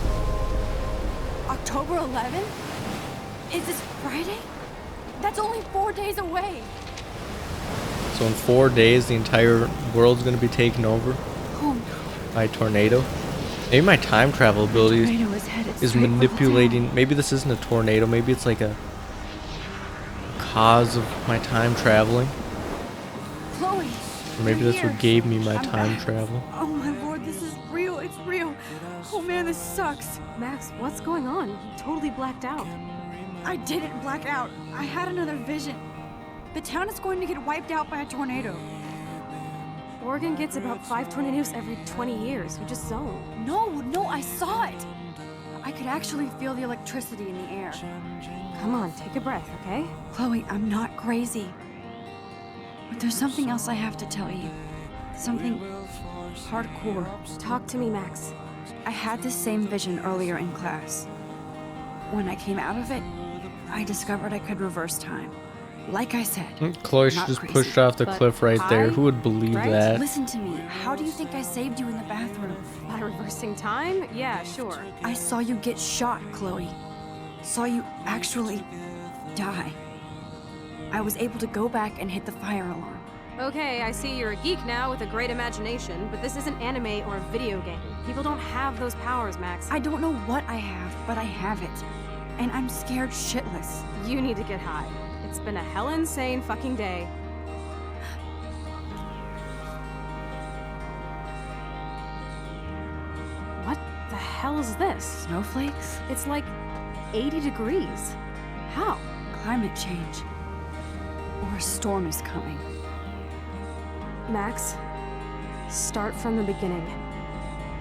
October 11th? Is this Friday? That's only 4 days away. So in 4 days the entire world's gonna be taken over Oh no. by a tornado? Maybe my time travel ability Tornado is headed is straight for the manipulating. Maybe this isn't a tornado, maybe it's like a cause of my time traveling. Chloe! Or maybe you're that's what here. gave me my I'm time back. travel. Oh my lord, this is real. It's real. Oh man, this sucks. Max, what's going on? You totally blacked out. I didn't black out. I had another vision. The town is going to get wiped out by a tornado. Oregon gets about 5 tornadoes every 20 years. You just zone. No, I saw it. I could actually feel the electricity in the air. Come on, take a breath, okay? Chloe, I'm not crazy. But there's something else I have to tell you. Something hardcore. Talk to me, Max. I had this same vision earlier in class. When I came out of it, I discovered I could reverse time. Like I said, Chloe should not just crazy. pushed off the But cliff right there. I- Who would believe right? that? Listen to me. How do you think I saved you in the bathroom? By reversing time? Yeah, sure. I saw you get shot, Chloe. Saw you actually die. I was able to go back and hit the fire alarm. Okay, I see you're a geek now with a great imagination, but this isn't anime or a video game. People don't have those powers, Max. I don't know what I have, but I have it. And I'm scared shitless. You need to get high. It's been a hell insane fucking day. What the hell is this? Snowflakes? It's like 80 degrees. How? Climate change. Or a storm is coming. Max, start from the beginning.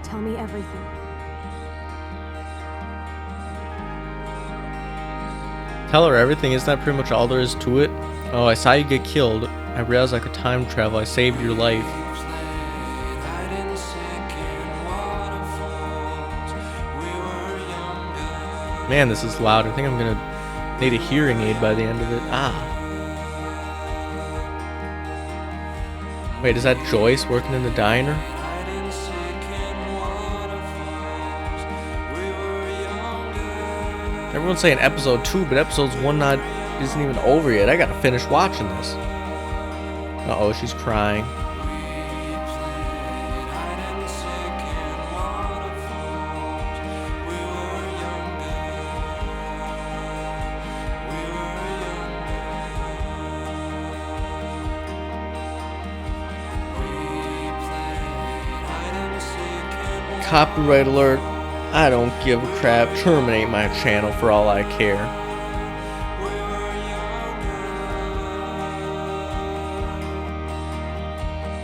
Tell me everything. Tell her everything. Isn't that pretty much all there is to it? Oh, I saw you get killed. I realized I could time travel. I saved your life. Man, this is loud. I think I'm gonna need a hearing aid by the end of it. Ah. Wait, is that Joyce working in the diner? Everyone's saying episode 2, but episode 1 isn't even over yet. I gotta finish watching this. Uh-oh, she's crying. Copyright alert. I don't give a crap. Terminate my channel for all I care.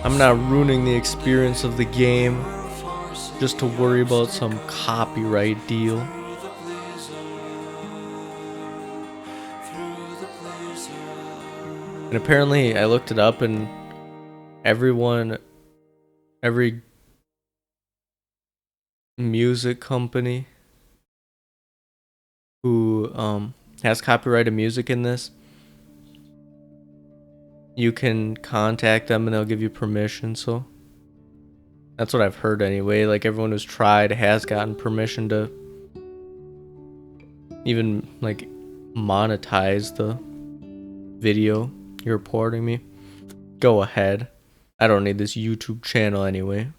I'm not ruining the experience of the game just to worry about some copyright deal. And apparently I looked it up and every music company who has copyrighted music in this, you can contact them and they'll give you permission. So that's what I've heard anyway. Like everyone who's tried has gotten permission to even like monetize the video you're reporting me. Go ahead. I don't need this YouTube channel anyway.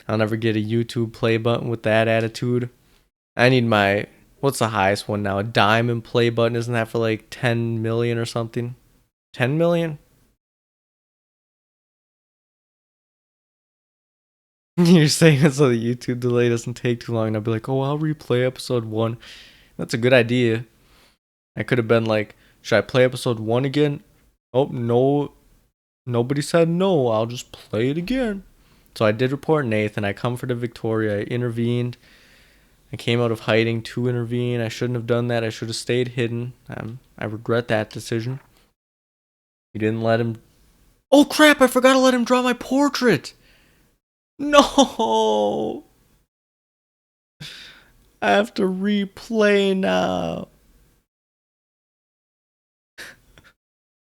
I'll never get a YouTube play button with that attitude. I need my, what's the highest one now? A diamond play button. Isn't that for like 10 million or something? 10 million? You're saying it so the YouTube delay doesn't take too long. And I'll be like, oh, I'll replay episode 1. That's a good idea. I could have been like, should I play episode 1 again? Oh, no. Nobody said no. I'll just play it again. So I did report Nathan. I comforted Victoria. I intervened. I came out of hiding to intervene. I shouldn't have done that. I should have stayed hidden. I regret that decision. You didn't let him... Oh crap, I forgot to let him draw my portrait. No. I have to replay now.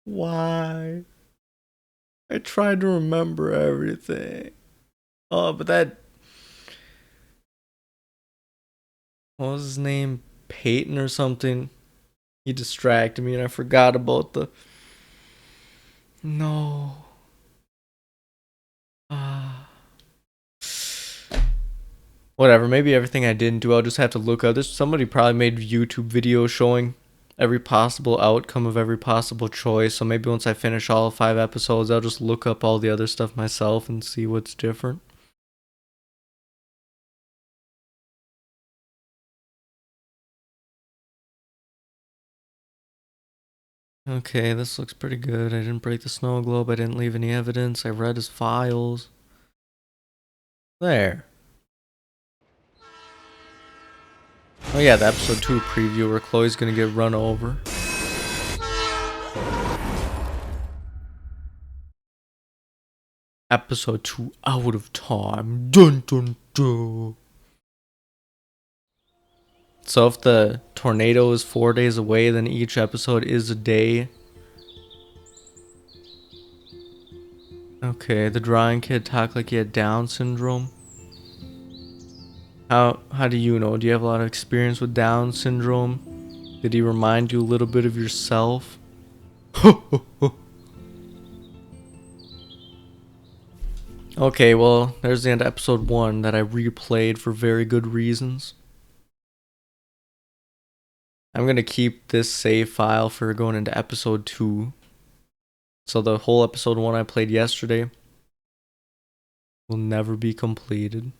Why? I tried to remember everything. Oh, but that... What was his name? Peyton or something? He distracted me and I forgot about the... No. Whatever, maybe everything I didn't do, I'll just have to look up. Somebody probably made YouTube videos showing every possible outcome of every possible choice. So maybe once I finish all 5 episodes, I'll just look up all the other stuff myself and see what's different. Okay, this looks pretty good. I didn't break the snow globe. I didn't leave any evidence. I read his files. There. Oh yeah, the episode 2 preview where Chloe's gonna get run over. Episode 2 out of time. Dun dun dun. So if the tornado is 4 days away, then each episode is a day. Okay, the drawing kid talked like he had Down syndrome. How do you know? Do you have a lot of experience with Down syndrome? Did he remind you a little bit of yourself? Okay, well, there's the end of episode 1 that I replayed for very good reasons. I'm going to keep this save file for going into episode 2. So the whole episode 1 I played yesterday will never be completed.